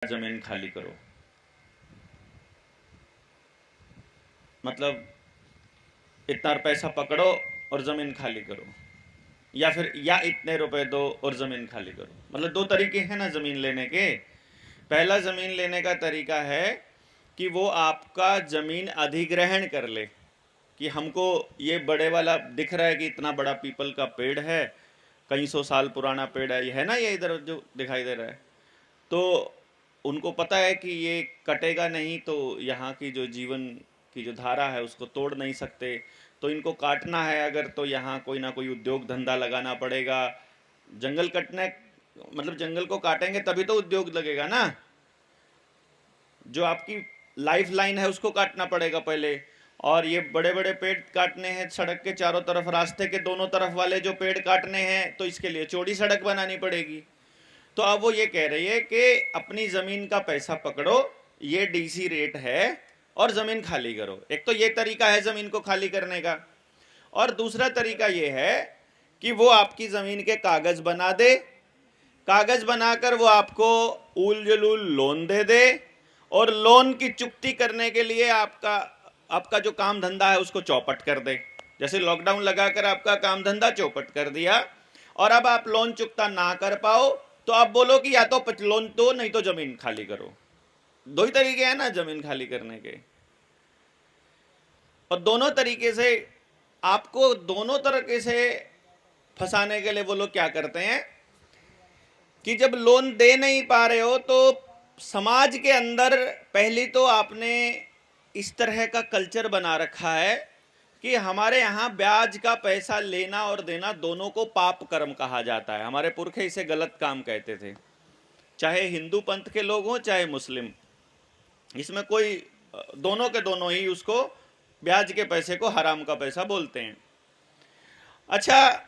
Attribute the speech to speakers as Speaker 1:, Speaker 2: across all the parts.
Speaker 1: जमीन खाली करो। मतलब इतना पैसा पकड़ो और जमीन खाली करो, या फिर या इतने रुपए दो और जमीन खाली करो। मतलब दो तरीके हैं ना जमीन लेने के। पहला जमीन लेने का तरीका है कि वो आपका जमीन अधिग्रहण कर ले, कि हमको ये बड़े वाला दिख रहा है कि इतना बड़ा पीपल का पेड़ है, कई सौ साल पुराना पेड़ है, ये है ना, ये इधर जो दिखाई दे रहा है, तो उनको पता है कि ये कटेगा नहीं, तो यहाँ की जो जीवन की जो धारा है उसको तोड़ नहीं सकते, तो इनको काटना है अगर, तो यहाँ कोई ना कोई उद्योग धंधा लगाना पड़ेगा। जंगल कटने मतलब जंगल को काटेंगे तभी तो उद्योग लगेगा ना। जो आपकी लाइफ लाइन है उसको काटना पड़ेगा पहले। और ये बड़े बड़े पेड़ काटने हैं, सड़क के चारों तरफ, रास्ते के दोनों तरफ वाले जो पेड़ काटने हैं, तो इसके लिए चौड़ी सड़क बनानी पड़ेगी। तो अब वो ये कह रही है कि अपनी जमीन का पैसा पकड़ो, ये डीसी रेट है, और जमीन खाली करो। एक तो ये तरीका है जमीन को खाली करने का, और दूसरा तरीका ये है कि वो आपकी जमीन के कागज बना दे, कागज बनाकर वो आपको उल जलूल लोन दे दे, और लोन की चुकती करने के लिए आपका आपका जो काम धंधा है उसको चौपट कर दे। जैसे लॉकडाउन लगाकर आपका काम धंधा चौपट कर दिया, और अब आप लोन चुकता ना कर पाओ, तो आप बोलो कि या तो लोन दो, नहीं तो जमीन खाली करो। दो ही तरीके हैं ना जमीन खाली करने के। और दोनों तरीके से आपको, दोनों तरीके से फंसाने के लिए वो लोग क्या करते हैं कि जब लोन दे नहीं पा रहे हो तो समाज के अंदर पहली तो आपने इस तरह का कल्चर बना रखा है कि हमारे यहाँ ब्याज का पैसा लेना और देना दोनों को पाप कर्म कहा जाता है। हमारे पुरखे इसे गलत काम कहते थे, चाहे हिंदू पंथ के लोग हों चाहे मुस्लिम, इसमें कोई, दोनों के दोनों ही उसको, ब्याज के पैसे को हराम का पैसा बोलते हैं। अच्छा,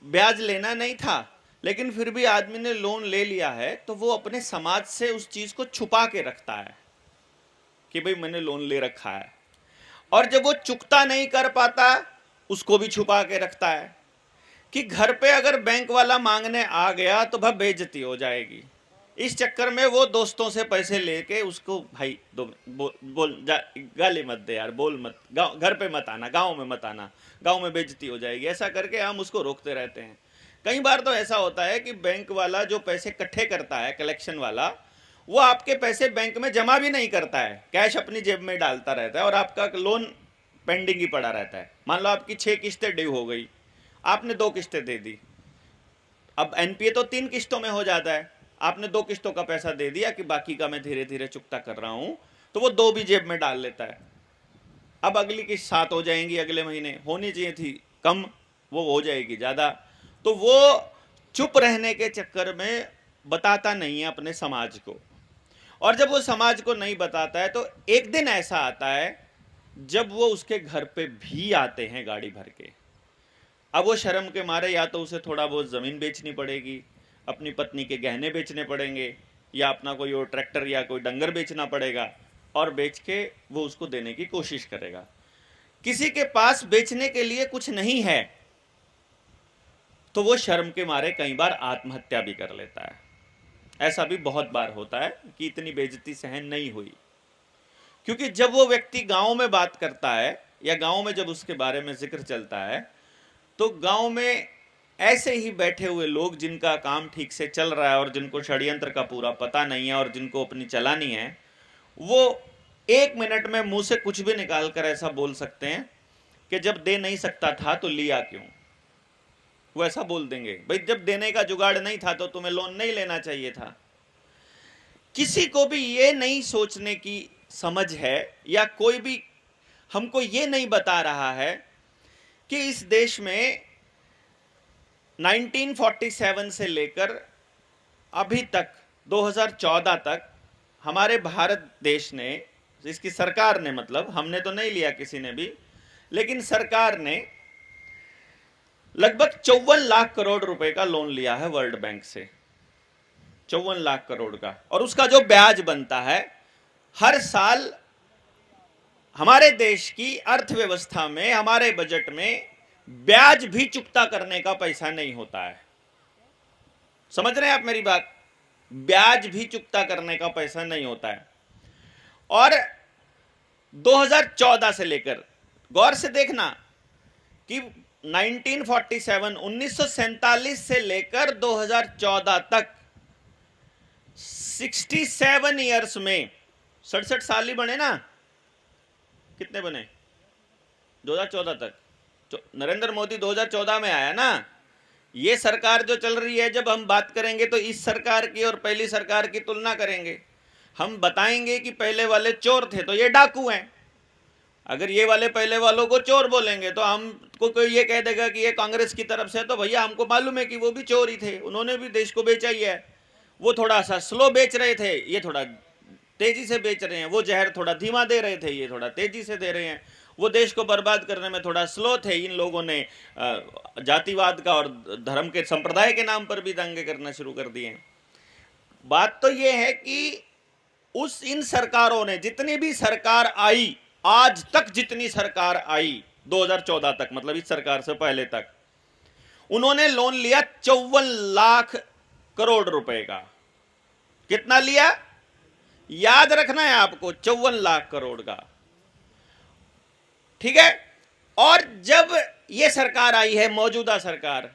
Speaker 1: ब्याज लेना नहीं था लेकिन फिर भी आदमी ने लोन ले लिया है, तो वो अपने समाज से उस चीज को छुपा के रखता है कि भाई मैंने लोन ले रखा है, और जब वो चुकता नहीं कर पाता उसको भी छुपा के रखता है कि घर पे अगर बैंक वाला मांगने आ गया तो भाई बेइज्जती हो जाएगी। इस चक्कर में वो दोस्तों से पैसे लेके उसको, भाई दो बोल गाली मत दे यार, बोल मत, घर पे मत आना, गांव में मत आना, गांव में बेइज्जती हो जाएगी, ऐसा करके हम उसको रोकते रहते हैं। कई बार तो ऐसा होता है कि बैंक वाला जो पैसे इकट्ठे करता है, कलेक्शन वाला, वो आपके पैसे बैंक में जमा भी नहीं करता है, कैश अपनी जेब में डालता रहता है, और आपका लोन पेंडिंग ही पड़ा रहता है। मान लो आपकी 6 किस्तें ड्यू हो गई, आपने 2 किस्तें दे दी, अब एनपीए तो 3 किस्तों में हो जाता है, आपने 2 किस्तों का पैसा दे दिया कि बाकी का मैं धीरे धीरे चुकता कर रहा हूं, तो वो 2 भी जेब में डाल लेता है। अब अगली किस्त 7 हो जाएंगी, अगले महीने होनी चाहिए थी कम, वो हो जाएगी ज्यादा। तो वो चुप रहने के चक्कर में बताता नहीं है अपने समाज को, और जब वो समाज को नहीं बताता है तो एक दिन ऐसा आता है जब वो उसके घर पे भी आते हैं गाड़ी भर के। अब वो शर्म के मारे या तो उसे थोड़ा बहुत जमीन बेचनी पड़ेगी, अपनी पत्नी के गहने बेचने पड़ेंगे, या अपना कोई और ट्रैक्टर या कोई डंगर बेचना पड़ेगा, और बेच के वो उसको देने की कोशिश करेगा। किसी के पास बेचने के लिए कुछ नहीं है तो वो शर्म के मारे कई बार आत्महत्या भी कर लेता है। ऐसा भी बहुत बार होता है कि इतनी बेइज्जती सहन नहीं हुई, क्योंकि जब वो व्यक्ति गांव में बात करता है या गांव में जब उसके बारे में जिक्र चलता है, तो गांव में ऐसे ही बैठे हुए लोग जिनका काम ठीक से चल रहा है और जिनको षड्यंत्र का पूरा पता नहीं है और जिनको अपनी चलानी है, वो 1 मिनट में मुंह से कुछ भी निकाल कर ऐसा बोल सकते हैं कि जब दे नहीं सकता था तो लिया क्यों। वो ऐसा बोल देंगे, भाई जब देने का जुगाड़ नहीं था तो तुम्हें लोन नहीं लेना चाहिए था। किसी को भी ये नहीं सोचने की समझ है, या कोई भी हमको ये नहीं बता रहा है कि इस देश में 1947 से लेकर अभी तक 2014 तक हमारे भारत देश ने, इसकी सरकार ने, मतलब हमने तो नहीं लिया किसी ने भी, लेकिन सरकार ने लगभग 54 लाख करोड़ रुपए का लोन लिया है वर्ल्ड बैंक से, 54 लाख करोड़ का। और उसका जो ब्याज बनता है हर साल, हमारे देश की अर्थव्यवस्था में, हमारे बजट में ब्याज भी चुकता करने का पैसा नहीं होता है। समझ रहे हैं आप मेरी बात? ब्याज भी चुकता करने का पैसा नहीं होता है। और 2014 से लेकर, गौर से देखना कि 1947 से लेकर 2014 तक 67 ईयर्स में 67 साल ही बने ना, कितने बने 2014 तक, नरेंद्र मोदी 2014 में आया ना। ये सरकार जो चल रही है, जब हम बात करेंगे तो इस सरकार की और पहली सरकार की तुलना करेंगे, हम बताएंगे कि पहले वाले चोर थे तो ये डाकू हैं। अगर ये वाले पहले वालों को चोर बोलेंगे तो हमको कोई ये कह देगा कि ये कांग्रेस की तरफ से, तो भैया हमको मालूम है कि वो भी चोर ही थे, उन्होंने भी देश को बेचा ही है। वो थोड़ा सा स्लो बेच रहे थे, ये थोड़ा तेजी से बेच रहे हैं। वो जहर थोड़ा धीमा दे रहे थे, ये थोड़ा तेजी से दे रहे हैं। वो देश को बर्बाद करने में थोड़ा स्लो थे, इन लोगों ने जातिवाद का और धर्म के संप्रदाय के नाम पर भी दंगे करना शुरू कर दिए। बात तो ये है कि इन सरकारों ने, जितनी भी सरकार आई आज तक, जितनी सरकार आई 2014 तक, मतलब इस सरकार से पहले तक, उन्होंने लोन लिया 54 लाख करोड़ रुपए का। कितना लिया याद रखना है आपको, 54 लाख करोड़ का, ठीक है। और जब यह सरकार आई है, मौजूदा सरकार,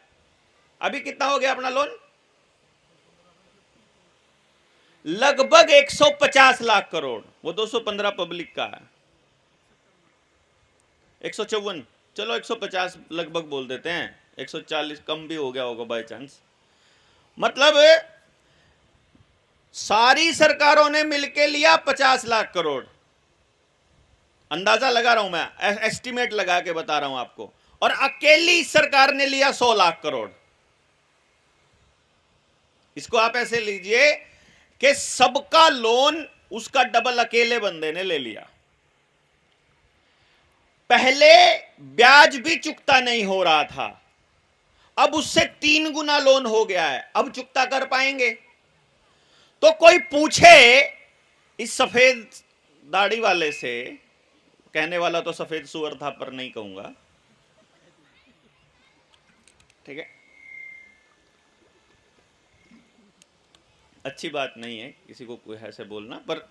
Speaker 1: अभी कितना हो गया अपना लोन? लगभग 150 लाख करोड़। वो 215 पब्लिक का है, 154, चलो 150 लगभग बोल देते हैं, 140 कम भी हो गया होगा बाय चांस। मतलब सारी सरकारों ने मिलकर लिया 50 लाख करोड़, अंदाजा लगा रहा हूं मैं, एस्टिमेट लगा के बता रहा हूं आपको। और अकेली सरकार ने लिया 100 लाख करोड़। इसको आप ऐसे लीजिए कि सबका लोन उसका डबल अकेले बंदे ने ले लिया। पहले ब्याज भी चुकता नहीं हो रहा था, अब उससे 3 गुना लोन हो गया है, अब चुकता कर पाएंगे? तो कोई पूछे इस सफेद दाढ़ी वाले से, कहने वाला तो सफेद सुअर था पर नहीं कहूंगा, ठीक है, अच्छी बात नहीं है किसी को कोई ऐसे बोलना, पर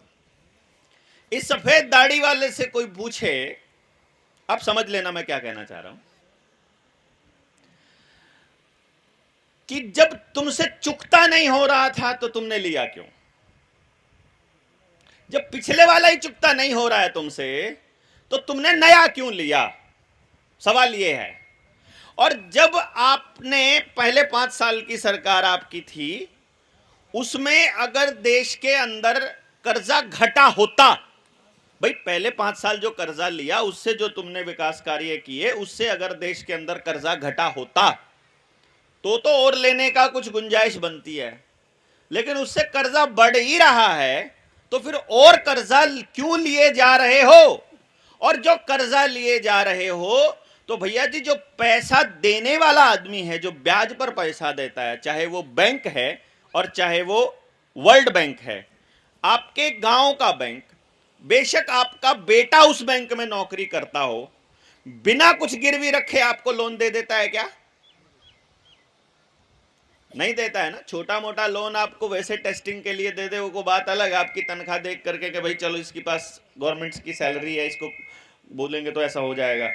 Speaker 1: इस सफेद दाढ़ी वाले से कोई पूछे, आप समझ लेना मैं क्या कहना चाह रहा हूं, कि जब तुमसे चुकता नहीं हो रहा था तो तुमने लिया क्यों? जब पिछले वाला ही चुकता नहीं हो रहा है तुमसे, तो तुमने नया क्यों लिया? सवाल यह है। और जब आपने पहले 5 साल की सरकार आपकी थी, उसमें अगर देश के अंदर कर्जा घटा होता, भाई पहले 5 साल जो कर्जा लिया उससे जो तुमने विकास कार्य किए, उससे अगर देश के अंदर कर्जा घटा होता तो और लेने का कुछ गुंजाइश बनती है, लेकिन उससे कर्जा बढ़ ही रहा है, तो फिर और कर्जा क्यों लिए जा रहे हो? और जो कर्जा लिए जा रहे हो, तो भैया जी जो पैसा देने वाला आदमी है, जो ब्याज पर पैसा देता है, चाहे वो बैंक है और चाहे वो वर्ल्ड बैंक है, आपके गांव का बैंक, बेशक आपका बेटा उस बैंक में नौकरी करता हो, बिना कुछ गिरवी रखे आपको लोन दे देता है क्या? नहीं देता है ना। छोटा मोटा लोन आपको वैसे टेस्टिंग के लिए दे दे, वो बात अलग है, आपकी तनख्वाह देख करके कि भाई चलो इसके पास गवर्नमेंट की सैलरी है, इसको बोलेंगे तो ऐसा हो जाएगा।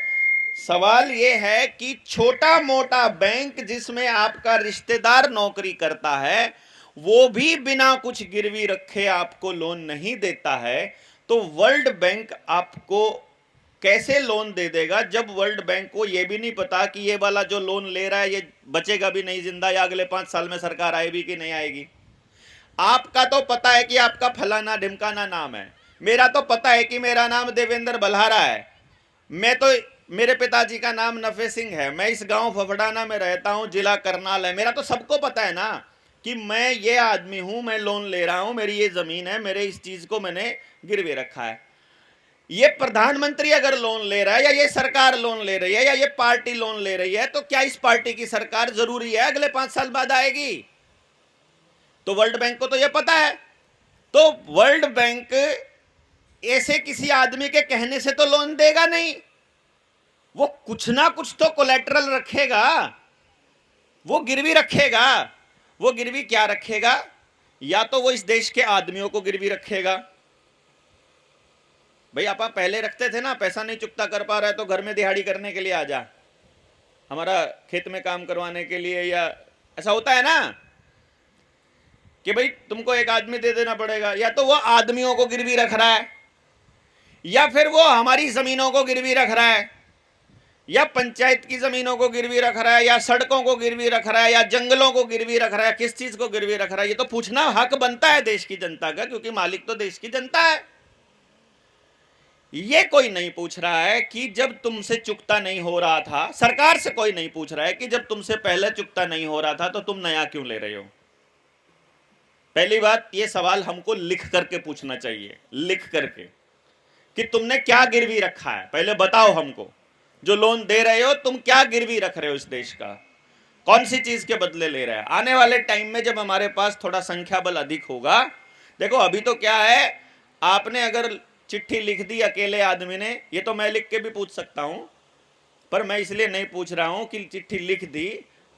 Speaker 1: सवाल ये है कि छोटा मोटा बैंक जिसमें आपका रिश्तेदार नौकरी करता है, वो भी बिना कुछ गिरवी रखे आपको लोन नहीं देता है, तो वर्ल्ड बैंक आपको कैसे लोन दे देगा, जब वर्ल्ड बैंक को यह भी नहीं पता कि ये वाला जो लोन ले रहा है ये बचेगा भी नहीं जिंदा, या अगले 5 साल में सरकार आएगी कि नहीं आएगी? आपका तो पता है कि आपका फलाना ढिमकाना नाम है, मेरा तो पता है कि मेरा नाम देवेंद्र बल्हारा है, मैं तो, मेरे पिताजी का नाम नफे सिंह है, मैं इस गांव फफड़ाना में रहता हूं, जिला करनाल है, मेरा तो सबको पता है ना कि मैं ये आदमी हूं, मैं लोन ले रहा हूं, मेरी ये जमीन है, मेरे इस चीज को मैंने गिरवे रखा है। ये प्रधानमंत्री अगर लोन ले रहा है, या ये सरकार लोन ले रही है, या ये पार्टी लोन ले रही है, तो क्या इस पार्टी की सरकार जरूरी है अगले 5 साल बाद आएगी? तो वर्ल्ड बैंक को तो ये पता है। तो वर्ल्ड बैंक ऐसे किसी आदमी के कहने से तो लोन देगा नहीं, वो कुछ ना कुछ तो कोलेटरल रखेगा, वो गिरवी रखेगा। वो गिरवी क्या रखेगा? या तो वो इस देश के आदमियों को गिरवी रखेगा। भाई आप पहले रखते थे ना, पैसा नहीं चुकता कर पा रहा है तो घर में दिहाड़ी करने के लिए आ जा, हमारा खेत में काम करवाने के लिए, या ऐसा होता है ना कि भाई तुमको एक आदमी दे देना पड़ेगा। या तो वो आदमियों को गिरवी रख रहा है, या फिर वो हमारी जमीनों को गिरवी रख रहा है, या पंचायत की जमीनों को गिरवी रख रहा है, या सड़कों को गिरवी रख रहा है, या जंगलों को गिरवी रख रहा है। किस चीज को गिरवी रख रहा है, ये तो पूछना हक बनता है देश की जनता का, क्योंकि मालिक तो देश की जनता है। ये कोई नहीं पूछ रहा है कि जब तुमसे चुकता नहीं हो रहा था, सरकार से कोई नहीं पूछ रहा है कि जब तुमसे पहले चुकता नहीं हो रहा था तो तुम नया क्यों ले रहे हो। पहली बात, ये सवाल हमको लिख करके पूछना चाहिए, लिख करके, कि तुमने क्या गिरवी रखा है, पहले बताओ हमको। जो लोन दे रहे हो तुम क्या गिरवी रख रहे हो, इस देश का कौन सी चीज के बदले ले रहे हैं। आने वाले टाइम में जब हमारे पास थोड़ा संख्या बल अधिक होगा, देखो अभी तो क्या है, आपने अगर चिट्ठी लिख दी अकेले आदमी ने, ये तो मैं लिख के भी पूछ सकता हूं, पर मैं इसलिए नहीं पूछ रहा हूं कि चिट्ठी लिख दी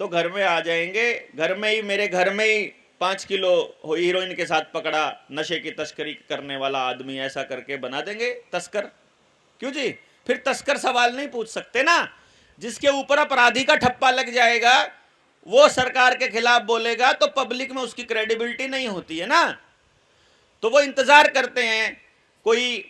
Speaker 1: तो घर में आ जाएंगे, घर में ही, मेरे घर में ही 5 किलो हीरोइन के साथ पकड़ा, नशे की तस्करी करने वाला आदमी, ऐसा करके बना देंगे तस्कर। क्यों जी, फिर तस्कर सवाल नहीं पूछ सकते ना। जिसके ऊपर अपराधी का ठप्पा लग जाएगा वो सरकार के खिलाफ बोलेगा तो पब्लिक में उसकी क्रेडिबिलिटी नहीं होती है ना। तो वो इंतजार करते हैं, कोई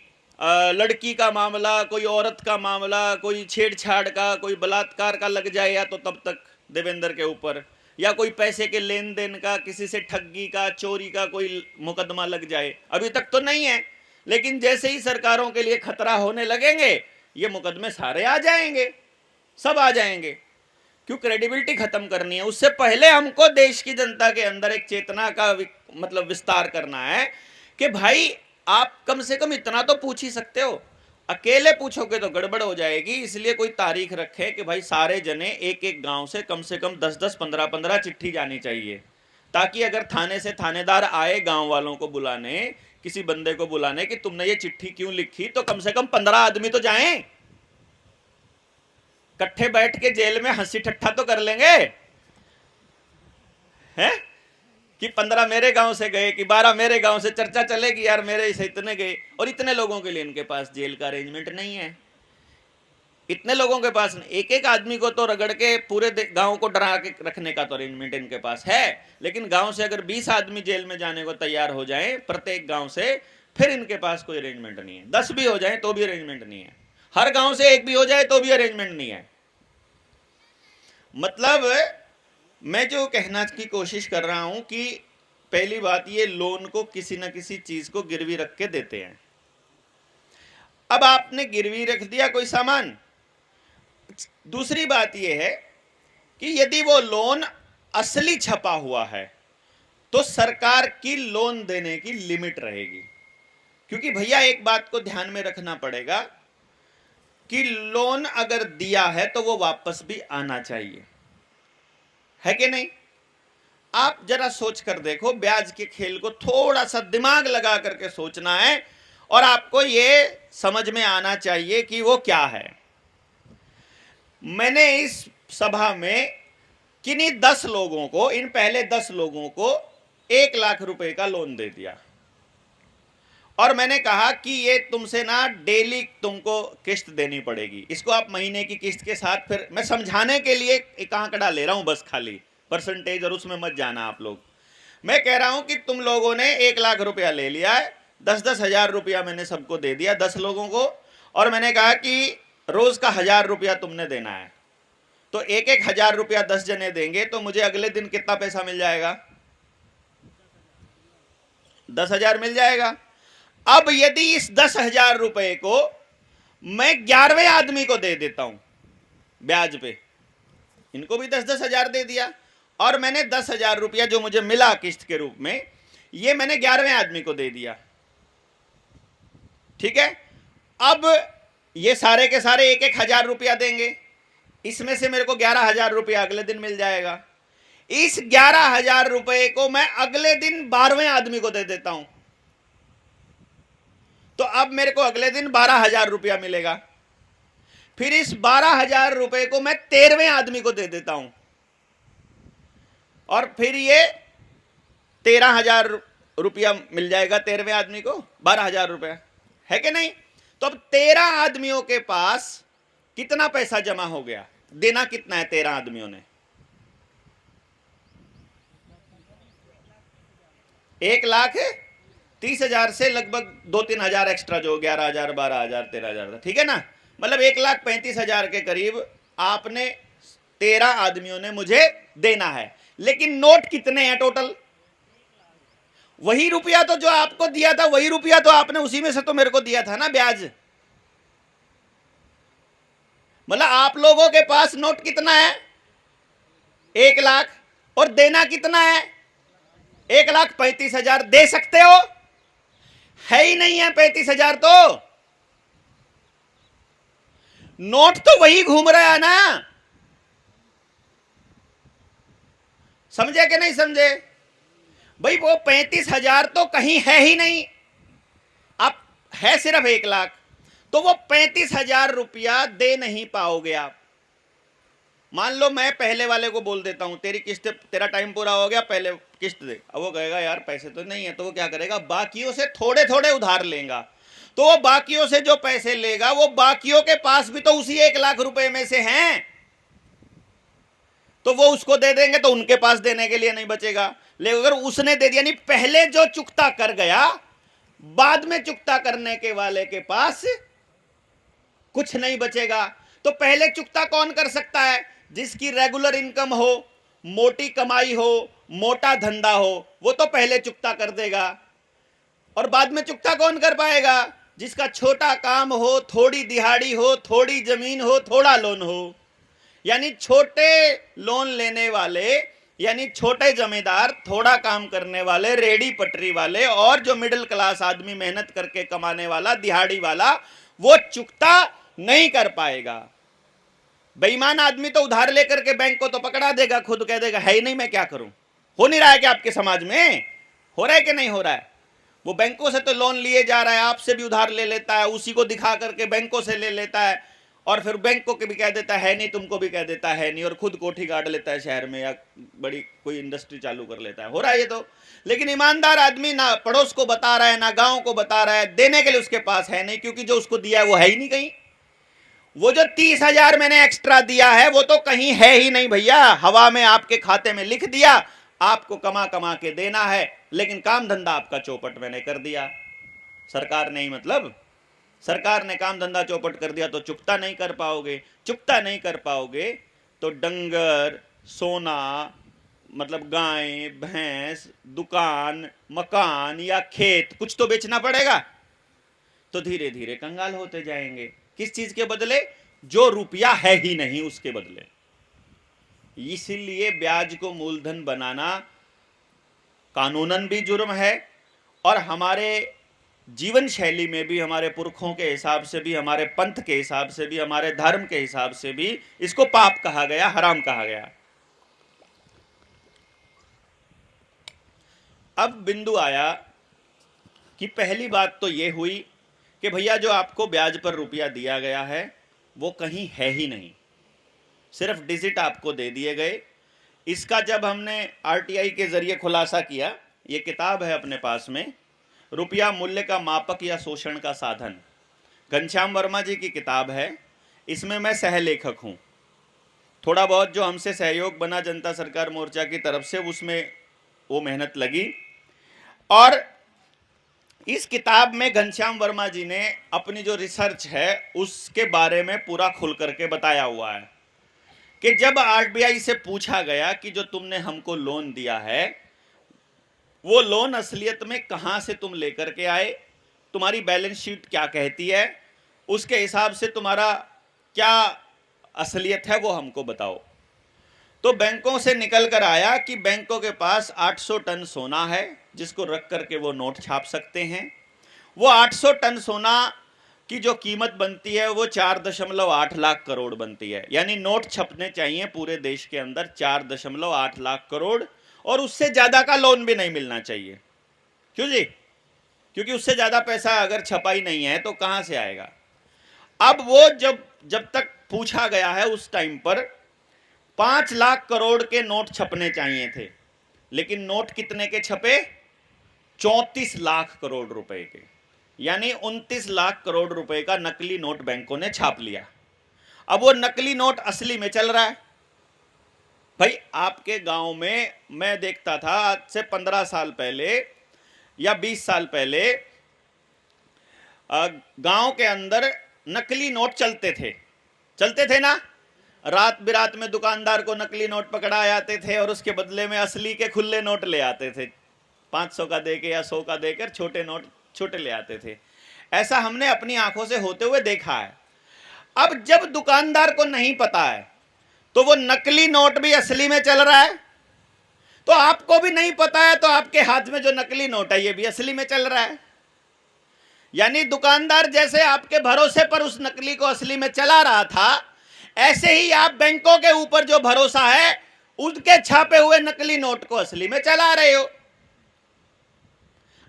Speaker 1: लड़की का मामला, कोई औरत का मामला, कोई छेड़छाड़ का, कोई बलात्कार का लग जाए, या तो तब तक देवेंद्र के ऊपर, या कोई पैसे के लेन देन का, किसी से ठगी का, चोरी का कोई मुकदमा लग जाए। अभी तक तो नहीं है, लेकिन जैसे ही सरकारों के लिए खतरा होने लगेंगे ये मुकदमे सारे आ जाएंगे, सब आ जाएंगे। क्यों, क्रेडिबिलिटी खत्म करनी है। उससे पहले हमको देश की जनता के अंदर एक चेतना का मतलब विस्तार करना है कि भाई आप कम से कम इतना तो पूछ ही सकते हो। अकेले पूछोगे तो गड़बड़ हो जाएगी, इसलिए कोई तारीख रखे कि भाई सारे जने एक एक गांव से कम 10-10, 15-15 चिट्ठी जानी चाहिए, ताकि अगर थाने से थानेदार आए गांव वालों को बुलाने, किसी बंदे को बुलाने कि तुमने ये चिट्ठी क्यों लिखी, तो कम से कम 15 आदमी तो जाएं, इकट्ठे बैठ के जेल में हंसी ठट्ठा तो कर लेंगे हैं, कि 15 मेरे गांव से गए कि 12 मेरे गांव से, चर्चा चलेगी यार मेरे से इतने गए। और इतने लोगों के लिए इनके पास जेल का अरेंजमेंट नहीं है, इतने लोगों के पास एक एक आदमी को तो रगड़ के पूरे गांव को डरा के रखने का तो अरेंजमेंट इनके पास है। लेकिन गांव से अगर 20 आदमी जेल में जाने को तैयार हो जाए प्रत्येक गांव से, फिर इनके पास कोई अरेंजमेंट नहीं है। 10 भी हो जाए तो भी अरेंजमेंट नहीं है, हर गांव से एक भी हो जाए तो भी अरेंजमेंट नहीं है। मतलब मैं जो कहना की कोशिश कर रहा हूं कि पहली बात, ये लोन को किसी न किसी चीज को गिरवी रख के देते हैं। अब आपने गिरवी रख दिया कोई सामान। दूसरी बात यह है कि यदि वो लोन असली छपा हुआ है तो सरकार की लोन देने की लिमिट रहेगी। क्योंकि भैया एक बात को ध्यान में रखना पड़ेगा कि लोन अगर दिया है तो वो वापस भी आना चाहिए, है कि नहीं। आप जरा सोच कर देखो, ब्याज के खेल को थोड़ा सा दिमाग लगा करके सोचना है और आपको ये समझ में आना चाहिए कि वो क्या है। मैंने इस सभा में किन्हीं 10 लोगों को, इन पहले 10 लोगों को 1 लाख रुपए का लोन दे दिया और मैंने कहा कि ये तुमसे ना डेली तुमको किस्त देनी पड़ेगी। इसको आप महीने की किस्त के साथ, फिर मैं समझाने के लिए एक आंकड़ा ले रहा हूं बस, खाली परसेंटेज, और उसमें मत जाना आप लोग। मैं कह रहा हूं कि तुम लोगों ने 1 लाख रुपया ले लिया है, 10-10 हजार रुपया मैंने सबको दे दिया 10 लोगों को, और मैंने कहा कि रोज का 1000 रुपया तुमने देना है। तो 1-1 हजार रुपया 10 जने देंगे तो मुझे अगले दिन कितना पैसा मिल जाएगा? 10,000 मिल जाएगा। अब यदि इस 10,000 रुपए को मैं 11वें आदमी को दे देता हूं ब्याज पे, इनको भी 10-10 हजार दे दिया, और मैंने 10,000 रुपया जो मुझे मिला किस्त के रूप में, ये मैंने 11वें आदमी को दे दिया, ठीक है। अब ये सारे के सारे 1-1 हजार रुपया देंगे, इसमें से मेरे को 11,000 रुपया अगले दिन मिल जाएगा। इस 11,000 रुपए को मैं अगले दिन 12वें आदमी को दे देता हूं, तो अब मेरे को अगले दिन 12,000 रुपया मिलेगा। फिर इस 12,000 रुपए को मैं 13वें आदमी को दे देता हूं, और फिर ये 13,000 रुपया मिल जाएगा 13वें आदमी को, 12,000 रुपया, है कि नहीं? तो अब 13 आदमियों के पास कितना पैसा जमा हो गया? देना कितना है 13 आदमियों ने? 1,30,000 से लगभग 2-3 हजार एक्स्ट्रा, जो 11,000, 12,000, 13,000 था, ठीक है ना? मतलब 1,35,000 के करीब आपने 13 आदमियों ने मुझे देना है। लेकिन नोट कितने हैं टोटल? वही रुपया तो जो आपको दिया था, वही रुपया तो आपने उसी में से तो मेरे को दिया था ना ब्याज। मतलब आप लोगों के पास नोट कितना है? 1,00,000, और देना कितना है? 1,35,000। दे सकते हो? है ही नहीं है 35,000 तो। नोट तो वही घूम रहा है ना, समझे कि नहीं समझे भाई? वो 35,000 तो कहीं है ही नहीं, आप है सिर्फ 1,00,000, तो वो 35,000 रुपया दे नहीं पाओगे आप। मान लो मैं पहले वाले को बोल देता हूं तेरी किस्त, तेरा टाइम पूरा हो गया, पहले किस्त दे। अब वो कहेगा यार पैसे तो नहीं है, तो वो क्या करेगा? बाकियों से थोड़े थोड़े उधार लेगा। तो वो बाकियों से जो पैसे लेगा, वो बाकियों के पास भी तो उसी 1,00,000 रुपए में से हैं, तो वो उसको दे देंगे, तो उनके पास देने के लिए नहीं बचेगा। लेकिन अगर उसने दे दिया, नहीं पहले जो चुकता कर गया, बाद में चुकता करने के वाले के पास कुछ नहीं बचेगा। तो पहले चुकता कौन कर सकता है? जिसकी रेगुलर इनकम हो, मोटी कमाई हो, मोटा धंधा हो, वो तो पहले चुकता कर देगा। और बाद में चुकता कौन कर पाएगा? जिसका छोटा काम हो, थोड़ी दिहाड़ी हो, थोड़ी जमीन हो, थोड़ा लोन हो। यानी छोटे लोन लेने वाले, यानी छोटे जमींदार, थोड़ा काम करने वाले, रेडी पटरी वाले, और जो मिडिल क्लास आदमी मेहनत करके कमाने वाला, दिहाड़ी वाला, वो चुकता नहीं कर पाएगा। बेईमान आदमी तो उधार लेकर के बैंक को तो पकड़ा देगा, खुद कह देगा है ही नहीं, मैं क्या करूं। हो नहीं रहा है कि आपके समाज में हो रहा है कि नहीं हो रहा है? वो बैंकों से तो लोन लिए जा रहा है, आपसे भी उधार ले लेता है, उसी को दिखा करके बैंकों से ले लेता है, और फिर बैंक को भी कह देता है नहीं, तुमको भी कह देता है नहीं, और खुद कोठी गाड़ लेता है शहर में, या बड़ी कोई इंडस्ट्री चालू कर लेता है। हो रहा है ये तो। लेकिन ईमानदार आदमी ना पड़ोस को बता रहा है, ना गांव को बता रहा है, देने के लिए उसके पास है नहीं, क्योंकि जो उसको दिया है वो है ही नहीं कहीं। वो जो 30,000 मैंने एक्स्ट्रा दिया है, वो तो कहीं है ही नहीं भैया, हवा में आपके खाते में लिख दिया, आपको कमा कमा के देना है, लेकिन काम धंधा आपका चौपट मैंने कर दिया। सरकार ने ही, मतलब सरकार ने काम धंधा चौपट कर दिया, तो चुकता नहीं कर पाओगे। चुकता नहीं कर पाओगे तो डंगर, सोना, मतलब गाय, भैंस, दुकान, मकान या खेत, कुछ तो बेचना पड़ेगा। तो धीरे धीरे कंगाल होते जाएंगे। किस चीज के बदले? जो रुपया है ही नहीं उसके बदले। इसीलिए ब्याज को मूलधन बनाना कानूनन भी जुर्म है, और हमारे जीवन शैली में भी, हमारे पुरखों के हिसाब से भी, हमारे पंथ के हिसाब से भी, हमारे धर्म के हिसाब से भी इसको पाप कहा गया, हराम कहा गया। अब बिंदु आया कि पहली बात तो यह हुई कि भैया जो आपको ब्याज पर रुपया दिया गया है वो कहीं है ही नहीं, सिर्फ डिजिट आपको दे दिए गए। इसका जब हमने आरटीआई के जरिए खुलासा किया, ये किताब है अपने पास में, रुपया मूल्य का मापक या शोषण का साधन, घनश्याम वर्मा जी की किताब है। इसमें मैं सहलेखक हूँ। थोड़ा बहुत जो हमसे सहयोग बना जनता सरकार मोर्चा की तरफ से, उसमें वो मेहनत लगी। और इस किताब में घनश्याम वर्मा जी ने अपनी जो रिसर्च है उसके बारे में पूरा खुल करके बताया हुआ है कि जब आरबीआई से पूछा गया कि जो तुमने हमको लोन दिया है, वो लोन असलियत में कहां से तुम लेकर के आए, तुम्हारी बैलेंस शीट क्या कहती है, उसके हिसाब से तुम्हारा क्या असलियत है वो हमको बताओ। तो बैंकों से निकल कर आया कि बैंकों के पास 800 टन सोना है, जिसको रख करके वो नोट छाप सकते हैं। वो 800 टन सोना की जो कीमत बनती है वो 4.8 लाख करोड़ बनती है। यानी नोट छपने चाहिए पूरे देश के अंदर 4.8 लाख करोड़, और उससे ज्यादा का लोन भी नहीं मिलना चाहिए। क्यों जी? क्योंकि उससे ज्यादा पैसा अगर छपा ही नहीं है तो कहां से आएगा। अब वो जब तक पूछा गया है उस टाइम पर 5 लाख करोड़ के नोट छपने चाहिए थे, लेकिन नोट कितने के छपे? 34 लाख करोड़ रुपए के, यानी 29 लाख करोड़ रुपए का नकली नोट बैंकों ने छाप लिया। अब वो नकली नोट असली में चल रहा है। भाई आपके गांव में मैं देखता था आज से 15 साल पहले या 20 साल पहले गांव के अंदर नकली नोट चलते थे ना। रात बिरात में दुकानदार को नकली नोट पकड़ा जाते थे और उसके बदले में असली के खुले नोट ले आते थे। 500 का देके या 100 का देकर छोटे नोट छोटे ले आते थे। ऐसा हमने अपनी आंखों से होते हुए देखा है। अब जब दुकानदार को नहीं पता है तो वो नकली नोट भी असली में चल रहा है, तो आपको भी नहीं पता है तो आपके हाथ में जो नकली नोट है ये भी असली में चल रहा है। यानी दुकानदार जैसे आपके भरोसे पर उस नकली को असली में चला रहा था, ऐसे ही आप बैंकों के ऊपर जो भरोसा है उनके छापे हुए नकली नोट को असली में चला रहे हो।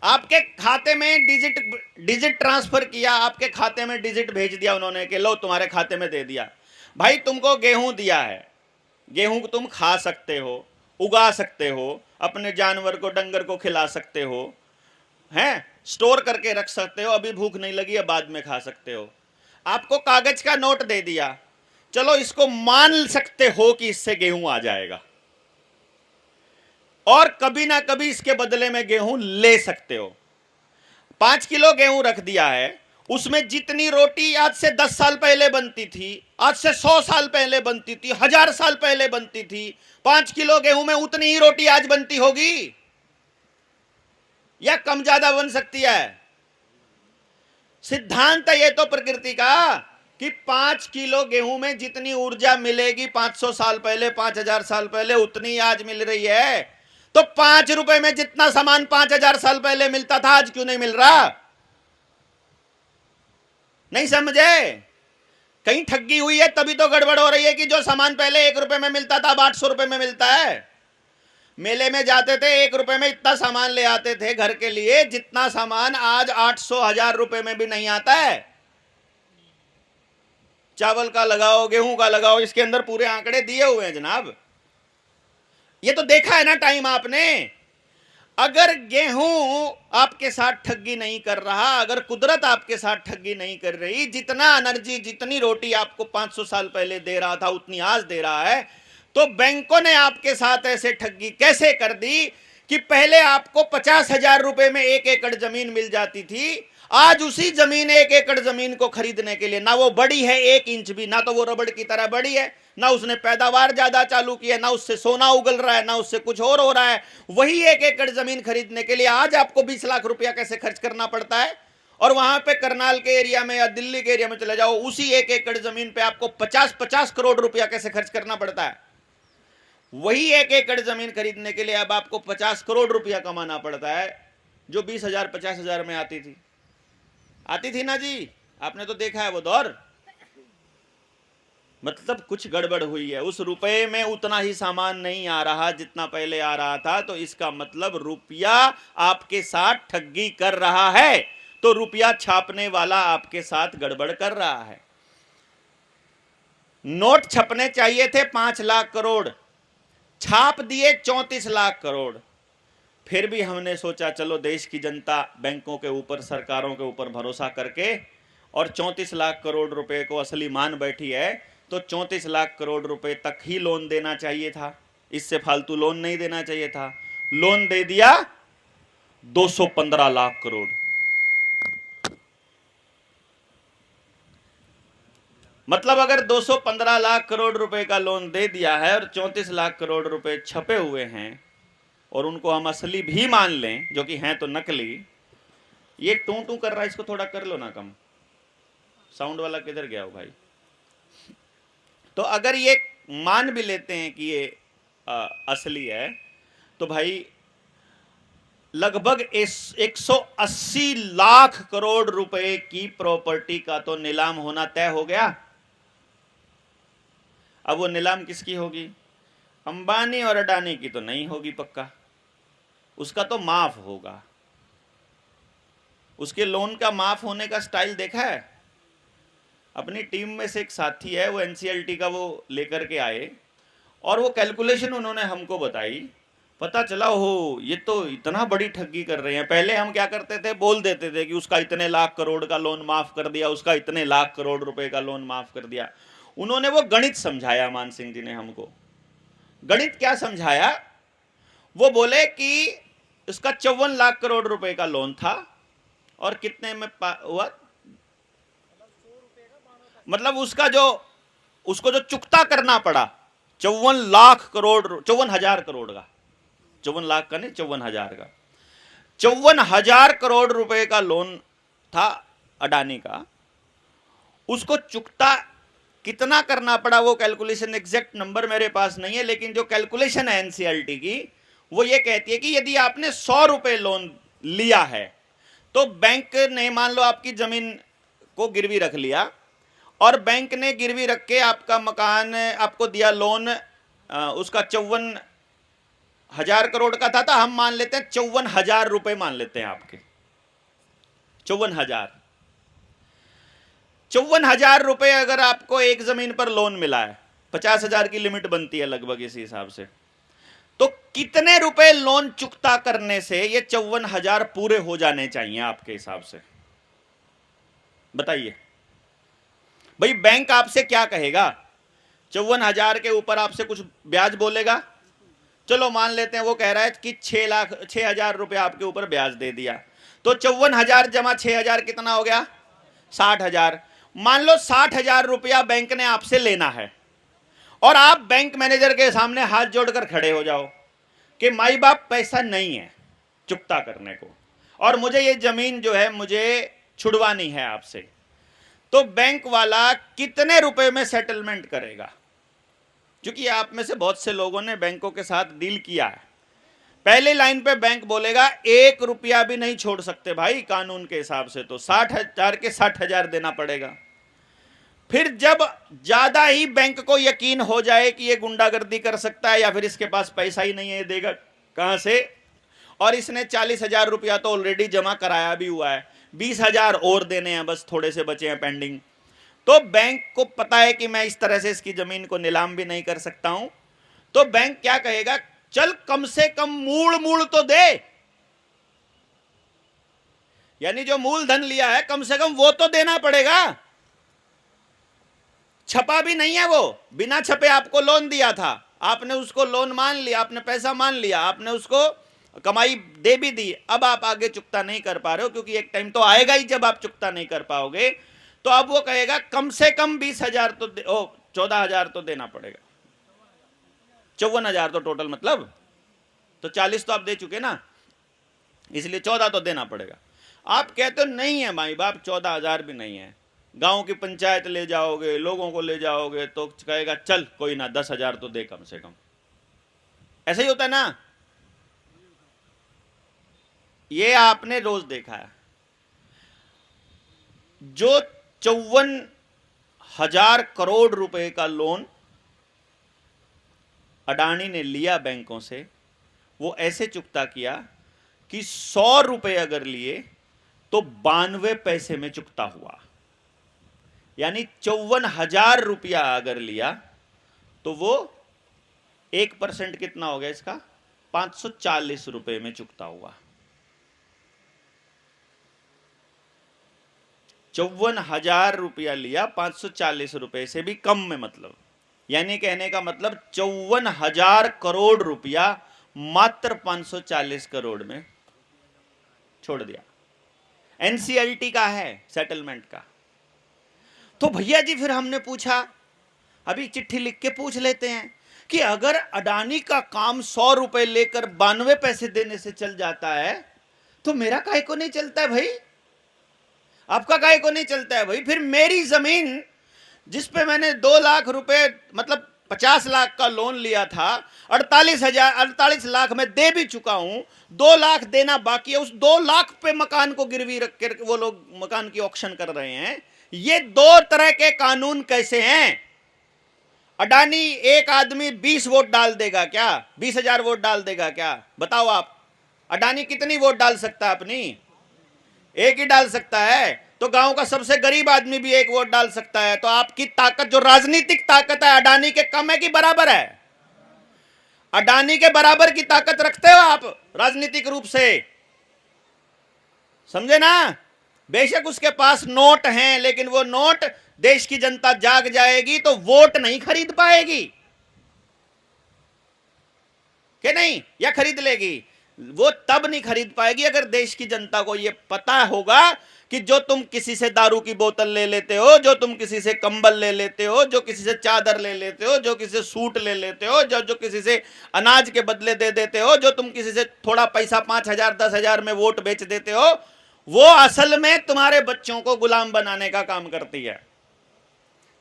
Speaker 1: आपके खाते में डिजिट ट्रांसफर किया, आपके खाते में डिजिट भेज दिया उन्होंने कि लो तुम्हारे खाते में दे दिया। भाई तुमको गेहूं दिया है, गेहूं को तुम खा सकते हो, उगा सकते हो, अपने जानवर को डंगर को खिला सकते हो, हैं, स्टोर करके रख सकते हो, अभी भूख नहीं लगी है बाद में खा सकते हो। आपको कागज का नोट दे दिया, चलो इसको मान सकते हो कि इससे गेहूं आ जाएगा और कभी ना कभी इसके बदले में गेहूं ले सकते हो। 5 किलो गेहूं रख दिया है, उसमें जितनी रोटी आज से 10 साल पहले बनती थी, आज से 100 साल पहले बनती थी, 1000 साल पहले बनती थी, 5 किलो गेहूं में उतनी ही रोटी आज बनती होगी या कम ज्यादा बन सकती है? सिद्धांत है ये तो प्रकृति का कि 5 किलो गेहूं में जितनी ऊर्जा मिलेगी 500 साल पहले, 5000 साल पहले, उतनी आज मिल रही है। तो 5 रुपए में जितना सामान 5000 साल पहले मिलता था आज क्यों नहीं मिल रहा? नहीं समझे? कहीं ठगी हुई है तभी तो गड़बड़ हो रही है कि जो सामान पहले 1 रुपए में मिलता था अब 800 रुपए में मिलता है। मेले में जाते थे 1 रुपए में इतना सामान ले आते थे घर के लिए, जितना सामान आज 800 1000 रुपए में भी नहीं आता है। चावल का लगाओ, गेहूं का लगाओ, इसके अंदर पूरे आंकड़े दिए हुए हैं जनाब। ये तो देखा है ना टाइम आपने। अगर गेहूं आपके साथ ठगी नहीं कर रहा, अगर कुदरत आपके साथ ठगी नहीं कर रही, जितना एनर्जी जितनी रोटी आपको 500 साल पहले दे रहा था उतनी आज दे रहा है, तो बैंकों ने आपके साथ ऐसे ठगी कैसे कर दी कि पहले आपको 50,000 रुपए में 1 एकड़ जमीन मिल जाती थी, आज उसी जमीन 1 एकड़ जमीन को खरीदने के लिए ना वो बड़ी है 1 इंच भी, ना तो वो रबड़ की तरह बड़ी है, ना उसने पैदावार ज्यादा चालू की है, ना उससे सोना उगल रहा है, ना उससे कुछ और हो रहा है, वही 1 एकड़ जमीन खरीदने के लिए आज आपको 20 लाख रुपया कैसे खर्च करना पड़ता है। और वहां पे करनाल के एरिया में या दिल्ली के एरिया में चले जाओ, उसी 1 एकड़ जमीन पे आपको 50-50 करोड़ रुपया कैसे खर्च करना पड़ता है। वही 1 एकड़ जमीन खरीदने के लिए अब आपको 50 करोड़ रुपया कमाना पड़ता है, जो 20,000 50,000 में आती थी ना जी। आपने तो देखा है वो दौर। मतलब कुछ गड़बड़ हुई है, उस रुपए में उतना ही सामान नहीं आ रहा जितना पहले आ रहा था, तो इसका मतलब रुपया आपके साथ ठगी कर रहा है, तो रुपया छापने वाला आपके साथ गड़बड़ कर रहा है। नोट छपने चाहिए थे 5 लाख करोड़, छाप दिए 34 लाख करोड़। फिर भी हमने सोचा चलो देश की जनता बैंकों के ऊपर, सरकारों के ऊपर भरोसा करके और 34 लाख करोड़ रुपए को असली मान बैठी है, तो 34 लाख करोड़ रुपए तक ही लोन देना चाहिए था, इससे फालतू लोन नहीं देना चाहिए था। लोन दे दिया 215 लाख करोड़। मतलब अगर 215 लाख करोड़ रुपए का लोन दे दिया है और 34 लाख करोड़ रुपए छपे हुए हैं और उनको हम असली भी मान लें, जो कि हैं तो नकली। ये टू टू कर रहा है, इसको थोड़ा कर लो ना कम। साउंड वाला किधर गया हो भाई? तो अगर ये मान भी लेते हैं कि ये असली है, तो भाई लगभग 180 लाख करोड़ रुपए की प्रॉपर्टी का तो नीलाम होना तय हो गया। अब वो नीलाम किसकी होगी? अंबानी और अडानी की तो नहीं होगी पक्का, उसका तो माफ होगा। उसके लोन का माफ होने का स्टाइल देखा है? अपनी टीम में से एक साथी है, वो एनसीएलटी का वो लेकर के आए और वो कैलकुलेशन उन्होंने हमको बताई। पता चला हो ये तो इतना बड़ी ठगी कर रहे हैं। पहले हम क्या करते थे, बोल देते थे कि उसका इतने लाख करोड़ का लोन माफ कर दिया, उसका इतने लाख करोड़ रुपए का लोन माफ कर दिया। उन्होंने वो गणित समझाया, मान सिंह जी ने हमको। गणित क्या समझाया? वो बोले कि उसका 54 लाख करोड़ रुपए का लोन था और कितने में हुआ, मतलब उसको जो चुकता करना पड़ा 54 लाख करोड़, 54,000 करोड़ का, 54 लाख का नहीं, 54,000 का, 54,000 करोड़ रुपए का लोन था अडानी का। उसको चुकता कितना करना पड़ा, वो कैलकुलेशन एग्जैक्ट नंबर मेरे पास नहीं है, लेकिन जो कैलकुलेशन है एनसीईआरटी की वो ये कहती है कि यदि आपने 100 रुपए लोन लिया है तो बैंक ने मान लो आपकी जमीन को गिरवी रख लिया और बैंक ने गिरवी रख के आपका मकान आपको दिया लोन, उसका 54,000 करोड़ का था, हम मान लेते हैं 54,000 रुपए मान लेते हैं आपके, 54,000 रुपए अगर आपको एक जमीन पर लोन मिला है, 50,000 की लिमिट बनती है लगभग इसी हिसाब से, तो कितने रुपए लोन चुकता करने से ये 54,000 पूरे हो जाने चाहिए आपके हिसाब से? बताइए भाई। बैंक आपसे क्या कहेगा? 54,000 के ऊपर आपसे कुछ ब्याज बोलेगा? चलो मान लेते हैं वो कह रहा है कि 6,00,000 रुपए आपके ऊपर ब्याज दे दिया, तो 54,000 जमा 6,000 कितना हो गया? 60,000। मान लो 60,000 रुपया बैंक ने आपसे लेना है और आप बैंक मैनेजर के सामने हाथ जोड़कर खड़े हो जाओ कि माई बाप पैसा नहीं है चुकता करने को और मुझे ये जमीन जो है मुझे छुड़वानी है आपसे, तो बैंक वाला कितने रुपए में सेटलमेंट करेगा? क्योंकि आप में से बहुत से लोगों ने बैंकों के साथ डील किया है। पहले लाइन पे बैंक बोलेगा 1 रुपया भी नहीं छोड़ सकते भाई, कानून के हिसाब से तो 60,000 के 60,000 देना पड़ेगा। फिर जब ज्यादा ही बैंक को यकीन हो जाए कि ये गुंडागर्दी कर सकता है या फिर इसके पास पैसा ही नहीं है, देगा कहां से, और इसने 40,000 रुपया तो ऑलरेडी जमा कराया भी हुआ है, 20,000 और देने हैं, बस थोड़े से बचे हैं पेंडिंग, तो बैंक को पता है कि मैं इस तरह से इसकी जमीन को नीलाम भी नहीं कर सकता हूं, तो बैंक क्या कहेगा, चल कम से कम मूल तो दे, यानी जो मूलधन लिया है कम से कम वो तो देना पड़ेगा। छपा भी नहीं है वो, बिना छपे आपको लोन दिया था, आपने उसको लोन मान लिया, आपने पैसा मान लिया, आपने उसको कमाई दे भी दी, अब आप आगे चुकता नहीं कर पा रहे हो क्योंकि एक टाइम तो आएगा ही जब आप चुकता नहीं कर पाओगे, तो अब वो कहेगा कम से कम 20,000 तो 14,000 तो देना पड़ेगा। 54,000 तो टोटल, मतलब तो 40 तो आप दे चुके ना, इसलिए 14 तो देना पड़ेगा। आप कहते हो नहीं है माई बाप, 14,000 भी नहीं है, गांव की पंचायत ले जाओगे, लोगों को ले जाओगे तो कहेगा चल कोई ना 10,000 तो दे कम से कम। ऐसा ही होता है ना, ये आपने रोज देखा है। जो 54,000 करोड़ रुपए का लोन अडानी ने लिया बैंकों से, वो ऐसे चुकता किया कि 100 रुपए अगर लिए तो 92 पैसे में चुकता हुआ, यानी 54,000 रुपया अगर लिया तो वो 1% कितना हो गया इसका, 540 रुपए में चुकता हुआ। 54,000 रुपया लिया 540 रुपए से भी कम में, मतलब यानी कहने का मतलब 54,000 करोड़ रुपया मात्र 540 करोड़ में छोड़ दिया। एनसीईआरटी का है सेटलमेंट का। तो भैया जी फिर हमने पूछा, अभी चिट्ठी लिख के पूछ लेते हैं कि अगर अडानी का काम 100 रुपए लेकर 92 पैसे देने से चल जाता है तो मेरा काहे को नहीं चलता है भाई, आपका काहे को नहीं चलता है भाई? फिर मेरी जमीन जिसपे मैंने 2 लाख रुपए मतलब 50 लाख का लोन लिया था, 48 लाख में दे भी चुका हूं, 2 लाख देना बाकी है, उस 2 लाख पे मकान को गिरवी रख कर वो लोग मकान की ऑक्शन कर रहे हैं। ये 2 तरह के कानून कैसे हैं? अडानी एक आदमी 20 वोट डाल देगा क्या? 20,000 वोट डाल देगा क्या? बताओ आप, अडानी कितनी वोट डाल सकता है अपनी? एक ही डाल सकता है। तो गांव का सबसे गरीब आदमी भी एक वोट डाल सकता है। तो आपकी ताकत, जो राजनीतिक ताकत है, अडानी के कम है कि बराबर है? अडानी के बराबर की ताकत रखते हो आप राजनीतिक रूप से, समझे ना। बेशक उसके पास नोट हैं, लेकिन वो नोट देश की जनता जाग जाएगी तो वोट नहीं खरीद पाएगी कि नहीं, या खरीद लेगी? वो तब नहीं खरीद पाएगी अगर देश की जनता को ये पता होगा कि जो तुम किसी से दारू की बोतल ले लेते हो, जो तुम किसी से कंबल ले लेते हो, जो किसी से चादर ले लेते हो, जो किसी से सूट ले लेते हो, जो किसी से अनाज के बदले दे देते हो, जो तुम किसी से थोड़ा पैसा 5,000 10,000 में वोट बेच देते हो, वो असल में तुम्हारे बच्चों को गुलाम बनाने का काम करती है।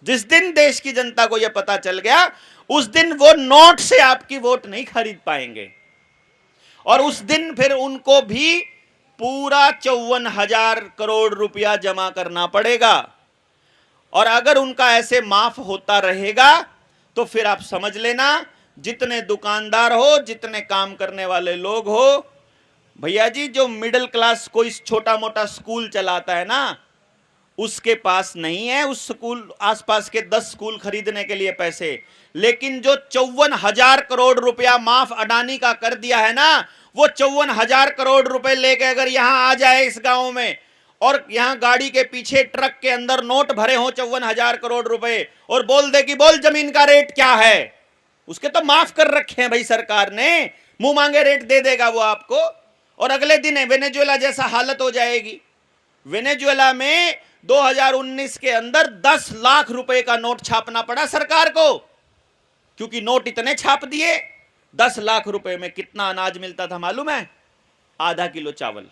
Speaker 1: जिस दिन देश की जनता को यह पता चल गया, उस दिन वो नोट से आपकी वोट नहीं खरीद पाएंगे, और उस दिन फिर उनको भी पूरा 54,000 करोड़ रुपया जमा करना पड़ेगा। और अगर उनका ऐसे माफ होता रहेगा तो फिर आप समझ लेना, जितने दुकानदार हो, जितने काम करने वाले लोग हो, भैया जी, जो मिडिल क्लास कोई छोटा मोटा स्कूल चलाता है ना, उसके पास नहीं है उस स्कूल आसपास के 10 स्कूल खरीदने के लिए पैसे, लेकिन जो 54,000 करोड़ रुपया माफ अडानी का कर दिया है ना, वो 54,000 करोड़ रुपए लेके अगर यहां आ जाए इस गांव में, और यहां गाड़ी के पीछे ट्रक के अंदर नोट भरे हो 54,000 करोड़ रुपए, और बोल दे कि बोल जमीन का रेट क्या है, उसके तो माफ कर रखे हैं भाई सरकार ने, मुंह मांगे रेट दे देगा वो आपको, और अगले दिन वेनेजुएला जैसा हालत हो जाएगी। वेनेजुएला में 2019 के अंदर 10 लाख रुपए का नोट छापना पड़ा सरकार को, क्योंकि नोट इतने छाप दिए। 10 लाख रुपए में कितना अनाज मिलता था मालूम है? आधा किलो चावल।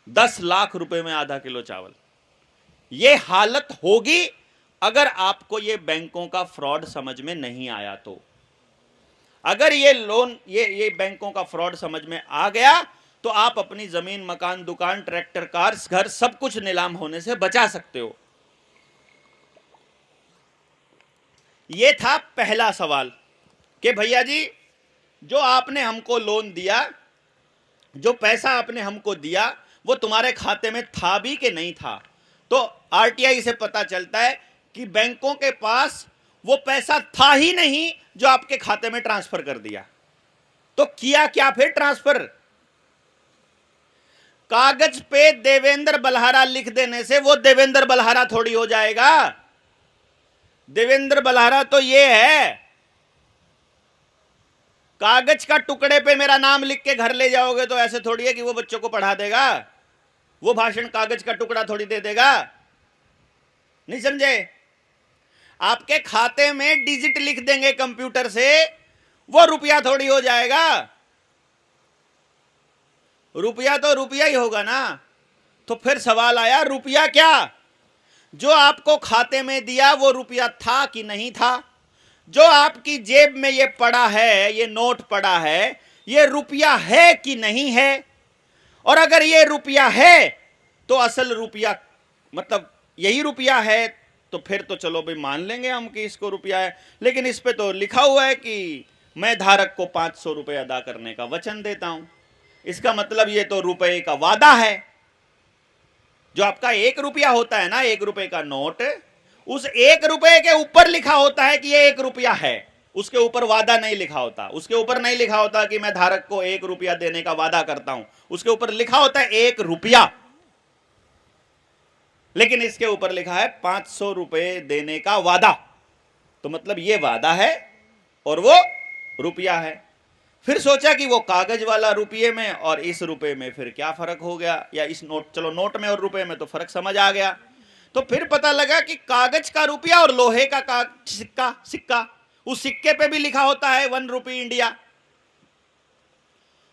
Speaker 1: 10 लाख रुपए में आधा किलो चावल। यह हालत होगी अगर आपको यह बैंकों का फ्रॉड समझ में नहीं आया तो। अगर ये लोन, ये बैंकों का फ्रॉड समझ में आ गया तो आप अपनी जमीन, मकान, दुकान, ट्रैक्टर, कार, घर, सब कुछ नीलाम होने से बचा सकते हो। यह था पहला सवाल कि भैया जी, जो आपने हमको लोन दिया, जो पैसा आपने हमको दिया, वो तुम्हारे खाते में था भी कि नहीं था? तो आरटीआई से पता चलता है कि बैंकों के पास वो पैसा था ही नहीं जो आपके खाते में ट्रांसफर कर दिया। तो किया क्या फिर ट्रांसफर? कागज पे देवेंद्र बलहारा लिख देने से वो देवेंद्र बलहारा थोड़ी हो जाएगा। देवेंद्र बलहारा तो ये है, कागज का टुकड़े पे मेरा नाम लिख के घर ले जाओगे तो ऐसे थोड़ी है कि वो बच्चों को पढ़ा देगा, वो भाषण कागज का टुकड़ा थोड़ी दे देगा। नहीं समझे? आपके खाते में डिजिट लिख देंगे कंप्यूटर से, वो रुपया थोड़ी हो जाएगा। रुपया तो रुपया ही होगा ना। तो फिर सवाल आया, रुपया क्या? जो आपको खाते में दिया वो रुपया था कि नहीं था? जो आपकी जेब में ये पड़ा है, ये नोट पड़ा है, ये रुपया है कि नहीं है? और अगर ये रुपया है तो असल रुपया, मतलब यही रुपया है, तो फिर तो चलो भाई मान लेंगे हम कि इसको रुपया है। लेकिन इस पे तो लिखा हुआ है कि मैं धारक को 500 रुपए अदा करने का वचन देता हूं। इसका मतलब ये तो रुपए का वादा है। जो आपका 1 रुपया होता है ना, 1 रुपए का नोट, उस 1 रुपए के ऊपर लिखा होता है कि ये 1 रुपया है, उसके ऊपर वादा नहीं लिखा होता। उसके ऊपर नहीं लिखा होता कि मैं धारक को 1 रुपया देने का वादा करता हूं, उसके ऊपर लिखा होता है 1 रुपया। लेकिन इसके ऊपर लिखा है 500 रुपए देने का वादा, तो मतलब ये वादा है और वो रुपया है। फिर सोचा कि वो कागज वाला रुपये में और इस रुपये में फिर क्या फर्क हो गया, या इस नोट, चलो नोट में और रुपये में तो फर्क समझ आ गया। तो फिर पता लगा कि कागज का रुपया और लोहे का सिक्का, उस सिक्के पे भी लिखा होता है 1 रुपी इंडिया।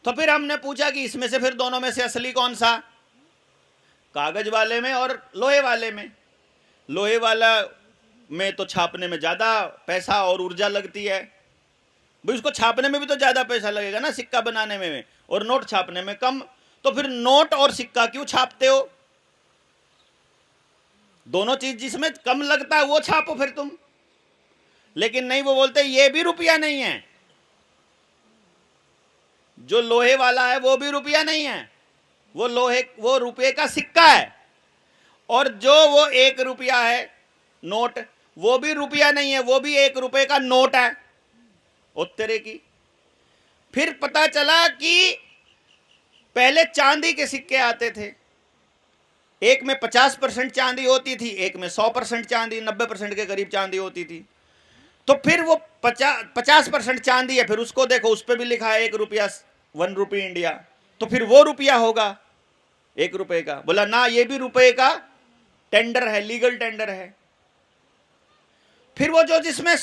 Speaker 1: तो फिर हमने पूछा कि इसमें से फिर दोनों में से असली कौन सा? कागज वाले में और लोहे वाले में। लोहे वाला में तो छापने में ज्यादा पैसा और ऊर्जा लगती है भाई, उसको छापने में भी तो ज्यादा पैसा लगेगा ना, सिक्का बनाने में, और नोट छापने में कम। तो फिर नोट और सिक्का क्यों छापते हो? दोनों चीज जिसमें कम लगता है वो छापो फिर तुम। लेकिन नहीं, वो बोलते ये भी रुपया नहीं है, जो लोहे वाला है वो भी रुपया नहीं है, वो रुपये का सिक्का है। और जो वो 1 रुपया है नोट, वो भी रुपया नहीं है, वो भी 1 रुपये का नोट है। उत्तरे की फिर पता चला कि पहले चांदी के सिक्के आते थे, एक में 50% चांदी होती थी, एक में 100% चांदी, 90% के करीब चांदी होती थी। तो फिर वो 50% चांदी है, फिर उसको देखो, उस पर भी लिखा है 1 रुपया, 1 रुपी इंडिया, तो फिर वो रुपया होगा 1 रुपए का। बोला ना, ये भी रुपए का टेंडर है, लीगल टेंडर है। फिर वो जो जिसमें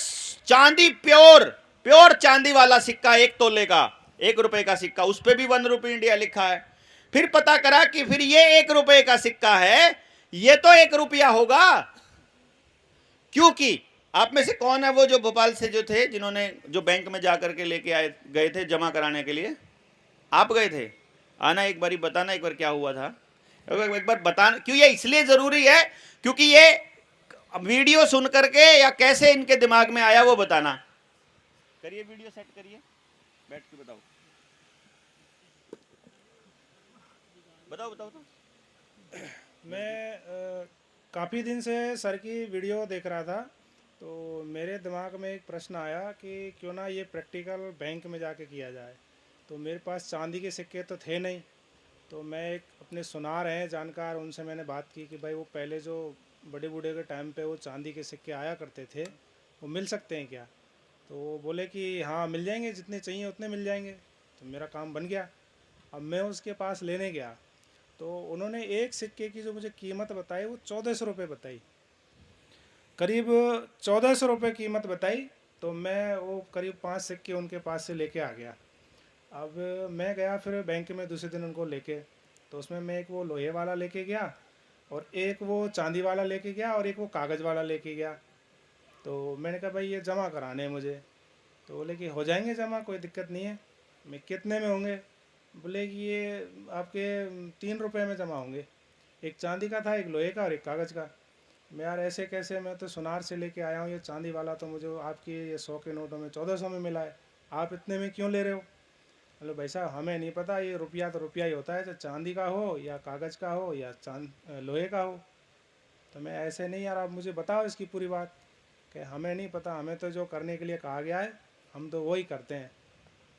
Speaker 1: चांदी प्योर चांदी वाला सिक्का 1 तोले का, 1 रुपए का सिक्का, उस पर भी 1 रुपी इंडिया लिखा है। फिर पता करा कि फिर ये 1 रुपए का सिक्का है, ये तो 1 रुपया होगा, क्योंकि आप में से कौन है वो जो भोपाल से जो थे, जिन्होंने जो बैंक में जाकर के लेके आए गए थे जमा कराने के लिए? आप गए थे? आना एक बारी, बताना एक बार क्या हुआ था, एक बार बताना। क्यों ये इसलिए जरूरी है, क्योंकि ये वीडियो सुन करके या कैसे इनके दिमाग में आया वो बताना। करिए, वीडियो सेट करिए, बैठ के बताओ, बताओ।
Speaker 2: मैं काफ़ी दिन से सर की वीडियो देख रहा था, तो मेरे दिमाग में एक प्रश्न आया कि क्यों ना ये प्रैक्टिकल बैंक में जाके किया जाए। तो मेरे पास चांदी के सिक्के तो थे नहीं, तो मैं एक अपने सुनार हैं जानकार, उनसे मैंने बात की कि भाई वो पहले जो बड़े बूढ़े के टाइम पे वो चांदी के सिक्के आया करते थे, वो मिल सकते हैं क्या? तो वो बोले कि हाँ मिल जाएंगे, जितने चाहिए उतने मिल जाएंगे। तो मेरा काम बन गया। अब मैं उसके पास लेने गया, तो उन्होंने एक सिक्के की जो मुझे कीमत बताई वो 1400 रुपये बताई, करीब 1400 रुपये कीमत बताई। तो मैं वो करीब 5 सिक्के उनके पास से लेके आ गया। अब मैं गया फिर बैंक में दूसरे दिन उनको लेके, तो उसमें मैं एक वो लोहे वाला लेके गया और एक वो चांदी वाला लेके गया और एक वो कागज़ वाला लेके गया। तो मैंने कहा भाई ये जमा कराने हैं मुझे। तो बोले कि हो जाएंगे जमा, कोई दिक्कत नहीं है। मैं कितने में होंगे? बोले कि ये आपके 3 रुपये में जमा होंगे। एक चांदी का था, एक लोहे का और एक कागज़ का। मैं यार ऐसे कैसे, मैं तो सुनार से लेके आया हूँ, ये चांदी वाला तो मुझे आपकी ये 100 के नोटों में 1400 में मिला है, आप इतने में क्यों ले रहे हो? हेलो भाई साहब, हमें नहीं पता, ये रुपया तो रुपया ही होता है, चाहे चांदी का हो या कागज़ का हो या लोहे का हो। तो मैं ऐसे नहीं यार, आप मुझे बताओ इसकी पूरी बात। कि हमें नहीं पता, हमें तो जो करने के लिए कहा गया है हम तो वही करते हैं।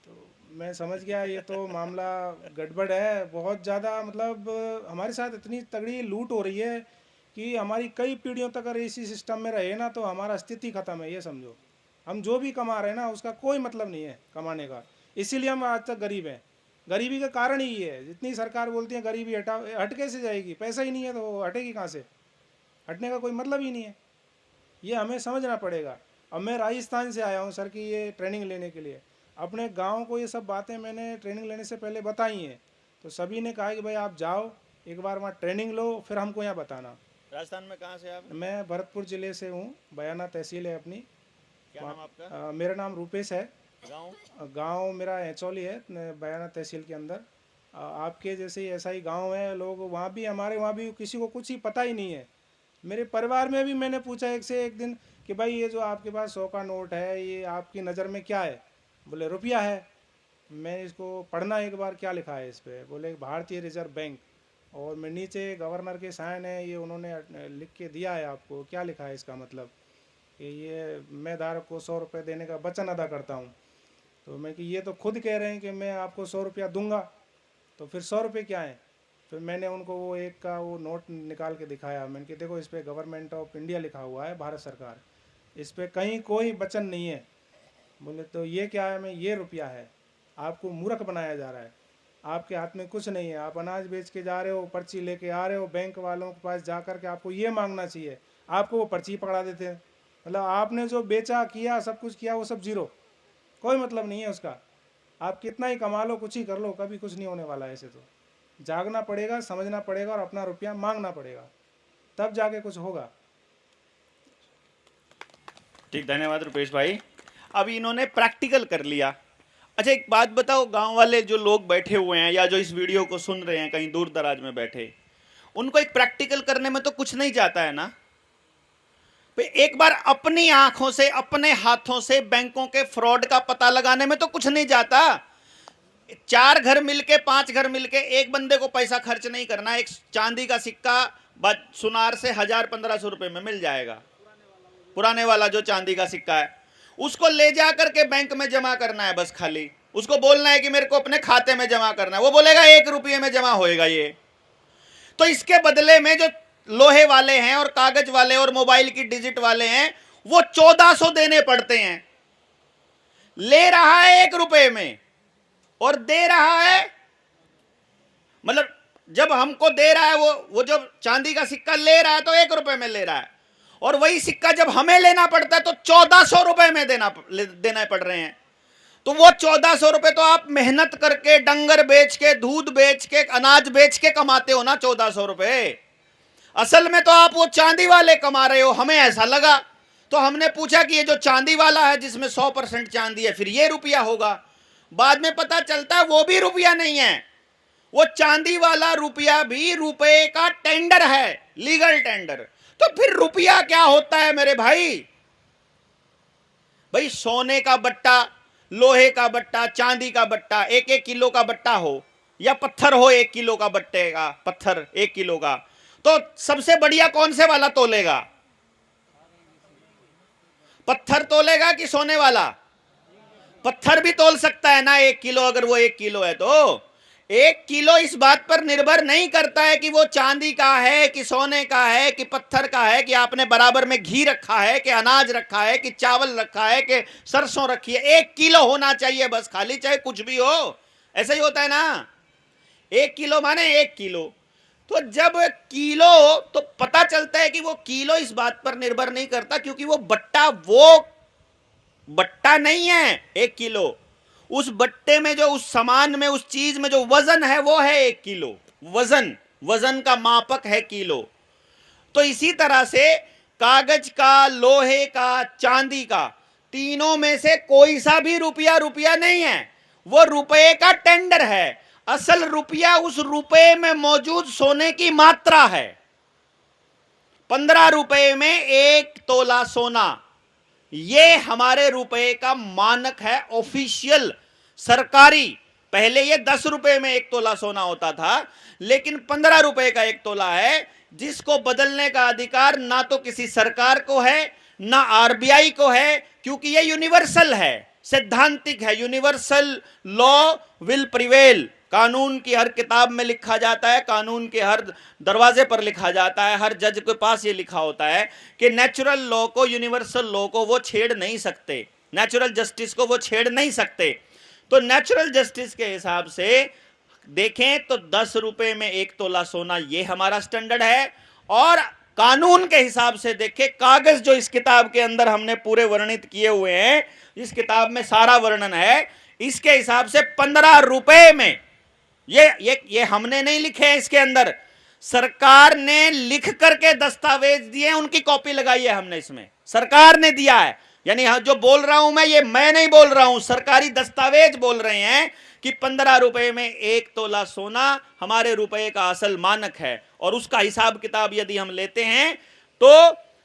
Speaker 2: तो मैं समझ गया ये तो मामला गड़बड़ है बहुत ज़्यादा। मतलब हमारे साथ इतनी तगड़ी लूट हो रही है कि हमारी कई पीढ़ियों तक अगर इसी सिस्टम में रहे ना तो हमारा अस्तित्व ही ख़त्म है, ये समझो। हम जो भी कमा रहे हैं ना उसका कोई मतलब नहीं है कमाने का, इसीलिए हम आज तक गरीब हैं। गरीबी का कारण ही ये है। जितनी सरकार बोलती है गरीबी हटाओ, हट कैसे जाएगी? पैसा ही नहीं है तो हटेगी कहाँ से? हटने का कोई मतलब ही नहीं है, ये हमें समझना पड़ेगा। अब मैं राजस्थान से आया हूँ सर की ये ट्रेनिंग लेने के लिए। अपने गांव को ये सब बातें मैंने ट्रेनिंग लेने से पहले बताई हैं, तो सभी ने कहा कि भाई आप जाओ एक बार वहाँ ट्रेनिंग लो, फिर हमको यहाँ बताना।
Speaker 1: राजस्थान में कहाँ से आप?
Speaker 2: मैं भरतपुर ज़िले से हूँ, बयाना तहसील है अपनी।
Speaker 1: क्या नाम आपका?
Speaker 2: मेरा नाम रूपेश है।
Speaker 1: गाँव?
Speaker 2: गांव मेरा एचौली है, बयाना तहसील के अंदर। आपके जैसे ही ऐसा ही गांव है, लोग वहाँ भी, हमारे वहाँ भी किसी को कुछ ही पता ही नहीं है। मेरे परिवार में भी मैंने पूछा एक से एक दिन कि भाई ये जो आपके पास 100 का नोट है ये आपकी नज़र में क्या है? बोले रुपया है। मैं इसको पढ़ना एक बार, क्या लिखा है इस पर? बोले भारतीय रिजर्व बैंक, और मैं नीचे गवर्नर के साइन है, ये उन्होंने लिख के दिया है आपको, क्या लिखा है इसका मतलब? कि ये मैं धारक को 100 रुपये देने का वचन अदा करता हूँ। तो मैं कि ये तो खुद कह रहे हैं कि मैं आपको 100 रुपया दूंगा, तो फिर 100 रुपये क्या है? फिर मैंने उनको वो एक का वो नोट निकाल के दिखाया। मैंने कि देखो इस पर गवर्नमेंट ऑफ इंडिया लिखा हुआ है, भारत सरकार, इस पर कहीं कोई वचन नहीं है। बोले तो ये क्या है? मैं ये रुपया है, आपको मूर्ख बनाया जा रहा है, आपके हाथ में कुछ नहीं है, आप अनाज बेच के जा रहे हो, पर्ची लेके आ रहे हो, बैंक वालों के पास जा कर के आपको ये मांगना चाहिए, आपको वो पर्ची पकड़ा देते हैं। मतलब आपने जो बेचा किया सब कुछ किया वो सब जीरो, कोई मतलब नहीं है उसका। आप कितना ही कमा लो, कुछ ही कर लो, कभी कुछ नहीं होने वाला है। ऐसे तो जागना पड़ेगा, समझना पड़ेगा और अपना रुपया मांगना पड़ेगा, तब जाके कुछ होगा।
Speaker 1: ठीक, धन्यवाद रुपेश भाई। अब इन्होंने प्रैक्टिकल कर लिया। अच्छा एक बात बताओ, गांव वाले जो लोग बैठे हुए हैं या जो इस वीडियो को सुन रहे हैं कहीं दूर दराज में बैठे, उनको एक प्रैक्टिकल करने में तो कुछ नहीं जाता है ना? एक बार अपनी आंखों से, अपने हाथों से बैंकों के फ्रॉड का पता लगाने में तो कुछ नहीं जाता। 4 घर मिलके, 5 घर मिलके एक बंदे को पैसा खर्च नहीं करना। एक चांदी का सिक्का सुनार से 1000-1500 रुपए में मिल जाएगा, पुराने वाला जो चांदी का सिक्का है, उसको ले जा करके बैंक में जमा करना है बस खाली। उसको बोलना है कि मेरे को अपने खाते में जमा करना है, वो बोलेगा 1 रुपये में जमा होएगा ये। तो इसके बदले में जो लोहे वाले हैं और कागज वाले और मोबाइल की डिजिट वाले हैं, वो 1400 देने पड़ते हैं। ले रहा है 1 रुपये में और दे रहा है, मतलब जब हमको दे रहा है वो जब चांदी का सिक्का ले रहा है तो 1 रुपये में ले रहा है, और वही सिक्का जब हमें लेना पड़ता है तो 1400 रुपए में देना पड़ रहे हैं। तो वो 1400 रुपए तो आप मेहनत करके, डंगर बेच के, दूध बेच के, अनाज बेच के कमाते हो ना 1400 रुपए। असल में तो आप वो चांदी वाले कमा रहे हो, हमें ऐसा लगा। तो हमने पूछा कि ये जो चांदी वाला है जिसमें 100% चांदी है, फिर ये रुपया होगा। बाद में पता चलता है वो भी रुपया नहीं है, वो चांदी वाला रुपया भी रुपए का टेंडर है, लीगल टेंडर। तो फिर रुपया क्या होता है मेरे भाई? भाई सोने का बट्टा, लोहे का बट्टा, चांदी का बट्टा, 1-1 किलो का बट्टा हो या पत्थर हो 1 किलो का बट्टे का पत्थर 1 किलो का, तो सबसे बढ़िया कौन से वाला तोलेगा? पत्थर तोलेगा कि सोने वाला? पत्थर भी तोल सकता है ना 1 किलो, अगर वो 1 किलो है तो। 1 किलो इस बात पर निर्भर नहीं करता है कि वो चांदी का है कि सोने का है कि पत्थर का है, कि आपने बराबर में घी रखा है कि अनाज रखा है कि चावल रखा है कि सरसों रखी है। 1 किलो होना चाहिए बस, खाली चाहे कुछ भी हो। ऐसा ही होता है ना, 1 किलो माने 1 किलो। तो जब किलो, तो पता चलता है कि वो किलो इस बात पर निर्भर नहीं करता, क्योंकि वो बट्टा नहीं है 1 किलो। उस बट्टे में जो, उस सामान में, उस चीज में जो वजन है वो है 1 किलो। वजन का मापक है किलो। तो इसी तरह से कागज का, लोहे का, चांदी का, तीनों में से कोई सा भी रुपया नहीं है, वो रुपये का टेंडर है। असल रुपया उस रुपये में मौजूद सोने की मात्रा है। 15 रुपए में 1 तोला सोना, ये हमारे रुपये का मानक है, ऑफिशियल, सरकारी। पहले ये 10 रुपए में 1 तोला सोना होता था, लेकिन 15 रुपए का 1 तोला है, जिसको बदलने का अधिकार ना तो किसी सरकार को है ना आरबीआई को है, क्योंकि ये यूनिवर्सल है, सैद्धांतिक है। Universal law will prevail. कानून की हर किताब में लिखा जाता है, कानून के हर दरवाजे पर लिखा जाता है, हर जज के पास ये लिखा होता है कि नेचुरल लॉ को, यूनिवर्सल लॉ को वो छेड़ नहीं सकते, नेचुरल जस्टिस को वो छेड़ नहीं सकते। तो नेचुरल जस्टिस के हिसाब से देखें तो 10 रुपए में 1 तोला सोना, ये हमारा स्टैंडर्ड है। और कानून के हिसाब से देखें, कागज जो इस किताब के अंदर हमने पूरे वर्णित किए हुए हैं, इस किताब में सारा वर्णन है, इसके हिसाब से 15 रुपए में, ये हमने नहीं लिखे हैं, इसके अंदर सरकार ने लिख करके दस्तावेज दिए, उनकी कॉपी लगाई है हमने, इसमें सरकार ने दिया है। यानी जो बोल रहा हूं मैं नहीं बोल रहा हूं, सरकारी दस्तावेज बोल रहे हैं कि 15 रुपए में 1 तोला सोना हमारे रुपए का असल मानक है। और उसका हिसाब किताब यदि हम लेते हैं तो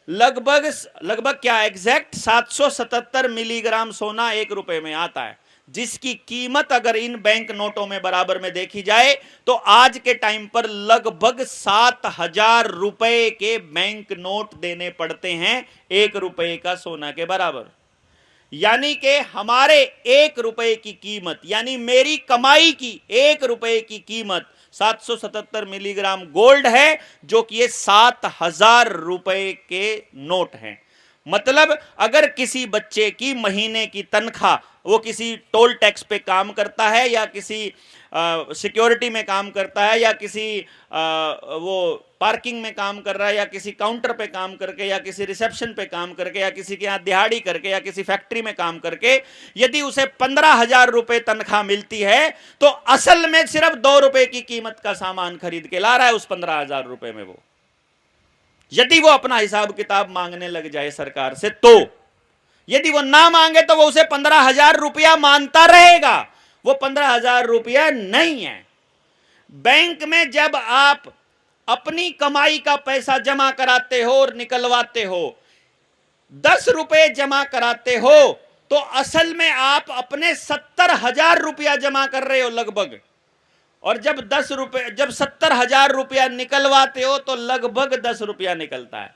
Speaker 1: लगभग क्या, एग्जैक्ट 777 मिलीग्राम सोना 1 रुपए में आता है, जिसकी कीमत अगर इन बैंक नोटों में बराबर में देखी जाए तो आज के टाइम पर लगभग 7000 रुपए के बैंक नोट देने पड़ते हैं 1 रुपए का सोना के बराबर। यानी कि हमारे 1 रुपए की कीमत, यानी मेरी कमाई की 1 रुपए की कीमत 777 मिलीग्राम गोल्ड है, जो कि ये 7000 रुपए के नोट हैं। मतलब अगर किसी बच्चे की महीने की तनख्वाह, वो किसी टोल टैक्स पे काम करता है या किसी सिक्योरिटी में काम करता है या किसी वो पार्किंग में काम कर रहा है या किसी काउंटर पे काम करके या किसी रिसेप्शन पे काम करके या किसी के यहाँ दिहाड़ी करके या किसी फैक्ट्री में काम करके, यदि उसे 15,000 रुपए तनख्वाह मिलती है तो असल में सिर्फ 2 रुपए की कीमत का सामान खरीद के ला रहा है उस 15,000 रुपए में। वो यदि वो अपना हिसाब किताब मांगने लग जाए सरकार से, तो यदि वो ना मांगे तो वो उसे 15,000 रुपया मानता रहेगा, वो 15,000 रुपया नहीं है। बैंक में जब आप अपनी कमाई का पैसा जमा कराते हो और निकलवाते हो, 10 रुपए जमा कराते हो, तो असल में आप अपने 70,000 रुपया जमा कर रहे हो लगभग। और जब 70,000 रुपया निकलवाते हो तो लगभग 10 रुपया निकलता है,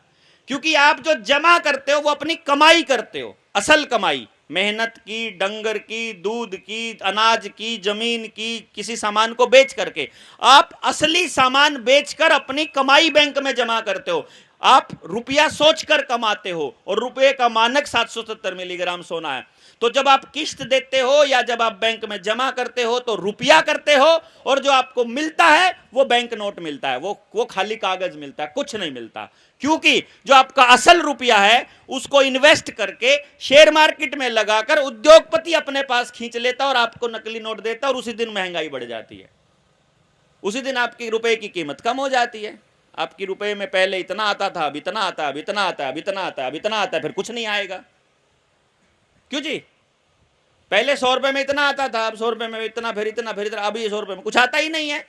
Speaker 1: क्योंकि आप जो जमा करते हो वो अपनी कमाई करते हो, असल कमाई। मेहनत की, डंगर की, दूध की, अनाज की, जमीन की, किसी सामान को बेच करके। आप असली सामान बेचकर अपनी कमाई बैंक में जमा करते हो। आप रुपया सोचकर कमाते हो, और रुपये का मानक 770 मिलीग्राम सोना है। तो जब आप किस्त देते हो या जब आप बैंक में जमा करते हो तो रुपया करते हो, और जो आपको मिलता है वो बैंक नोट मिलता है, वो खाली कागज मिलता है, कुछ नहीं मिलता। क्योंकि जो आपका असल रुपया है उसको इन्वेस्ट करके शेयर मार्केट में लगाकर उद्योगपति अपने पास खींच लेता और आपको नकली नोट देता, और उसी दिन महंगाई बढ़ जाती है, उसी दिन आपकी रुपए की कीमत कम हो जाती है। आपकी रुपए में पहले इतना आता था, अब इतना आता है, अब इतना आता है, अब इतना आता है, अब इतना आता है, फिर कुछ नहीं आएगा। क्यों जी? पहले 100 रुपए में इतना आता था, अब 100 रुपए में इतना, फिर इतना, फिर इतना, अब ये 100 रुपए में कुछ आता ही नहीं है।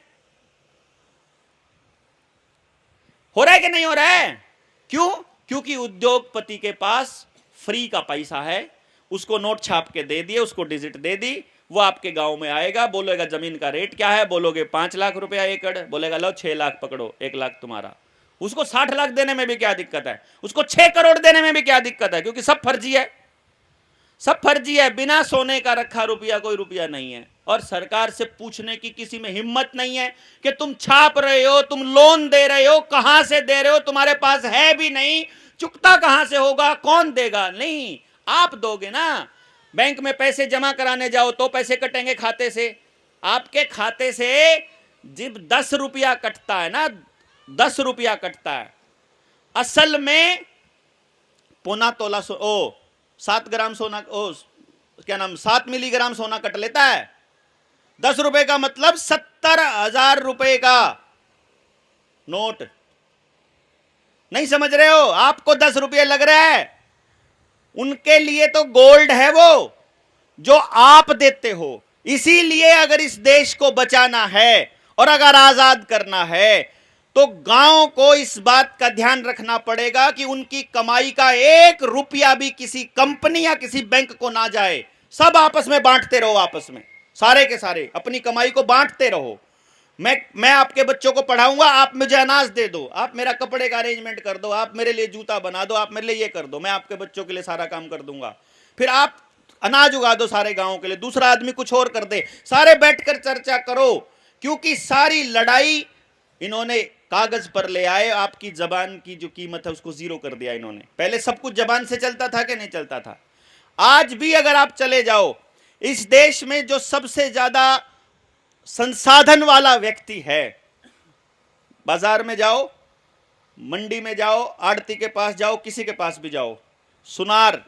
Speaker 1: हो रहा है कि नहीं हो रहा है? क्यों? क्योंकि उद्योगपति के पास फ्री का पैसा है, उसको नोट छाप के दे दिए, उसको डिजिट दे दी, वो आपके गांव में आएगा, बोलेगा जमीन का रेट क्या है, बोलोगे 5 लाख रुपया एकड़, बोलेगा लो 6 लाख पकड़ो, 1 लाख तुम्हारा। उसको 60 लाख देने में भी क्या दिक्कत है, उसको 6 करोड़ देने में भी क्या दिक्कत है, क्योंकि सब फर्जी है, सब फर्जी है। बिना सोने का रखा रुपया कोई रुपया नहीं है। और सरकार से पूछने की किसी में हिम्मत नहीं है कि तुम छाप रहे हो, तुम लोन दे रहे हो, कहां से दे रहे हो, तुम्हारे पास है भी नहीं, चुकता कहां से होगा, कौन देगा? नहीं, आप दोगे ना। बैंक में पैसे जमा कराने जाओ तो पैसे कटेंगे खाते से, आपके खाते से जब 10 रुपया कटता है ना, 10 रुपया कटता है, असल में पौना तोला 7 ग्राम सोना, क्या नाम, 7 मिलीग्राम सोना कट लेता है। 10 रुपए का मतलब 70,000 रुपए का नोट। नहीं समझ रहे हो? आपको 10 रुपये लग रहा है, उनके लिए तो गोल्ड है वो जो आप देते हो। इसीलिए अगर इस देश को बचाना है और अगर आजाद करना है तो गांव को इस बात का ध्यान रखना पड़ेगा कि उनकी कमाई का 1 रुपया भी किसी कंपनी या किसी बैंक को ना जाए। सब आपस में बांटते रहो, आपस में सारे के सारे अपनी कमाई को बांटते रहो। मैं आपके बच्चों को पढ़ाऊंगा, आप मुझे अनाज दे दो, आप मेरा कपड़े का अरेंजमेंट कर दो, आप मेरे लिए जूता बना दो, आप मेरे लिए ये कर दो, मैं आपके बच्चों के लिए सारा काम कर दूंगा। फिर आप अनाज उगा दो सारे गांव के लिए, दूसरा आदमी कुछ और कर दे, सारे बैठकर चर्चा करो। क्योंकि सारी लड़ाई इन्होंने कागज पर ले आए, आपकी जबान की जो कीमत है उसको जीरो कर दिया इन्होंने। पहले सब कुछ जबान से चलता था कि नहीं चलता था? आज भी अगर आप चले जाओ इस देश में जो सबसे ज्यादा संसाधन वाला व्यक्ति है, बाजार में जाओ, मंडी में जाओ, आड़ती के पास जाओ, किसी के पास भी जाओ, सुनार,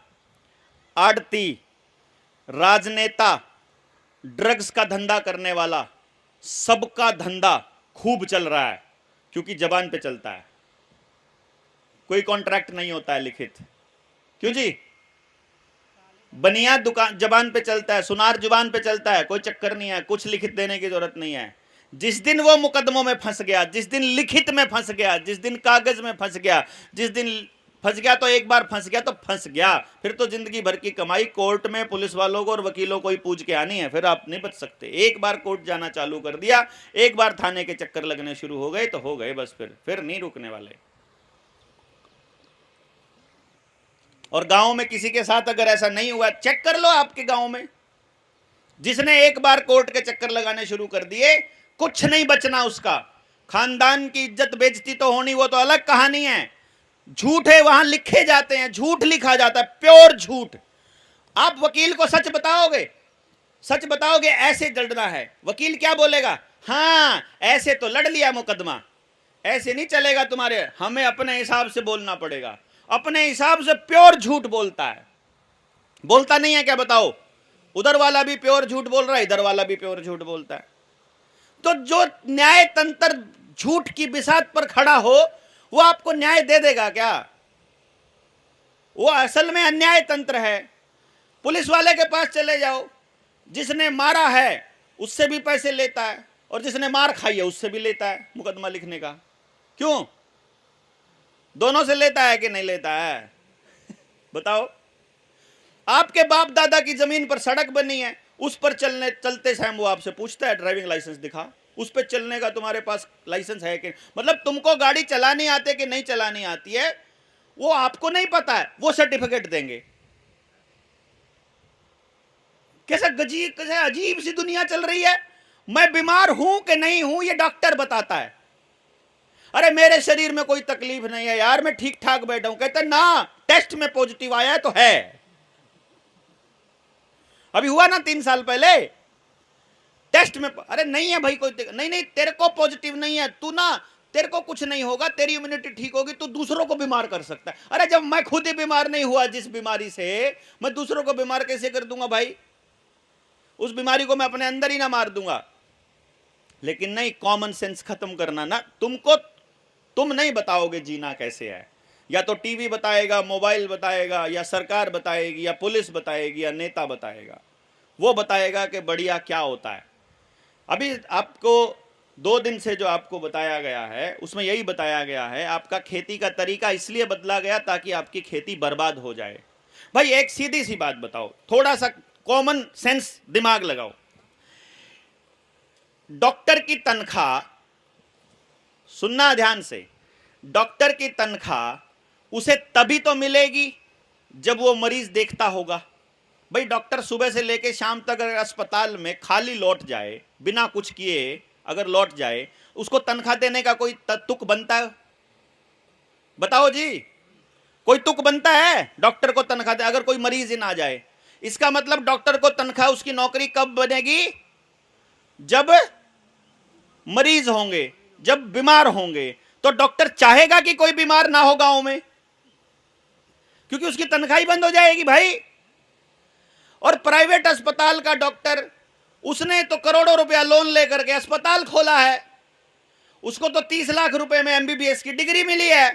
Speaker 1: आड़ती, राजनेता, ड्रग्स का धंधा करने वाला, सबका धंधा खूब चल रहा है क्योंकि जबान पे चलता है। कोई कॉन्ट्रैक्ट नहीं होता है लिखित। क्यों जी? बनिया दुकान जबान पे चलता है, सुनार जुबान पे चलता है, कोई चक्कर नहीं है, कुछ लिखित देने की जरूरत नहीं है। जिस दिन वो मुकदमों में फंस गया, जिस दिन लिखित में फंस गया, जिस दिन कागज में फंस गया, जिस दिन फंस गया तो एक बार फंस गया तो फंस गया, फिर तो जिंदगी भर की कमाई कोर्ट में पुलिस वालों को और वकीलों को ही पूछ के आनी है, फिर आप नहीं बच सकते। एक बार कोर्ट जाना चालू कर दिया, एक बार थाने के चक्कर लगने शुरू हो गए तो हो गए बस, फिर नहीं रुकने वाले। और गांव में किसी के साथ अगर ऐसा नहीं हुआ, चेक कर लो आपके गांव में, जिसने एक बार कोर्ट के चक्कर लगाने शुरू कर दिए कुछ नहीं बचना उसका। खानदान की इज्जत बेइज्जती तो होनी, वो तो अलग कहानी है। झूठ है वहां लिखे जाते हैं, झूठ लिखा जाता है, प्योर झूठ। आप वकील को सच बताओगे, सच बताओगे ऐसे लड़ना है, वकील क्या बोलेगा? हाँ ऐसे तो लड़ लिया मुकदमा, ऐसे नहीं चलेगा तुम्हारे, हमें अपने हिसाब से बोलना पड़ेगा। अपने हिसाब से प्योर झूठ बोलता है, बोलता नहीं है क्या बताओ? उधर वाला भी प्योर झूठ बोल रहा है, इधर वाला भी प्योर झूठ बोलता है। तो जो न्याय तंत्र झूठ की बिसात पर खड़ा हो वो आपको न्याय दे देगा क्या? वो असल में अन्याय तंत्र है। पुलिस वाले के पास चले जाओ, जिसने मारा है उससे भी पैसे लेता है और जिसने मार खाई है उससे भी लेता है मुकदमा लिखने का। क्यों? दोनों से लेता है कि नहीं लेता है? बताओ। आपके बाप दादा की जमीन पर सड़क बनी है, उस पर चलते समय वो आपसे पूछता है ड्राइविंग लाइसेंस दिखा, उस पर चलने का तुम्हारे पास लाइसेंस है कि, मतलब तुमको गाड़ी चलानी आती है कि नहीं चलानी आती है वो आपको नहीं पता है, वो सर्टिफिकेट देंगे। कैसे अजीब सी दुनिया चल रही है। मैं बीमार हूं कि नहीं हूं ये डॉक्टर बताता है। अरे मेरे शरीर में कोई तकलीफ नहीं है यार, मैं ठीक ठाक बैठा हूं। कहते ना टेस्ट में पॉजिटिव आया है तो है। अभी हुआ ना 3 साल पहले टेस्ट में, अरे नहीं है भाई कोई, नहीं नहीं तेरे को पॉजिटिव नहीं है, तू ना, तेरे को कुछ नहीं होगा, तेरी इम्यूनिटी ठीक होगी, तू दूसरों को बीमार कर सकता है। अरे जब मैं खुद ही बीमार नहीं हुआ जिस बीमारी से, मैं दूसरों को बीमार कैसे कर दूंगा भाई? उस बीमारी को मैं अपने अंदर ही ना मार दूंगा। लेकिन नहीं, कॉमन सेंस खत्म करना ना, तुम नहीं बताओगे जीना कैसे है। या तो टीवी बताएगा, मोबाइल बताएगा, या सरकार बताएगी, या पुलिस बताएगी, या नेता बताएगा। वो बताएगा कि बढ़िया क्या होता है। अभी आपको 2 दिन से जो आपको बताया गया है उसमें यही बताया गया है, आपका खेती का तरीका इसलिए बदला गया ताकि आपकी खेती बर्बाद हो जाए। भाई एक सीधी सी बात बताओ, थोड़ा सा कॉमन सेंस दिमाग लगाओ। डॉक्टर की तनख्वाह, सुनना ध्यान से, डॉक्टर की तनख्वाह उसे तभी तो मिलेगी जब वो मरीज देखता होगा। भाई डॉक्टर सुबह से लेके शाम तक अगर अस्पताल में खाली लौट जाए, बिना कुछ किए अगर लौट जाए, उसको तनख्वाह देने का कोई तुक बनता है? बताओ जी, कोई तुक बनता है डॉक्टर को तनख्वाह दे? अगर कोई मरीज ही ना जाए, इसका मतलब डॉक्टर को तनख्वाह, उसकी नौकरी कब बनेगी? जब मरीज होंगे, जब बीमार होंगे। तो डॉक्टर चाहेगा कि कोई बीमार ना हो गांव में, क्योंकि उसकी तनख्वाह ही बंद हो जाएगी भाई। और प्राइवेट अस्पताल का डॉक्टर, उसने तो करोड़ों रुपया लोन लेकर के अस्पताल खोला है, उसको तो 30 लाख रुपए में एमबीबीएस की डिग्री मिली है।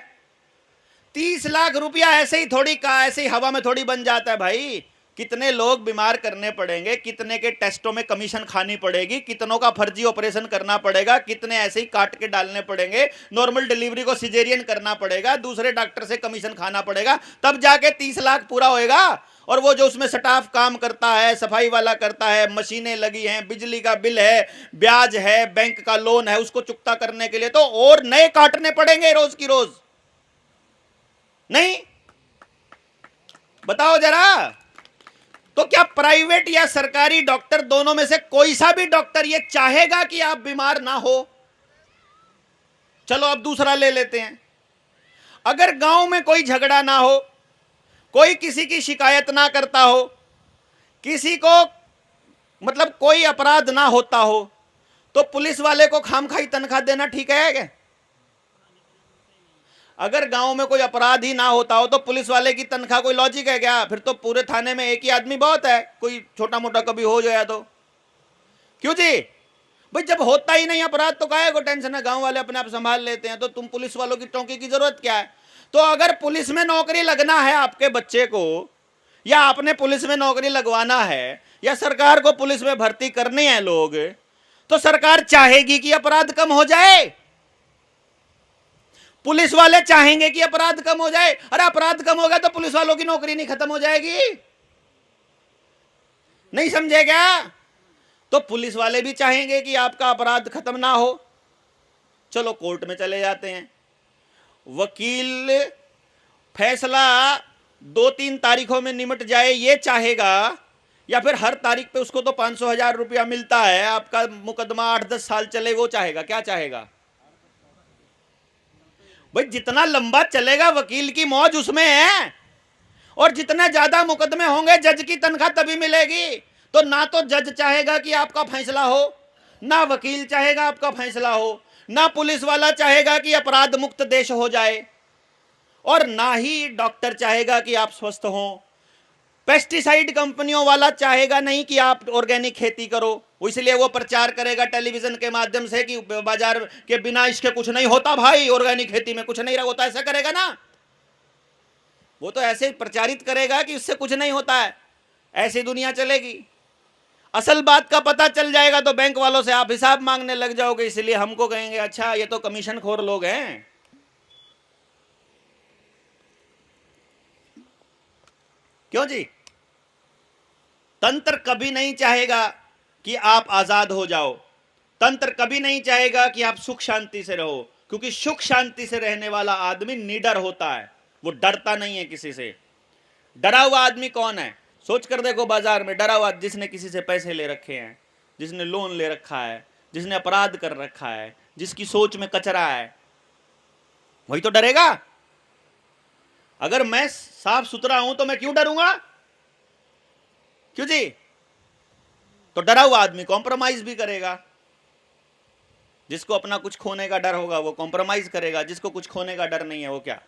Speaker 1: 30 लाख रुपया ऐसे ही थोड़ी का, ऐसे ही हवा में थोड़ी बन जाता है भाई। कितने लोग बीमार करने पड़ेंगे, कितने के टेस्टों में कमीशन खानी पड़ेगी, कितनों का फर्जी ऑपरेशन करना पड़ेगा, कितने ऐसे ही काट के डालने पड़ेंगे, नॉर्मल डिलीवरी को सिजेरियन करना पड़ेगा, दूसरे डॉक्टर से कमीशन खाना पड़ेगा, तब जाके 30 लाख पूरा होएगा। और वो जो उसमें स्टाफ काम करता है, सफाई वाला करता है, मशीनें लगी हैं, बिजली का बिल है, ब्याज है, बैंक का लोन है, उसको चुकता करने के लिए तो और नए काटने पड़ेंगे रोज की रोज। नहीं बताओ जरा, तो क्या प्राइवेट या सरकारी डॉक्टर, दोनों में से कोई सा भी डॉक्टर ये चाहेगा कि आप बीमार ना हो? चलो अब दूसरा ले लेते हैं। अगर गांव में कोई झगड़ा ना हो, कोई किसी की शिकायत ना करता हो, किसी को मतलब कोई अपराध ना होता हो, तो पुलिस वाले को खामखाई तनख्वाह देना ठीक है क्या? अगर गांव में कोई अपराध ही ना होता हो तो पुलिस वाले की तनख्वाह कोई लॉजिक है क्या? फिर तो पूरे थाने में एक ही आदमी बहुत है, कोई छोटा मोटा कभी हो जाए तो। क्यों जी? भाई जब होता ही नहीं अपराध तो काहे को टेंशन है, गांव वाले अपने आप संभाल लेते हैं, तो तुम पुलिस वालों की टोंकी की जरूरत क्या है? तो अगर पुलिस में नौकरी लगना है आपके बच्चे को, या आपने पुलिस में नौकरी लगवाना है, या सरकार को पुलिस में भर्ती करने हैं लोग, तो सरकार चाहेगी कि अपराध कम हो जाए, पुलिस वाले चाहेंगे कि अपराध कम हो जाए। अरे अपराध कम हो गया तो पुलिस वालों की नौकरी नहीं खत्म हो जाएगी? नहीं समझे क्या? तो पुलिस वाले भी चाहेंगे कि आपका अपराध खत्म ना हो। चलो कोर्ट में चले जाते हैं, वकील फैसला 2-3 तारीखों में निमट जाए ये चाहेगा, या फिर हर तारीख पे उसको तो 500,000 रुपया मिलता है, आपका मुकदमा 8-10 साल चले, वो चाहेगा? क्या चाहेगा भाई? जितना लंबा चलेगा वकील की मौज उसमें है, और जितने ज्यादा मुकदमे होंगे जज की तनख्वाह तभी मिलेगी। तो ना तो जज चाहेगा कि आपका फैसला हो, ना वकील चाहेगा आपका फैसला हो, ना पुलिस वाला चाहेगा कि अपराध मुक्त देश हो जाए, और ना ही डॉक्टर चाहेगा कि आप स्वस्थ हो। पेस्टिसाइड कंपनियों वाला चाहेगा नहीं कि आप ऑर्गेनिक खेती करो, इसलिए वो प्रचार करेगा टेलीविजन के माध्यम से कि बाजार के बिना इसके कुछ नहीं होता भाई, ऑर्गेनिक खेती में कुछ नहीं होता, ऐसा करेगा ना? वो तो ऐसे प्रचारित करेगा कि इससे कुछ नहीं होता है, ऐसी दुनिया चलेगी। असल बात का पता चल जाएगा तो बैंक वालों से आप हिसाब मांगने लग जाओगे, इसलिए हमको कहेंगे अच्छा ये तो कमीशन खोर लोग हैं। क्यों जी? तंत्र कभी नहीं चाहेगा कि आप आजाद हो जाओ, तंत्र कभी नहीं चाहेगा कि आप सुख शांति से रहो, क्योंकि सुख शांति से रहने वाला आदमी निडर होता है, वो डरता नहीं है किसी से। डरा हुआ आदमी कौन है? सोच कर देखो, बाजार में डरा हुआ जिसने किसी से पैसे ले रखे हैं, जिसने लोन ले रखा है, जिसने अपराध कर रखा है, जिसकी सोच में कचरा है, वही तो डरेगा। अगर मैं साफ सुथरा हूं तो मैं क्यों डरूंगा? क्यों जी? तो डरा हुआ आदमी कॉम्प्रोमाइज भी करेगा। जिसको अपना कुछ खोने का डर होगा वो कॉम्प्रोमाइज करेगा, जिसको कुछ खोने का डर नहीं है वो क्या?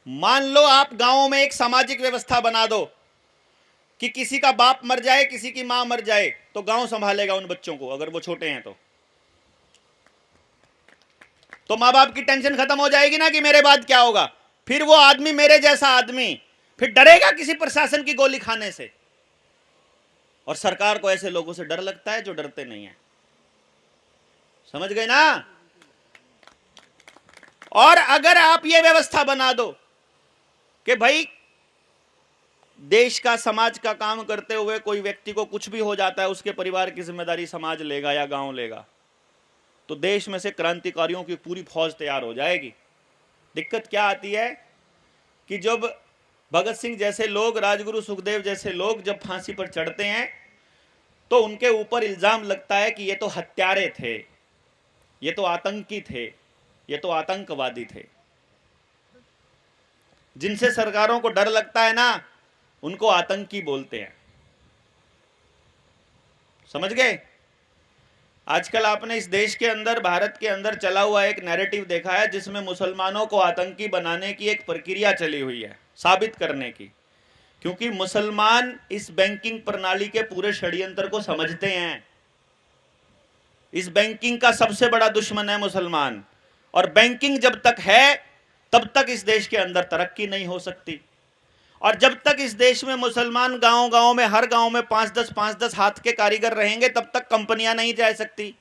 Speaker 1: मान लो आप गांवों में एक सामाजिक व्यवस्था बना दो कि किसी का बाप मर जाए, किसी की मां मर जाए, तो गांव संभालेगा उन बच्चों को, अगर वो छोटे हैं तो मां बाप की टेंशन खत्म हो जाएगी ना कि मेरे बाद क्या होगा। फिर वो आदमी, मेरे जैसा आदमी, फिर डरेगा किसी प्रशासन की गोली खाने से। और सरकार को ऐसे लोगों से डर लगता है जो डरते नहीं है। समझ गए ना? और अगर आप ये व्यवस्था बना दो कि भाई देश का, समाज का काम करते हुए कोई व्यक्ति को कुछ भी हो जाता है, उसके परिवार की जिम्मेदारी समाज लेगा या गांव लेगा, तो देश में से क्रांतिकारियों की पूरी फौज तैयार हो जाएगी। दिक्कत क्या आती है कि जब भगत सिंह जैसे लोग, राजगुरु सुखदेव जैसे लोग जब फांसी पर चढ़ते हैं तो उनके ऊपर इल्जाम लगता है कि ये तो हत्यारे थे, ये तो आतंकी थे, ये तो आतंकवादी थे। जिनसे सरकारों को डर लगता है ना, उनको आतंकी बोलते हैं। समझ गए? आजकल आपने इस देश के अंदर, भारत के अंदर चला हुआ एक नैरेटिव देखा है जिसमें मुसलमानों को आतंकी बनाने की एक प्रक्रिया चली हुई है, साबित करने की। क्योंकि मुसलमान इस बैंकिंग प्रणाली के पूरे षड्यंत्र को समझते हैं। इस बैंकिंग का सबसे बड़ा दुश्मन है मुसलमान, और बैंकिंग जब तक है तब तक इस देश के अंदर तरक्की नहीं हो सकती। और जब तक इस देश में मुसलमान गांव-गांव में, हर गांव में 5-10 हाथ के कारीगर रहेंगे, तब तक कंपनियां नहीं जा सकती।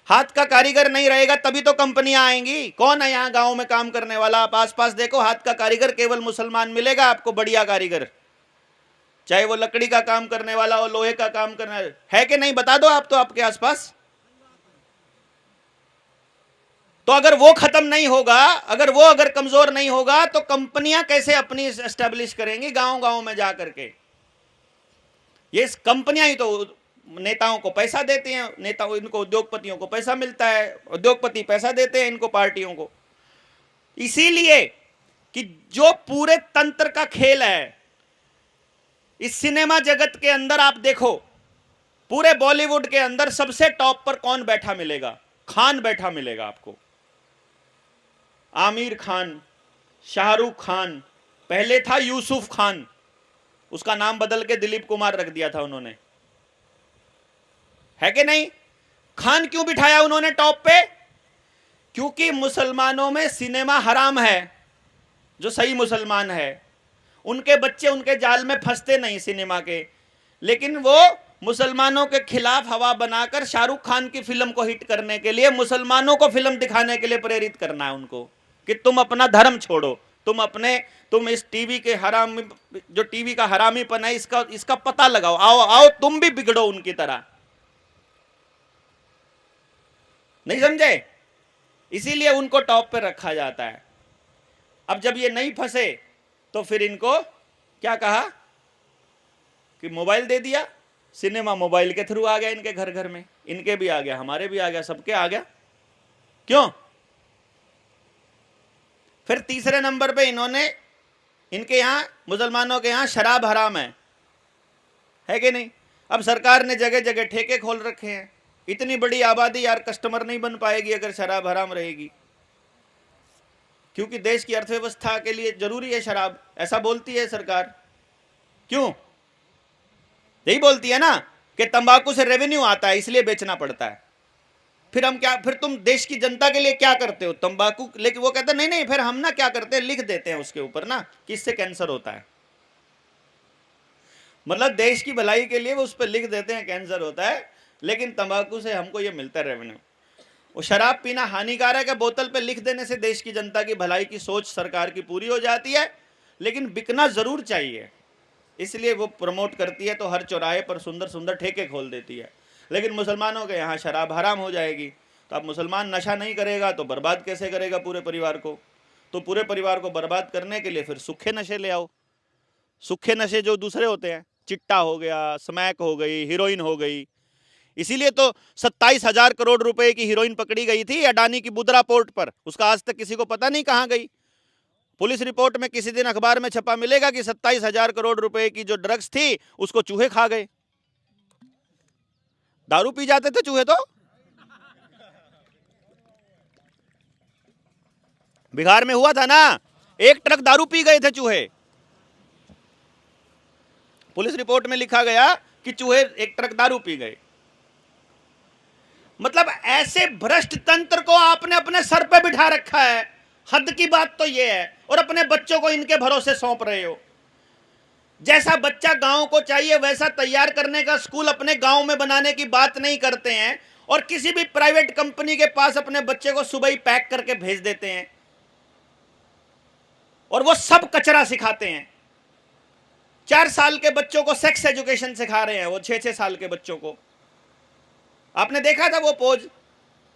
Speaker 1: हाथ का कारीगर नहीं रहेगा तभी तो कंपनियां आएंगी। कौन है यहाँ गांव में काम करने वाला? आप आसपास देखो, हाथ का कारीगर केवल मुसलमान मिलेगा आपको, बढ़िया कारीगर, चाहे वो लकड़ी का काम करने वाला हो, लोहे का काम करने वाला है कि नहीं, बता दो आप तो आपके आसपास। तो अगर वो खत्म नहीं होगा, अगर कमजोर नहीं होगा, तो कंपनियां कैसे अपनी एस्टेब्लिश करेंगी गांव-गांव में जाकर के? ये कंपनियां ही तो नेताओं को पैसा देते हैं, नेताओं, इनको उद्योगपतियों को पैसा मिलता है, उद्योगपति पैसा देते हैं इनको, पार्टियों को। इसीलिए कि जो पूरे तंत्र का खेल है इस सिनेमा जगत के अंदर, आप देखो पूरे बॉलीवुड के अंदर सबसे टॉप पर कौन बैठा मिलेगा? खान बैठा मिलेगा आपको। आमिर खान, शाहरुख खान, पहले था यूसुफ खान, उसका नाम बदल के दिलीप कुमार रख दिया था उन्होंने, है कि नहीं? खान क्यों बिठाया उन्होंने टॉप पे? क्योंकि मुसलमानों में सिनेमा हराम है। जो सही मुसलमान है उनके बच्चे उनके जाल में फंसते नहीं सिनेमा के, लेकिन वो मुसलमानों के खिलाफ हवा बनाकर शाहरुख खान की फिल्म को हिट करने के लिए, मुसलमानों को फिल्म दिखाने के लिए प्रेरित करना है उनको कि तुम अपना धर्म छोड़ो, तुम इस टीवी के हरामी, जो टीवी का हरामीपन है, इसका पता लगाओ, आओ तुम भी बिगड़ो उनकी तरह। नहीं समझे? इसीलिए उनको टॉप पे रखा जाता है। अब जब ये नहीं फंसे तो फिर इनको क्या कहा कि मोबाइल दे दिया, सिनेमा मोबाइल के थ्रू आ गया इनके घर घर में, इनके भी आ गया, हमारे भी आ गया, सबके आ गया। क्यों? फिर तीसरे नंबर पे इन्होंने, इनके यहां, मुसलमानों के यहां शराब हराम है कि नहीं? अब सरकार ने जगह जगह ठेके खोल रखे हैं। इतनी बड़ी आबादी यार, कस्टमर नहीं बन पाएगी अगर शराब हराम रहेगी, क्योंकि देश की अर्थव्यवस्था के लिए जरूरी है शराब, ऐसा बोलती है सरकार। क्यों? यही बोलती है ना कि तंबाकू से रेवेन्यू आता है इसलिए बेचना पड़ता है। फिर तुम देश की जनता के लिए क्या करते हो? तंबाकू। लेकिन वो कहते हैं नहीं, फिर हम ना क्या करते हैं, लिख देते हैं उसके ऊपर ना कि इससे कैंसर होता है। मतलब देश की भलाई के लिए वो उस पर लिख देते हैं कैंसर होता है, लेकिन तंबाकू से हमको ये मिलता है रेवेन्यू। वो शराब पीना हानिकारक है, बोतल पे लिख देने से देश की जनता की भलाई की सोच सरकार की पूरी हो जाती है, लेकिन बिकना जरूर चाहिए, इसलिए वो प्रमोट करती है। तो हर चौराहे पर सुंदर सुंदर ठेके खोल देती है। लेकिन मुसलमानों के यहाँ शराब हराम हो जाएगी, तो अब मुसलमान नशा नहीं करेगा तो बर्बाद कैसे करेगा पूरे परिवार को? तो पूरे परिवार को बर्बाद करने के लिए फिर सूखे नशे ले आओ। सूखे नशे जो दूसरे होते हैं, चिट्टा हो गया, स्मैक हो गई, हीरोइन हो गई। इसीलिए तो 27,000 करोड़ रुपए की हीरोइन पकड़ी गई थी अडानी की बुद्रा पोर्ट पर, उसका आज तक किसी को पता नहीं कहां गई। पुलिस रिपोर्ट में किसी दिन अखबार में छपा मिलेगा कि 27,000 करोड़ रुपए की जो ड्रग्स थी उसको चूहे खा गए। दारू पी जाते थे चूहे तो। बिहार में हुआ था ना, एक ट्रक दारू पी गए थे चूहे। पुलिस रिपोर्ट में लिखा गया कि चूहे एक ट्रक दारू पी गए। मतलब ऐसे भ्रष्ट तंत्र को आपने अपने सर पे बिठा रखा है, हद की बात तो यह है, और अपने बच्चों को इनके भरोसे सौंप रहे हो। जैसा बच्चा गांव को चाहिए वैसा तैयार करने का स्कूल अपने गांव में बनाने की बात नहीं करते हैं, और किसी भी प्राइवेट कंपनी के पास अपने बच्चे को सुबह ही पैक करके भेज देते हैं, और वो सब कचरा सिखाते हैं। 4 साल के बच्चों को सेक्स एजुकेशन सिखा रहे हैं, वो 6-6 साल के बच्चों को। आपने देखा था वो पोज,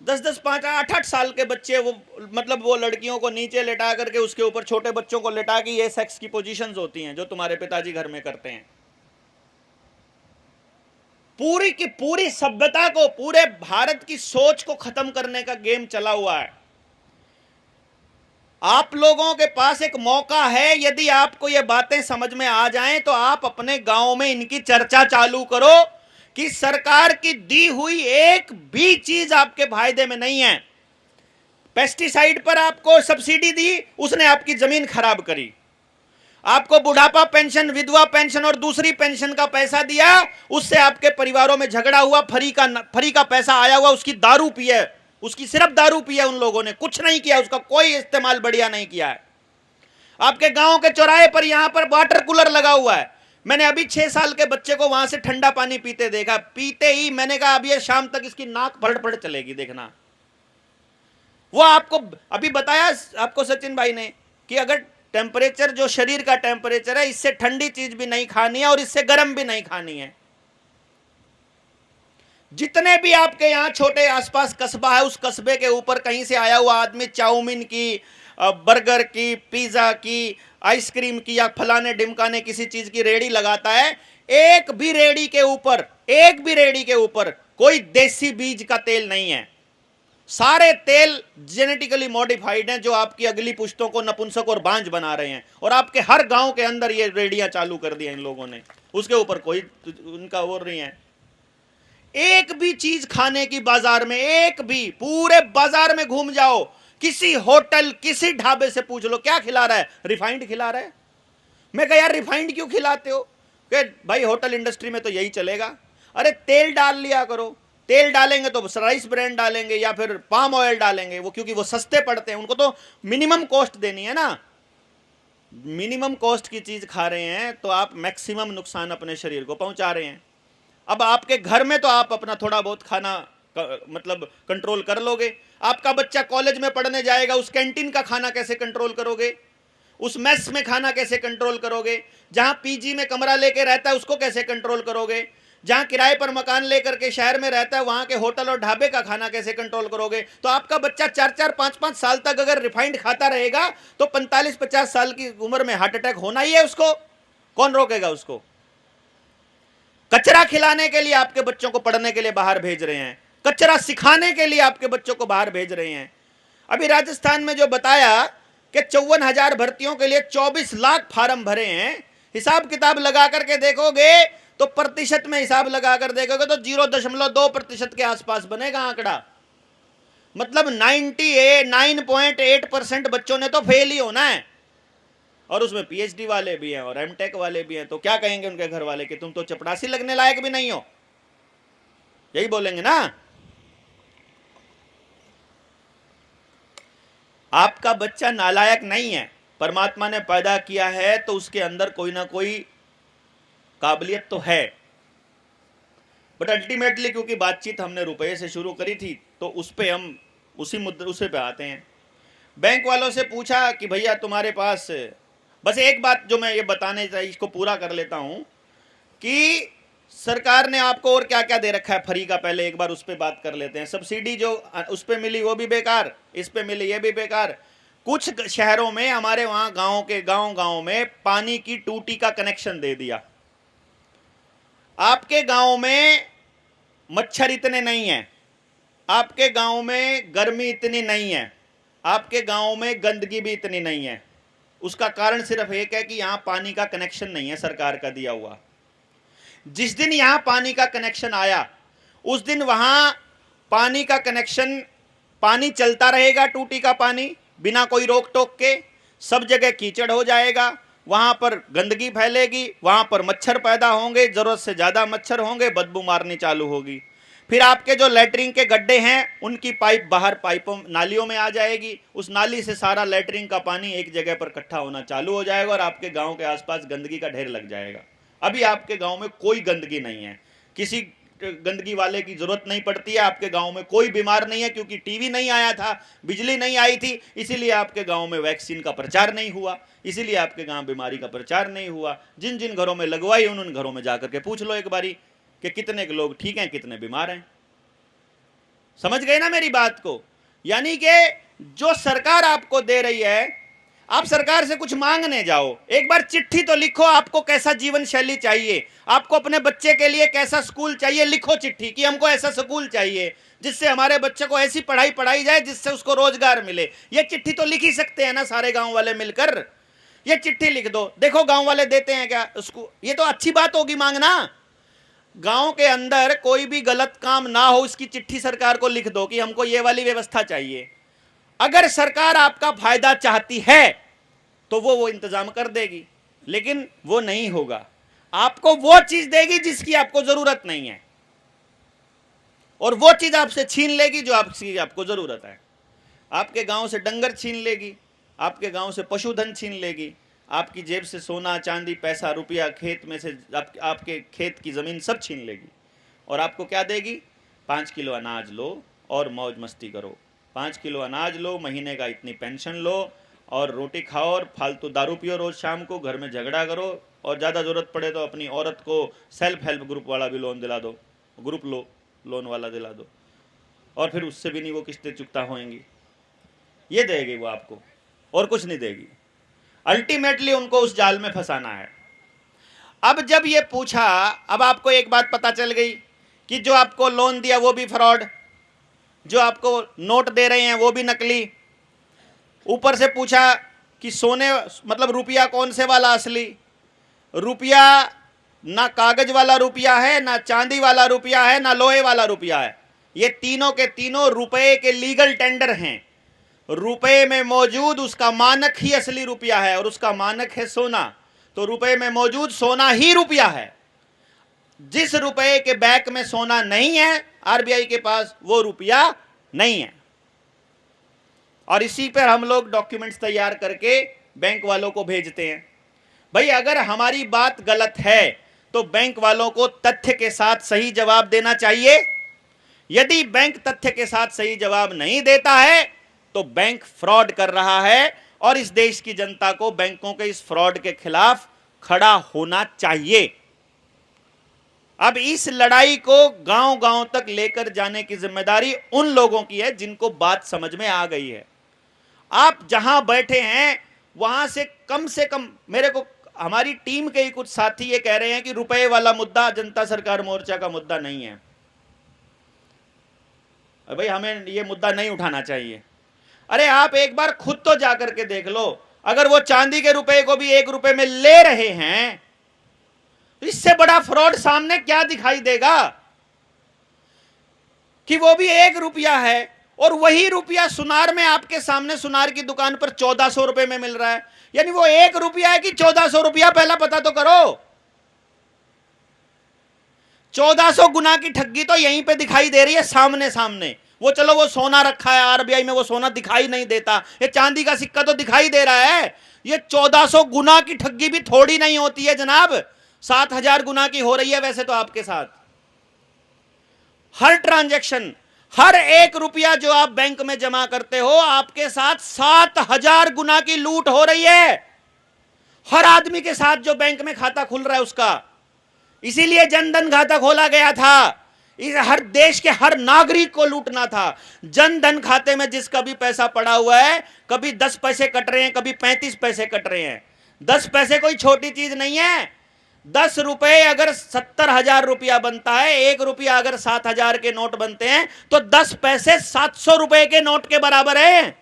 Speaker 1: 10-10, 5-8 साल के बच्चे, वो मतलब वो लड़कियों को नीचे लेटा करके उसके ऊपर छोटे बच्चों को लेटा के, ये सेक्स की पोजीशंस होती हैं जो तुम्हारे पिताजी घर में करते हैं। पूरी की पूरी सभ्यता को, पूरे भारत की सोच को खत्म करने का गेम चला हुआ है। आप लोगों के पास एक मौका है, यदि आपको ये बातें समझ में आ जाएं तो आप अपने गांव में इनकी चर्चा चालू करो कि सरकार की दी हुई एक भी चीज आपके फायदे में नहीं है। पेस्टिसाइड पर आपको सब्सिडी दी, उसने आपकी जमीन खराब करी। आपको बुढ़ापा पेंशन, विधवा पेंशन और दूसरी पेंशन का पैसा दिया, उससे आपके परिवारों में झगड़ा हुआ। फ्री का पैसा आया हुआ, उसकी दारू पी है, उसकी सिर्फ दारू पी है उन लोगों ने, कुछ नहीं किया, उसका कोई इस्तेमाल बढ़िया नहीं किया है। आपके गांव के चौराहे पर यहां पर वाटर कूलर लगा हुआ है। मैंने अभी 6 साल के बच्चे को वहां से ठंडा पानी पीते देखा, पीते ही मैंने कहा अब ये शाम तक इसकी नाक फड़ चलेगी, देखना। वो आपको अभी बताया आपको सचिन भाई ने कि अगर टेम्परेचर जो शरीर का टेम्परेचर है, इससे ठंडी चीज भी नहीं खानी है और इससे गर्म भी नहीं खानी है। जितने भी आपके यहां छोटे आसपास कस्बा है, उस कस्बे के ऊपर कहीं से आया हुआ आदमी चाउमीन की, बर्गर की, पिज्जा की, आइसक्रीम की या फलाने ढिमकाने किसी चीज की रेडी लगाता है, एक भी रेडी के ऊपर कोई देसी बीज का तेल नहीं है। सारे तेल जेनेटिकली मॉडिफाइड हैं, जो आपकी अगली पुश्तों को नपुंसक और बांझ बना रहे हैं। और आपके हर गांव के अंदर ये रेडियां चालू कर दी इन लोगों ने, उसके ऊपर कोई उनका वो नहीं है। एक भी चीज खाने की बाजार में, एक भी, पूरे बाजार में घूम जाओ, किसी होटल, किसी ढाबे से पूछ लो क्या खिला रहा है, रिफाइंड खिला रहा है। मैं कहा यार रिफाइंड क्यों खिलाते हो? कि भाई होटल इंडस्ट्री में तो यही चलेगा। अरे तेल डाल लिया करो, तेल डालेंगे तो राइस ब्रांड डालेंगे या फिर पाम ऑयल डालेंगे, वो क्योंकि वो सस्ते पड़ते हैं, उनको तो मिनिमम कॉस्ट देनी है ना। मिनिमम कॉस्ट की चीज खा रहे हैं तो आप मैक्सिमम नुकसान अपने शरीर को पहुंचा रहे हैं। अब आपके घर में तो आप अपना थोड़ा बहुत खाना मतलब कंट्रोल कर लोगे, आपका बच्चा कॉलेज में पढ़ने जाएगा, उस कैंटीन का खाना कैसे कंट्रोल करोगे? उस मेस में खाना कैसे कंट्रोल करोगे? जहां पीजी में कमरा लेके रहता है उसको कैसे कंट्रोल करोगे? जहां किराए पर मकान लेकर के शहर में रहता है वहां के होटल और ढाबे का खाना कैसे कंट्रोल करोगे? तो आपका बच्चा 4-4, 5-5 साल तक अगर रिफाइंड खाता रहेगा तो 45-50 साल की उम्र में हार्ट अटैक होना ही है उसको। कौन रोकेगा उसको? कचरा खिलाने के लिए आपके बच्चों को पढ़ने के लिए बाहर भेज रहे हैं, कचरा सिखाने के लिए आपके बच्चों को बाहर भेज रहे हैं। अभी राजस्थान में जो बताया कि 54,000 भर्तियों के लिए 24 लाख फार्म भरे हैं, हिसाब किताब लगा करके देखोगे तो प्रतिशत में हिसाब लगाकर देखोगे तो 0.2% के आसपास बनेगा आंकड़ा। मतलब 99.8% बच्चों ने तो फेल ही होना है, और उसमें पीएचडी वाले भी हैं और एमटेक वाले भी हैं। तो क्या कहेंगे उनके घर वाले कि तुम तो चपरासी लगने लायक भी नहीं हो, यही बोलेंगे ना। आपका बच्चा नालायक नहीं है, परमात्मा ने पैदा किया है तो उसके अंदर कोई ना कोई काबिलियत तो है। बट अल्टीमेटली क्योंकि बातचीत हमने रुपये से शुरू करी थी तो उस पर हम उसी मुद्दे पे आते हैं। बैंक वालों से पूछा कि भैया तुम्हारे पास, बस एक बात जो मैं ये बताने चाहिए, इसको पूरा कर लेता हूं कि सरकार ने आपको और क्या क्या दे रखा है फ्री का, पहले एक बार उस पर बात कर लेते हैं। सब्सिडी जो उस पर मिली वो भी बेकार, इस पे मिली ये भी बेकार। कुछ शहरों में, हमारे वहाँ गाँव में पानी की टूटी का कनेक्शन दे दिया। आपके गांव में मच्छर इतने नहीं हैं, आपके गांव में गर्मी इतनी नहीं है, आपके गांव में गंदगी भी इतनी नहीं है। उसका कारण सिर्फ एक है कि यहां पानी का कनेक्शन नहीं है सरकार का दिया हुआ। जिस दिन यहां पानी का कनेक्शन आया उस दिन वहां पानी का कनेक्शन, पानी चलता रहेगा, टूटी का पानी बिना कोई रोक टोक के, सब जगह कीचड़ हो जाएगा, वहां पर गंदगी फैलेगी, वहां पर मच्छर पैदा होंगे, जरूरत से ज्यादा मच्छर होंगे, बदबू मारनी चालू होगी। फिर आपके जो लैटरिन के गड्ढे हैं उनकी पाइप बाहर पाइपों नालियों में आ जाएगी, उस नाली से सारा लैटरिन का पानी एक जगह पर इकट्ठा होना चालू हो जाएगा और आपके गांव के आसपास गंदगी का ढेर लग जाएगा। अभी आपके गांव में कोई गंदगी नहीं है, किसी गंदगी वाले की जरूरत नहीं पड़ती है, आपके गांव में कोई बीमार नहीं है, क्योंकि टीवी नहीं आया था, बिजली नहीं आई थी, इसीलिए आपके गांव में वैक्सीन का प्रचार नहीं हुआ, इसीलिए आपके गांव बीमारी का प्रचार नहीं हुआ। जिन जिन घरों में लगवाई उन घरों में जाकर के पूछ लो एक बारी कि कितने लोग ठीक हैं, कितने बीमार हैं। समझ गए ना मेरी बात को? यानी कि जो सरकार आपको दे रही है, आप सरकार से कुछ मांगने जाओ, एक बार चिट्ठी तो लिखो, आपको कैसा जीवन शैली चाहिए, आपको अपने बच्चे के लिए कैसा स्कूल चाहिए, लिखो चिट्ठी कि हमको ऐसा स्कूल चाहिए जिससे हमारे बच्चे को ऐसी पढ़ाई पढ़ाई जाए जिससे उसको रोजगार मिले। ये चिट्ठी तो लिख ही सकते हैं ना सारे गांव वाले मिलकर, ये चिट्ठी लिख दो, देखो गांव वाले देते हैं क्या उसको। ये तो अच्छी बात होगी मांगना। गांव के अंदर कोई भी गलत काम ना हो इसकी चिट्ठी सरकार को लिख दो कि हमको ये वाली व्यवस्था चाहिए। अगर सरकार आपका फायदा चाहती है तो वो इंतजाम कर देगी, लेकिन वो नहीं होगा। आपको वो चीज देगी जिसकी आपको जरूरत नहीं है, और वो चीज आपसे छीन लेगी जो आपको जरूरत है। आपके गांव से डंगर छीन लेगी, आपके गांव से पशुधन छीन लेगी, आपकी जेब से सोना चांदी पैसा रुपया, खेत में से आपके खेत की जमीन सब छीन लेगी, और आपको क्या देगी? 5 किलो अनाज लो और मौज मस्ती करो। 5 किलो अनाज लो, महीने का इतनी पेंशन लो और रोटी खाओ और फालतू दारू पियो रोज शाम को, घर में झगड़ा करो, और ज़्यादा ज़रूरत पड़े तो अपनी औरत को सेल्फ हेल्प ग्रुप वाला भी लोन दिला दो, ग्रुप लोन वाला दिला दो, और फिर उससे भी नहीं वो किस्तें चुकता होंगी। ये देगी वो आपको, और कुछ नहीं देगी। अल्टीमेटली उनको उस जाल में फंसाना है। अब जब ये पूछा, अब आपको एक बात पता चल गई कि जो आपको लोन दिया वो भी फ्रॉड, जो आपको नोट दे रहे हैं वो भी नकली। ऊपर से पूछा कि सोने मतलब रुपया कौन से वाला असली? रुपया ना कागज वाला रुपया है, ना चांदी वाला रुपया है, ना लोहे वाला रुपया है। ये तीनों के तीनों रुपए के लीगल टेंडर हैं। रुपए में मौजूद उसका मानक ही असली रुपया है, और उसका मानक है सोना। तो रुपए में मौजूद सोना ही रुपया है। जिस रुपए के बैंक में सोना नहीं है आरबीआई के पास, वो रुपया नहीं है। और इसी पर हम लोग डॉक्यूमेंट्स तैयार करके बैंक वालों को भेजते हैं। भाई अगर हमारी बात गलत है तो बैंक वालों को तथ्य के साथ सही जवाब देना चाहिए। यदि बैंक तथ्य के साथ सही जवाब नहीं देता है तो बैंक फ्रॉड कर रहा है, और इस देश की जनता को बैंकों के इस फ्रॉड के खिलाफ खड़ा होना चाहिए। अब इस लड़ाई को गांव-गांव तक लेकर जाने की जिम्मेदारी उन लोगों की है जिनको बात समझ में आ गई है। आप जहां बैठे हैं वहां से कम मेरे को हमारी टीम के ही कुछ साथी ये कह रहे हैं कि रुपए वाला मुद्दा जनता सरकार मोर्चा का मुद्दा नहीं है। भाई हमें ये मुद्दा नहीं उठाना चाहिए। अरे आप एक बार खुद तो जाकर के देख लो, अगर वो चांदी के रुपए को भी 1 रुपए में ले रहे हैं तो इससे बड़ा फ्रॉड सामने क्या दिखाई देगा? कि वो भी 1 रुपया है और वही रुपया सुनार में आपके सामने सुनार की दुकान पर 1400 रुपए में मिल रहा है। यानी वो 1 रुपया है कि 1400 रुपया, पहला पता तो करो। 1400 गुना की ठगी तो यहीं पे दिखाई दे रही है सामने सामने। वो चलो वो सोना रखा है आरबीआई में, वो सोना दिखाई नहीं देता, ये चांदी का सिक्का तो दिखाई दे रहा है। ये 1400 गुना की ठगी भी थोड़ी नहीं होती है जनाब, 7000 गुना की हो रही है वैसे तो आपके साथ। हर ट्रांजैक्शन, हर 1 रुपया जो आप बैंक में जमा करते हो आपके साथ 7000 गुना की लूट हो रही है। हर आदमी के साथ जो बैंक में खाता खुल रहा है उसका। इसीलिए जनधन खाता खोला गया था। इस हर देश के हर नागरिक को लूटना था। जनधन खाते में जिसका भी पैसा पड़ा हुआ है, कभी 10 पैसे कट रहे हैं, कभी 35 पैसे कट रहे हैं। 10 पैसे कोई छोटी चीज नहीं है। 10 रुपए अगर 70,000 रुपया बनता है, 1 रुपया अगर 7,000 के नोट बनते हैं, तो 10 पैसे 700 रुपए के नोट के बराबर है।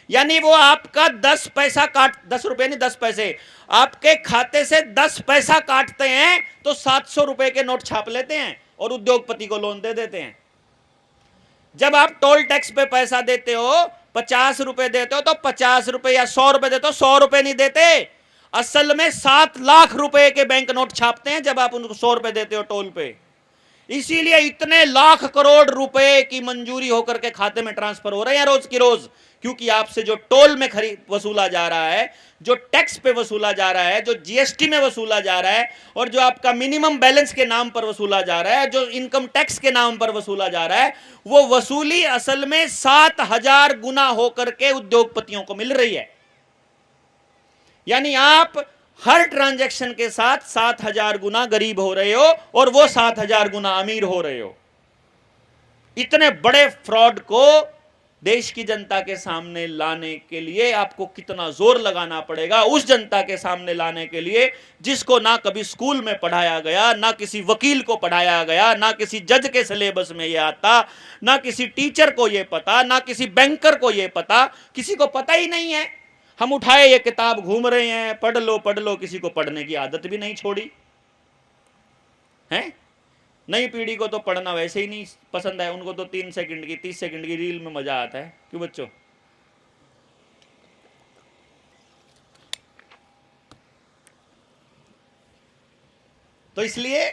Speaker 1: यानी वो आपका 10 पैसा 10 रुपए नहीं, 10 पैसे आपके खाते से 10 पैसा काटते हैं, तो 700 रुपए के नोट छाप लेते हैं और उद्योगपति को लोन दे देते हैं। जब आप टोल टैक्स पे पैसा देते हो, 50 रुपए देते हो, तो 50 रुपए या 100 रुपए देते हो, 100 रुपए नहीं देते। असल में 7 लाख रुपए के बैंक नोट छापते हैं जब आप उनको 100 रुपए देते हो टोल पे। इसीलिए इतने लाख करोड़ रुपए की मंजूरी होकर के खाते में ट्रांसफर हो रहे हैं रोज की रोज, क्योंकि आपसे जो टोल में खरीद वसूला जा रहा है, जो टैक्स पे वसूला जा रहा है, जो जीएसटी में वसूला जा रहा है, और जो आपका मिनिमम बैलेंस के नाम पर वसूला जा रहा है, जो इनकम टैक्स के नाम पर वसूला जा रहा है, वो वसूली असल में 7,000 गुना होकर के उद्योगपतियों को मिल रही है। यानी आप हर ट्रांजैक्शन के साथ 7,000 गुना गरीब हो रहे हो और वो 7,000 गुना अमीर हो रहे हो। इतने बड़े फ्रॉड को देश की जनता के सामने लाने के लिए आपको कितना जोर लगाना पड़ेगा, उस जनता के सामने लाने के लिए जिसको ना कभी स्कूल में पढ़ाया गया, ना किसी वकील को पढ़ाया गया, ना किसी जज के सिलेबस में यह आता, ना किसी टीचर को यह पता, ना किसी बैंकर को यह पता, किसी को पता ही नहीं है। हम उठाए ये किताब घूम रहे हैं, पढ़ लो, किसी को पढ़ने की आदत भी नहीं छोड़ी है। नई पीढ़ी को तो पढ़ना वैसे ही नहीं पसंद है, उनको तो 3 सेकंड की 30 सेकंड की रील में मजा आता है। क्यों बच्चों? तो इसलिए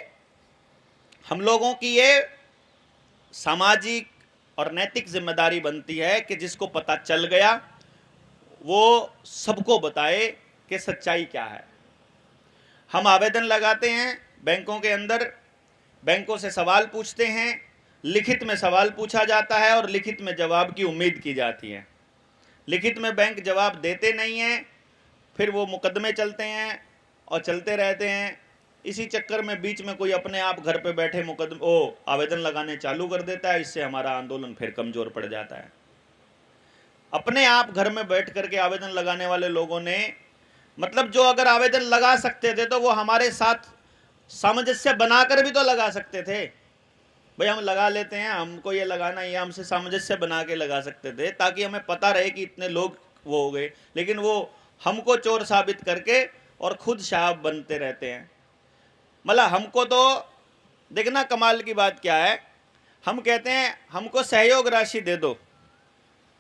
Speaker 1: हम लोगों की ये सामाजिक और नैतिक जिम्मेदारी बनती है कि जिसको पता चल गया वो सबको बताए कि सच्चाई क्या है। हम आवेदन लगाते हैं बैंकों के अंदर, बैंकों से सवाल पूछते हैं, लिखित में सवाल पूछा जाता है और लिखित में जवाब की उम्मीद की जाती है। लिखित में बैंक जवाब देते नहीं हैं, फिर वो मुकदमे चलते हैं और चलते रहते हैं। इसी चक्कर में बीच में कोई अपने आप घर पे बैठे आवेदन लगाने चालू कर देता है, इससे हमारा आंदोलन फिर कमजोर पड़ जाता है। अपने आप घर में बैठ करके आवेदन लगाने वाले लोगों ने, मतलब जो अगर आवेदन लगा सकते थे तो वो हमारे साथ सामंजस्य बनाकर भी तो लगा सकते थे। भाई हम लगा लेते हैं, हमको ये लगाना, ये हमसे सामंजस्य बना के लगा सकते थे ताकि हमें पता रहे कि इतने लोग वो हो गए। लेकिन वो हमको चोर साबित करके और खुद शाह बनते रहते हैं। मतलब हमको तो देखना कमाल की बात क्या है, हम कहते हैं हमको सहयोग राशि दे दो,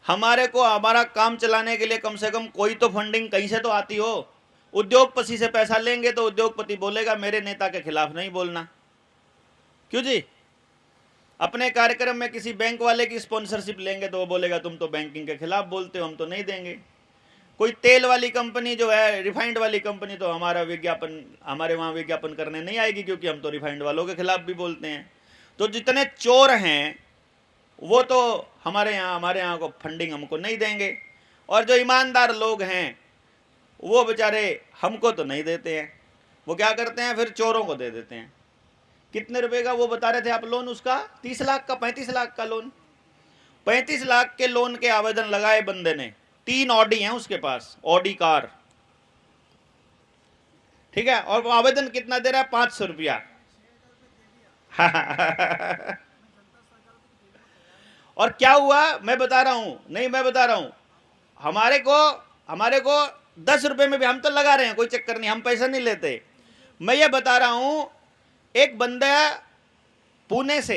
Speaker 1: हमारे को हमारा काम चलाने के लिए कम से कम कोई तो फंडिंग कहीं से तो आती हो। उद्योगपति से पैसा लेंगे तो उद्योगपति बोलेगा मेरे नेता के खिलाफ नहीं बोलना। क्यों जी? अपने कार्यक्रम में किसी बैंक वाले की स्पॉन्सरशिप लेंगे तो वो बोलेगा तुम तो बैंकिंग के खिलाफ बोलते हो, हम तो नहीं देंगे। कोई तेल वाली कंपनी जो है, रिफाइंड वाली कंपनी, तो हमारे वहाँ विज्ञापन करने नहीं आएगी क्योंकि हम तो रिफाइंड वालों के खिलाफ भी बोलते हैं। तो जितने चोर हैं वो तो हमारे यहाँ को फंडिंग हमको नहीं देंगे, और जो ईमानदार लोग हैं वो बेचारे हमको तो नहीं देते हैं। वो क्या करते हैं, फिर चोरों को दे देते हैं। कितने रुपए का वो बता रहे थे आप लोन, उसका 30 लाख का, 35 लाख का लोन। 35 लाख के लोन के आवेदन लगाए बंदे ने, 3 ऑडी हैं उसके पास, ऑडी कार, ठीक है, और आवेदन कितना दे रहा है, 500 रुपया। और क्या हुआ मैं बता रहा हूं, हमारे को 10 रुपए में भी हम तो लगा रहे हैं, कोई चक्कर नहीं, हम पैसा नहीं लेते। मैं ये बता रहा हूं, एक बंदा पुणे से,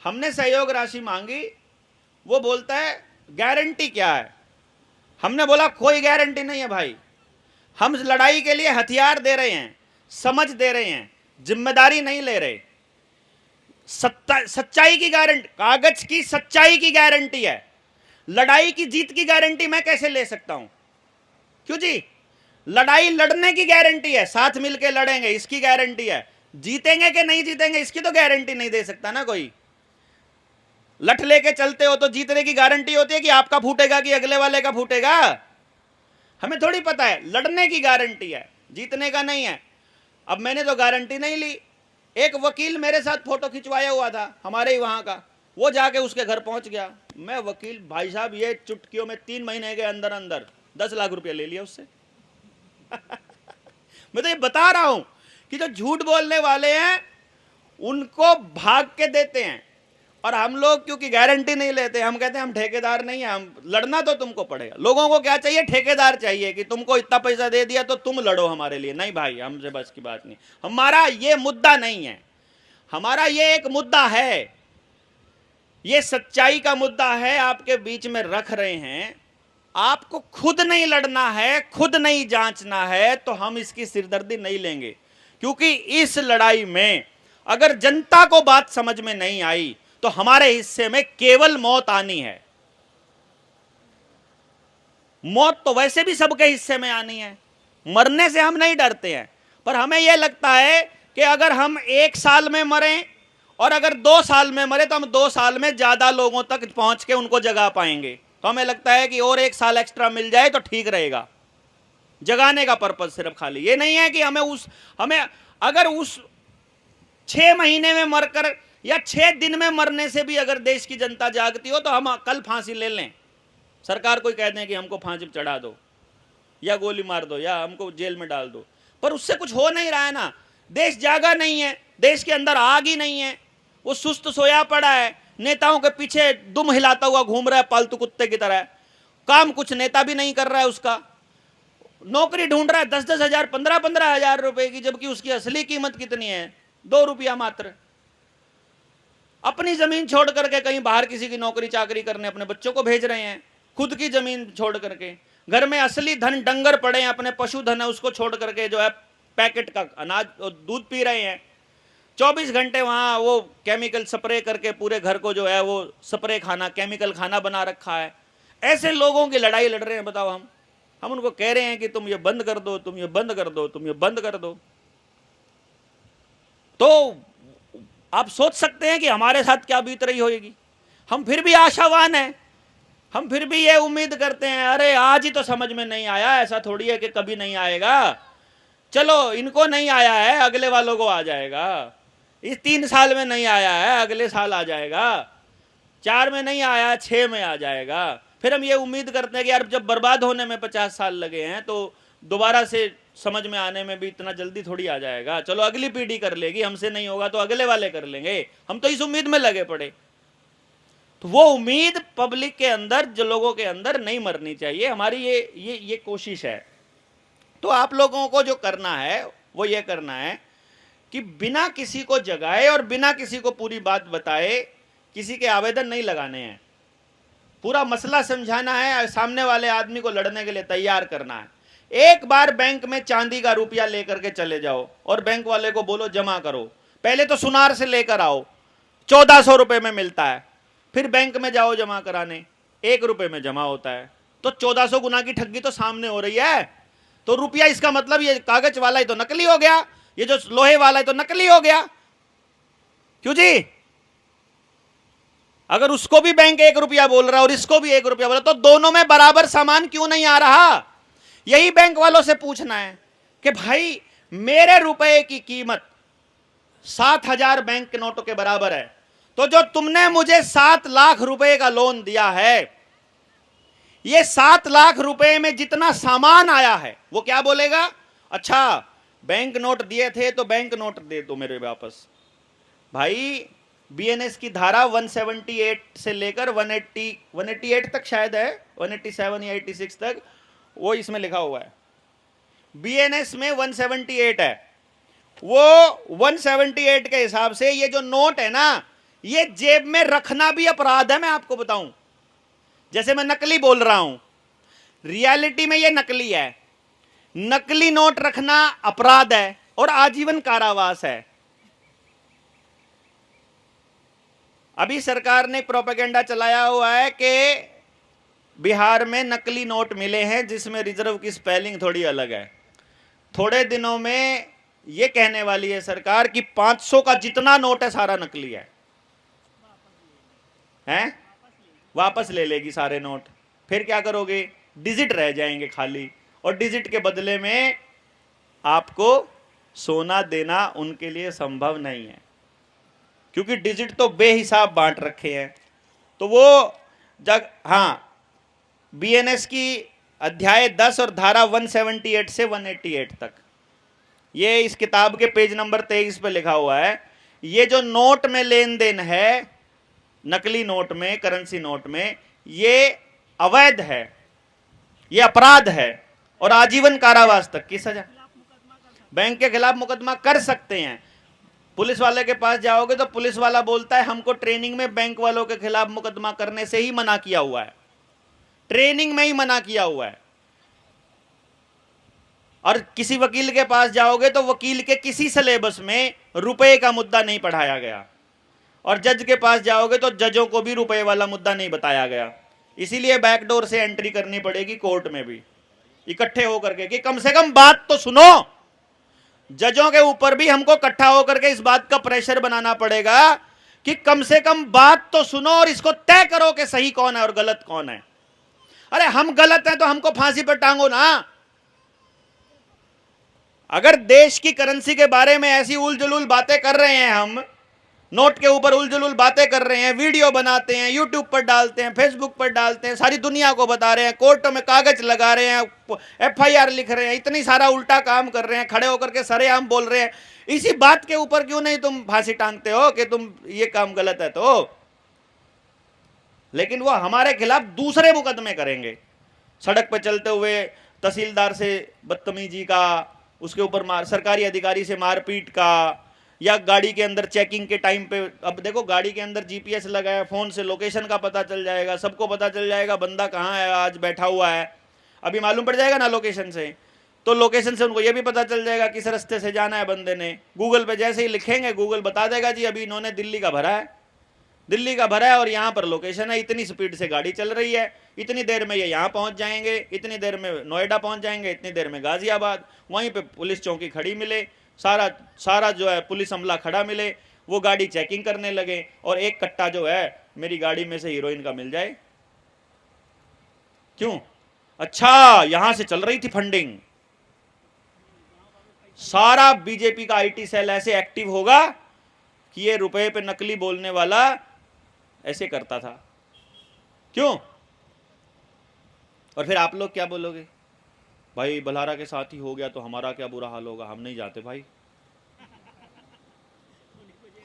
Speaker 1: हमने सहयोग राशि मांगी, वो बोलता है गारंटी क्या है। हमने बोला कोई गारंटी नहीं है भाई, हम लड़ाई के लिए हथियार दे रहे हैं, समझ दे रहे हैं, जिम्मेदारी नहीं ले रहे। सच्चाई की गारंटी, कागज की सच्चाई की गारंटी है, लड़ाई की जीत की गारंटी मैं कैसे ले सकता हूं? क्यों जी? लड़ाई लड़ने की गारंटी है, साथ मिलके लड़ेंगे इसकी गारंटी है, जीतेंगे कि नहीं जीतेंगे इसकी तो गारंटी नहीं दे सकता ना कोई। लठ लेके चलते हो तो जीतने की गारंटी होती है कि आपका फूटेगा कि अगले वाले का फूटेगा, हमें थोड़ी पता है। लड़ने की गारंटी है, जीतने का नहीं है। अब मैंने तो गारंटी नहीं ली, एक वकील मेरे साथ फोटो खिंचवाया हुआ था हमारे ही वहां का, वो जाके उसके घर पहुंच गया। मैं वकील भाई साहब, ये चुटकियों में 3 महीने के अंदर अंदर 10 लाख रुपया ले लिया उससे। मैं तो ये बता रहा हूं कि जो झूठ बोलने वाले हैं उनको भाग के देते हैं, और हम लोग क्योंकि गारंटी नहीं लेते, हम कहते हैं हम ठेकेदार नहीं है, हम लड़ना तो तुमको पड़ेगा। लोगों को क्या चाहिए? ठेकेदार चाहिए कि तुमको इतना पैसा दे दिया तो तुम लड़ो हमारे लिए। नहीं भाई, हमसे बस की बात नहीं, हमारा ये मुद्दा नहीं है। हमारा ये एक मुद्दा है, ये सच्चाई का मुद्दा है, आपके बीच में रख रहे हैं। आपको खुद नहीं लड़ना है, खुद नहीं जांचना है, तो हम इसकी सिरदर्दी नहीं लेंगे, क्योंकि इस लड़ाई में अगर जनता को बात समझ में नहीं आई तो हमारे हिस्से में केवल मौत आनी है। मौत तो वैसे भी सबके हिस्से में आनी है, मरने से हम नहीं डरते हैं, पर हमें यह लगता है कि अगर हम 1 साल में मरें और अगर 2 साल में मरे तो हम 2 साल में ज्यादा लोगों तक पहुंच के उनको जगा पाएंगे। तो हमें लगता है कि और 1 साल एक्स्ट्रा मिल जाए तो ठीक रहेगा, जगाने का पर्पज सिर्फ खाली ये नहीं है कि हमें अगर उस 6 महीने में मरकर या 6 दिन में मरने से भी अगर देश की जनता जागती हो तो हम कल फांसी ले लें, सरकार को कह दें कि हमको फांसी चढ़ा दो या गोली मार दो या हमको जेल में डाल दो, पर उससे कुछ हो नहीं रहा है ना। देश जागा नहीं है, देश के अंदर आग ही नहीं है, वो सुस्त सोया पड़ा है, नेताओं के पीछे दुम हिलाता हुआ घूम रहा है पालतू कुत्ते की तरह। काम कुछ नेता भी नहीं कर रहा है उसका, नौकरी ढूंढ रहा है 10-10 हजार 15-15 हजार रुपए की, जबकि उसकी असली कीमत कितनी है? 2 रुपया मात्र। अपनी जमीन छोड़ करके कहीं बाहर किसी की नौकरी चाकरी करने अपने बच्चों को भेज रहे हैं, खुद की जमीन छोड़ करके। घर में असली धन डंगर पड़े हैं, अपने पशुधन है उसको छोड़ करके जो है पैकेट का अनाज और दूध पी रहे हैं। 24 घंटे वहां वो केमिकल स्प्रे करके पूरे घर को जो है वो स्प्रे खाना, केमिकल खाना बना रखा है। ऐसे लोगों की लड़ाई लड़ रहे हैं, बताओ। हम उनको कह रहे हैं कि तुम ये बंद कर दो, तुम ये बंद कर दो, तुम ये बंद कर दो। तो आप सोच सकते हैं कि हमारे साथ क्या बीत रही होगी। हम फिर भी आशावान हैं, हम फिर भी ये उम्मीद करते हैं, अरे आज ही तो समझ में नहीं आया, ऐसा थोड़ी है कि कभी नहीं आएगा। चलो इनको नहीं आया है, अगले वालों को आ जाएगा। इस 3 साल में नहीं आया है, अगले साल आ जाएगा। 4 में नहीं आया, 6 में आ जाएगा। फिर हम ये उम्मीद करते हैं कि यार जब बर्बाद होने में 50 साल लगे हैं तो दोबारा से समझ में आने में भी इतना जल्दी थोड़ी आ जाएगा। चलो अगली पीढ़ी कर लेगी, हमसे नहीं होगा तो अगले वाले कर लेंगे। हम तो इस उम्मीद में लगे पड़े। तो वो उम्मीद पब्लिक के अंदर, जो लोगों के अंदर नहीं मरनी चाहिए। हमारी ये कोशिश है। तो आप लोगों को जो करना है वो ये करना है कि बिना किसी को जगाए और बिना किसी को पूरी बात बताए किसी के आवेदन नहीं लगाने हैं। पूरा मसला समझाना है, सामने वाले आदमी को लड़ने के लिए तैयार करना है। एक बार बैंक में चांदी का रुपया लेकर के चले जाओ और बैंक वाले को बोलो जमा करो। पहले तो सुनार से लेकर आओ, 1400 रुपए में मिलता है। फिर बैंक में जाओ जमा कराने, 1 रुपए में जमा होता है। तो 1400 गुना की ठगी तो सामने हो रही है। तो रुपया, इसका मतलब ये कागज वाला ही तो नकली हो गया, ये जो लोहे वाला है तो नकली हो गया। क्यों जी? अगर उसको भी बैंक 1 रुपया बोल रहा है और इसको भी 1 रुपया बोल रहा है, तो दोनों में बराबर सामान क्यों नहीं आ रहा? यही बैंक वालों से पूछना है कि भाई मेरे रुपए की कीमत 7,000 बैंक के नोटों के बराबर है, तो जो तुमने मुझे 7 लाख रुपए का लोन दिया है, ये 7 लाख रुपए में जितना सामान आया है वो क्या बोलेगा? अच्छा बैंक नोट दिए थे तो बैंक नोट दे दो मेरे वापस। भाई बीएनएस की धारा 178 से लेकर 188 तक शायद है, 187 या 86 तक, वो इसमें लिखा हुआ है। बीएनएस में 178 है। वो 178 के हिसाब से ये जो नोट है ना, ये जेब में रखना भी अपराध है। मैं आपको बताऊं, जैसे मैं नकली बोल रहा हूं, रियलिटी में ये नकली है। नकली नोट रखना अपराध है और आजीवन कारावास है। अभी सरकार ने प्रोपेगेंडा चलाया हुआ है कि बिहार में नकली नोट मिले हैं जिसमें रिजर्व की स्पेलिंग थोड़ी अलग है। थोड़े दिनों में ये कहने वाली है सरकार कि 500 का जितना नोट है सारा नकली है। हैं? वापस ले लेगी सारे नोट। फिर क्या करोगे? डिजिट रह जाएंगे खाली, और डिजिट के बदले में आपको सोना देना उनके लिए संभव नहीं है, क्योंकि डिजिट तो बेहिसाब बांट रखे हैं। तो वो हाँ, बीएनएस की अध्याय 10 और धारा 178 से 188 तक, ये इस किताब के पेज नंबर 23 पे लिखा हुआ है, ये जो नोट में लेन देन है, नकली नोट में, करेंसी नोट में, ये अवैध है, ये अपराध है और आजीवन कारावास तक की सजा। बैंक के खिलाफ मुकदमा कर सकते हैं। पुलिस वाले के पास जाओगे तो पुलिस वाला बोलता है हमको ट्रेनिंग में बैंक वालों के खिलाफ मुकदमा करने से ही मना किया हुआ है, ट्रेनिंग में ही मना किया हुआ है। और किसी वकील के पास जाओगे तो वकील के किसी सिलेबस में रुपए का मुद्दा नहीं पढ़ाया गया, और जज के पास जाओगे तो जजों को भी रुपए वाला मुद्दा नहीं बताया गया। इसीलिए बैकडोर से एंट्री करनी पड़ेगी कोर्ट में भी इकट्ठे होकर के, कि कम से कम बात तो सुनो। जजों के ऊपर भी हमको इकट्ठा होकर के इस बात का प्रेशर बनाना पड़ेगा कि कम से कम बात तो सुनो और इसको तय करो कि सही कौन है और गलत कौन है। अरे हम गलत हैं तो हमको फांसी पर टांगो ना। अगर देश की करेंसी के बारे में ऐसी उलझुल बातें कर रहे हैं, हम नोट के ऊपर उलझुल बातें कर रहे हैं, वीडियो बनाते हैं, यूट्यूब पर डालते हैं, फेसबुक पर डालते हैं, सारी दुनिया को बता रहे हैं, कोर्टों में कागज लगा रहे हैं, FIR लिख रहे हैं, इतनी सारा उल्टा काम कर रहे हैं, खड़े होकर के सरेआम बोल रहे हैं, इसी बात के ऊपर क्यों नहीं तुम फांसी टांगते हो कि तुम ये काम गलत है तो? लेकिन वो हमारे खिलाफ दूसरे मुकदमे करेंगे, सड़क पर चलते हुए तहसीलदार से बदतमीजी का, उसके ऊपर सरकारी अधिकारी से मारपीट का, या गाड़ी के अंदर चेकिंग के टाइम पे, अब देखो गाड़ी के अंदर GPS लगा है, फोन से लोकेशन का पता चल जाएगा, सबको पता चल जाएगा बंदा कहाँ है, आज बैठा हुआ है, अभी मालूम पड़ जाएगा ना लोकेशन से। तो लोकेशन से उनको ये भी पता चल जाएगा किस रास्ते से जाना है बंदे ने। गूगल पे जैसे ही लिखेंगे गूगल बता देगा जी अभी इन्होंने दिल्ली का भरा है, दिल्ली का भरा है और यहाँ पर लोकेशन है, इतनी स्पीड से गाड़ी चल रही है, इतनी देर में ये यहाँ पहुँच जाएंगे, इतनी देर में नोएडा पहुँच जाएंगे, इतनी देर में गाजियाबाद, वहीं पे पुलिस चौकी खड़ी मिले, सारा जो है पुलिस अमला खड़ा मिले, वो गाड़ी चेकिंग करने लगे और एक कट्टा जो है मेरी गाड़ी में से हीरोइन का मिल जाए। क्यों? अच्छा यहां से चल रही थी फंडिंग। सारा बीजेपी का IT सेल ऐसे एक्टिव होगा कि ये रुपए पे नकली बोलने वाला ऐसे करता था। क्यों? और फिर आप लोग क्या बोलोगे, भाई बलहारा के साथ ही हो गया तो हमारा क्या बुरा हाल होगा, हम नहीं जाते भाई,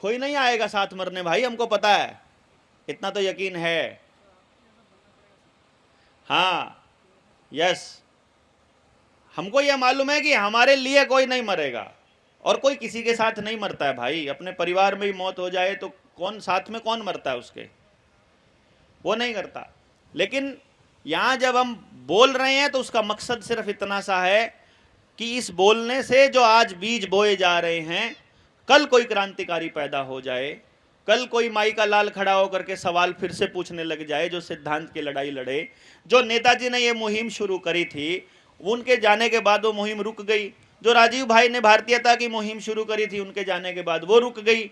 Speaker 1: कोई नहीं आएगा साथ मरने भाई, हमको पता है, इतना तो यकीन है। हाँ यस, हमको यह मालूम है कि हमारे लिए कोई नहीं मरेगा और कोई किसी के साथ नहीं मरता है भाई। अपने परिवार में ही मौत हो जाए तो कौन साथ में कौन मरता है उसके, वो नहीं करता। लेकिन यहां जब हम बोल रहे हैं तो उसका मकसद सिर्फ इतना सा है कि इस बोलने से जो आज बीज बोए जा रहे हैं, कल कोई क्रांतिकारी पैदा हो जाए, कल कोई माई का लाल खड़ा होकर के सवाल फिर से पूछने लग जाए, जो सिद्धांत की लड़ाई लड़े। जो नेताजी ने ये मुहिम शुरू करी थी, उनके जाने के बाद वो मुहिम रुक गई। जो राजीव भाई ने भारतीयता की मुहिम शुरू करी थी, उनके जाने के बाद वो रुक गई।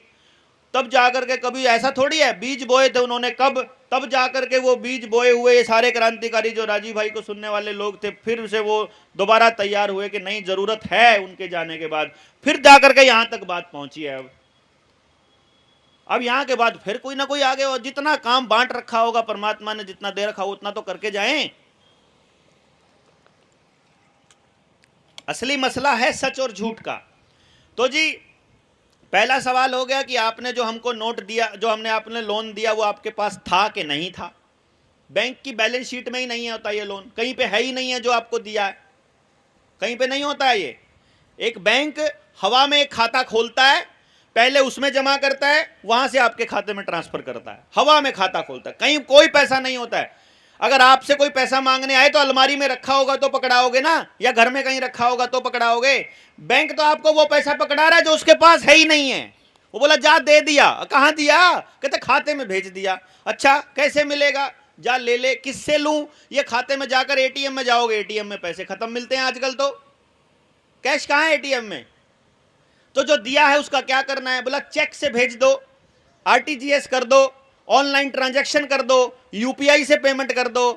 Speaker 1: तब जाकर के, कभी ऐसा थोड़ी है, बीज बोए थे उन्होंने कब, तब जाकर के वो बीज बोए हुए सारे क्रांतिकारी जो राजीव भाई को सुनने वाले लोग थे, फिर से वो दोबारा तैयार हुए कि नहीं जरूरत है उनके जाने के बाद, फिर जाकर के यहां तक बात पहुंची है। अब यहां के बाद फिर कोई ना कोई आगे, और जितना काम बांट रखा होगा परमात्मा ने, जितना दे रखा हो उतना तो करके जाएं। असली मसला है सच और झूठ का। तो जी पहला सवाल हो गया कि आपने जो हमको नोट दिया, जो हमने आपने लोन दिया, वो आपके पास था कि नहीं था। बैंक की बैलेंस शीट में ही नहीं होता ये लोन, कहीं पे है ही नहीं है जो आपको दिया है, कहीं पे नहीं होता है ये। एक बैंक हवा में एक खाता खोलता है, पहले उसमें जमा करता है, वहां से आपके खाते में ट्रांसफर करता है, हवा में खाता खोलता है, कहीं कोई पैसा नहीं होता है। अगर आपसे कोई पैसा मांगने आए तो अलमारी में रखा होगा तो पकड़ाओगे ना, या घर में कहीं रखा होगा तो पकड़ाओगे। बैंक तो आपको वो पैसा पकड़ा रहा है जो उसके पास है ही नहीं है। वो बोला जा दे दिया, कहां दिया, कहते खाते में भेज दिया। अच्छा कैसे मिलेगा, जा ले ले, किससे लूं, ये खाते में जाकर ATM में जाओगे, ATM में पैसे खत्म मिलते हैं आजकल, तो कैश कहां है ATM में। तो जो दिया है उसका क्या करना है, बोला चेक से भेज दो, RTGS कर दो, ऑनलाइन ट्रांजैक्शन कर दो, UPI से पेमेंट कर दो,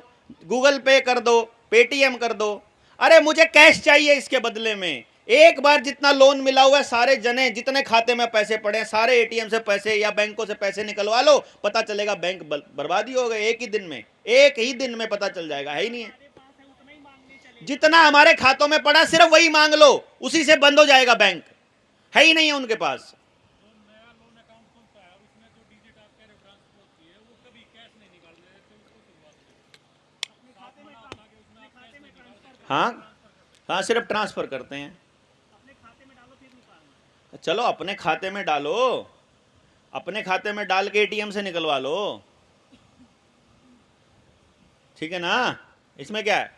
Speaker 1: गूगल पे कर दो, पेटीएम कर दो। अरे मुझे कैश चाहिए इसके बदले में। एक बार जितना लोन मिला हुआ है सारे जने, जितने खाते में पैसे पड़े हैं, सारे ATM से पैसे या बैंकों से पैसे निकलवा लो, पता चलेगा बैंक बर्बादी हो गई। एक ही दिन में, एक ही दिन में पता चल जाएगा, है ही नहीं है। जितना हमारे खातों में पड़ा सिर्फ वही मांग लो, उसी से बंद हो जाएगा बैंक। है ही नहीं है उनके पास। हाँ हाँ, सिर्फ ट्रांसफर करते हैं। चलो अपने खाते में डालो, अपने खाते में डाल के एटीएम से निकलवा लो, ठीक है ना, इसमें क्या है।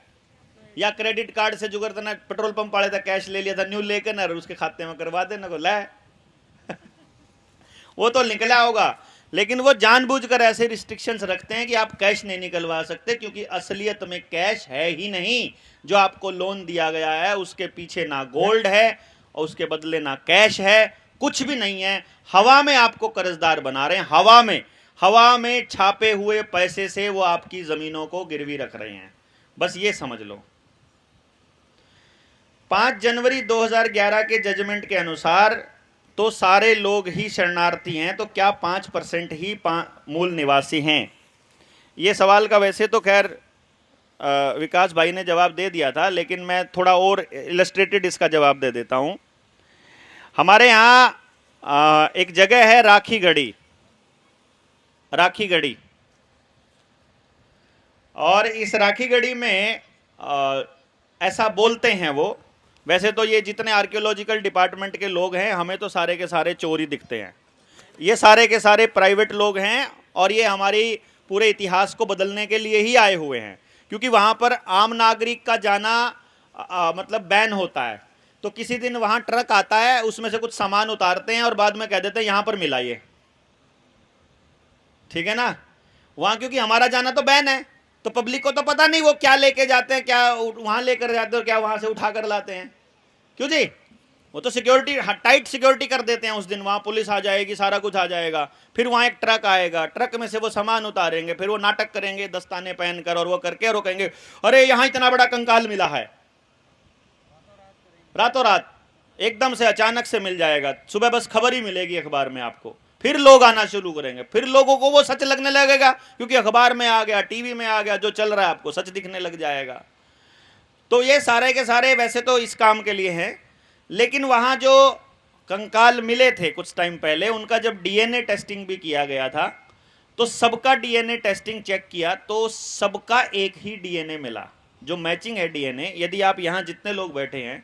Speaker 1: या क्रेडिट कार्ड से जुगाड़ करना, पेट्रोल पंप वाले था कैश ले लिया था, न्यू लेकर ना उसके खाते में करवा देना को ला वो तो निकला होगा, लेकिन वो जानबूझकर ऐसे रिस्ट्रिक्शंस रखते हैं कि आप कैश नहीं निकलवा सकते, क्योंकि असलियत में कैश है ही नहीं। जो आपको लोन दिया गया है उसके पीछे ना गोल्ड है और उसके बदले ना कैश है, कुछ भी नहीं है। हवा में आपको कर्जदार बना रहे हैं, हवा में छापे हुए पैसे से वो आपकी जमीनों को गिरवी रख रहे हैं, बस ये समझ लो। 5 जनवरी 2011 के जजमेंट के अनुसार तो सारे लोग ही शरणार्थी हैं, तो क्या 5% ही मूल निवासी हैं? ये सवाल का वैसे तो खैर विकास भाई ने जवाब दे दिया था, लेकिन मैं थोड़ा और इलस्ट्रेटेड इसका जवाब दे देता हूं। हमारे यहाँ एक जगह है राखीगढ़ी, और इस राखीगढ़ी में ऐसा बोलते हैं वो, वैसे तो ये जितने आर्कियोलॉजिकल डिपार्टमेंट के लोग हैं हमें तो सारे के सारे चोर ही दिखते हैं, ये सारे के सारे प्राइवेट लोग हैं, और ये हमारी पूरे इतिहास को बदलने के लिए ही आए हुए हैं, क्योंकि वहाँ पर आम नागरिक का जाना मतलब बैन होता है। तो किसी दिन वहाँ ट्रक आता है, उसमें से कुछ सामान उतारते हैं और बाद में कह देते हैं यहाँ पर मिला ये, ठीक है ना। वहाँ क्योंकि हमारा जाना तो बैन है, तो पब्लिक को तो पता नहीं वो क्या लेके जाते हैं, क्या वहाँ लेकर जाते हैं और क्या वहाँ से उठा कर लाते हैं। क्यों जी, वो तो सिक्योरिटी, टाइट सिक्योरिटी कर देते हैं उस दिन, वहाँ पुलिस आ जाएगी, सारा कुछ आ जाएगा। फिर वहाँ एक ट्रक आएगा, ट्रक में से वो सामान उतारेंगे, फिर वो नाटक करेंगे दस्ताने पहनकर और वो करके, और वो कहेंगे अरे यहाँ इतना बड़ा कंकाल मिला है। रातों रात एकदम से अचानक से मिल जाएगा, सुबह बस खबर ही मिलेगी अखबार में आपको, फिर लोग आना शुरू करेंगे, फिर लोगों को वो सच लगने लगेगा, क्योंकि अखबार में आ गया, टीवी में आ गया, जो चल रहा है आपको सच दिखने लग जाएगा। तो ये सारे के सारे वैसे तो इस काम के लिए हैं, लेकिन वहाँ जो कंकाल मिले थे कुछ टाइम पहले, उनका जब डीएनए टेस्टिंग भी किया गया था, तो सबका डीएनए टेस्टिंग चेक किया तो सबका एक ही डीएनए मिला, जो मैचिंग है डीएनए। यदि आप यहाँ जितने लोग बैठे हैं,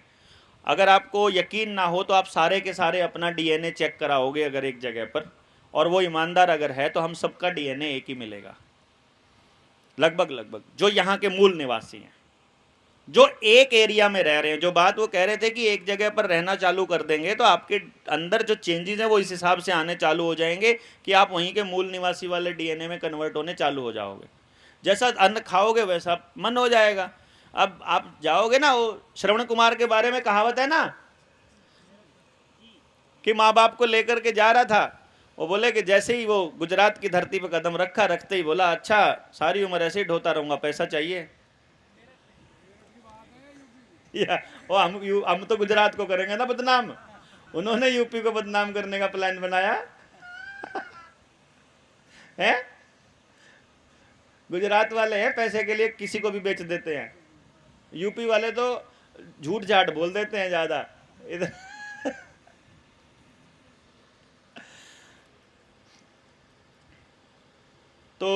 Speaker 1: अगर आपको यकीन ना हो तो आप सारे के सारे अपना डीएनए चेक कराओगे अगर एक जगह पर, और वो ईमानदार अगर है, तो हम सबका डीएनए एक ही मिलेगा लगभग, जो यहाँ के मूल निवासी हैं, जो एक एरिया में रह रहे हैं। जो बात वो कह रहे थे कि एक जगह पर रहना चालू कर देंगे तो आपके अंदर जो चेंजेस हैं वो इस हिसाब से आने चालू हो जाएंगे कि आप वहीं के मूल निवासी वाले डीएनए में कन्वर्ट होने चालू हो जाओगे। जैसा अन्न खाओगे वैसा मन हो जाएगा। अब आप जाओगे ना, वो श्रवण कुमार के बारे में कहावत है ना कि माँ बाप को लेकर के जा रहा था, वो बोले कि जैसे ही वो गुजरात की धरती पर कदम रखा, रखते ही बोला अच्छा सारी उम्र ऐसे ही ढोता रहूंगा, पैसा चाहिए। या वो हम तो गुजरात को करेंगे ना बदनाम, उन्होंने यूपी को बदनाम करने का प्लान बनाया है। गुजरात वाले हैं पैसे के लिए किसी को भी बेच देते हैं, यूपी वाले तो झूठ झाट बोल देते हैं ज्यादा इधर तो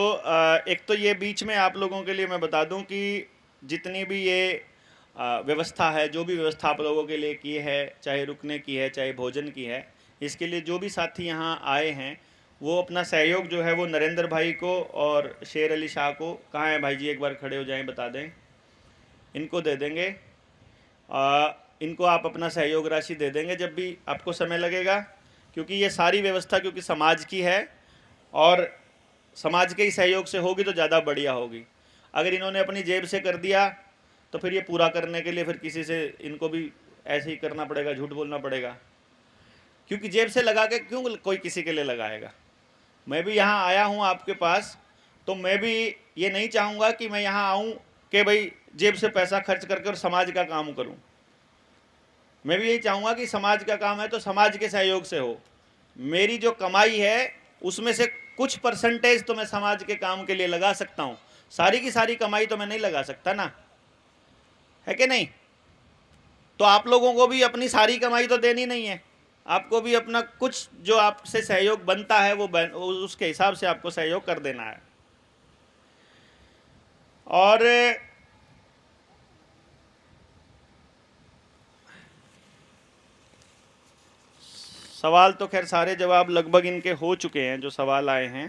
Speaker 1: एक तो ये बीच में आप लोगों के लिए मैं बता दूं कि जितनी भी ये व्यवस्था है, जो भी व्यवस्था आप लोगों के लिए की है, चाहे रुकने की है चाहे भोजन की है, इसके लिए जो भी साथी यहाँ आए हैं वो अपना सहयोग जो है वो नरेंद्र भाई को और शेर अली शाह को, कहाँ है भाई जी, एक बार खड़े हो जाएं बता दें, इनको दे देंगे। इनको आप अपना सहयोग राशि दे देंगे जब भी आपको समय लगेगा, क्योंकि ये सारी व्यवस्था क्योंकि समाज की है और समाज के ही सहयोग से होगी तो ज़्यादा बढ़िया होगी। अगर इन्होंने अपनी जेब से कर दिया तो फिर ये पूरा करने के लिए फिर किसी से इनको भी ऐसे ही करना पड़ेगा, झूठ बोलना पड़ेगा, क्योंकि जेब से लगा के क्यों कोई किसी के लिए लगाएगा। मैं भी यहाँ आया हूँ आपके पास, तो मैं भी ये नहीं चाहूँगा कि मैं यहाँ आऊँ कि भाई जेब से पैसा खर्च करके और समाज का काम करूँ। मैं भी यही चाहूँगा कि समाज का काम है तो समाज के सहयोग से हो। मेरी जो कमाई है उसमें से कुछ परसेंटेज तो मैं समाज के काम के लिए लगा सकता हूँ, सारी की सारी कमाई तो मैं नहीं लगा सकता ना। है कि नहीं? तो आप लोगों को भी अपनी सारी कमाई तो देनी नहीं है, आपको भी अपना कुछ जो आपसे सहयोग बनता है वो उसके हिसाब से आपको सहयोग कर देना है। और सवाल तो खैर सारे जवाब लगभग इनके हो चुके हैं जो सवाल आए हैं।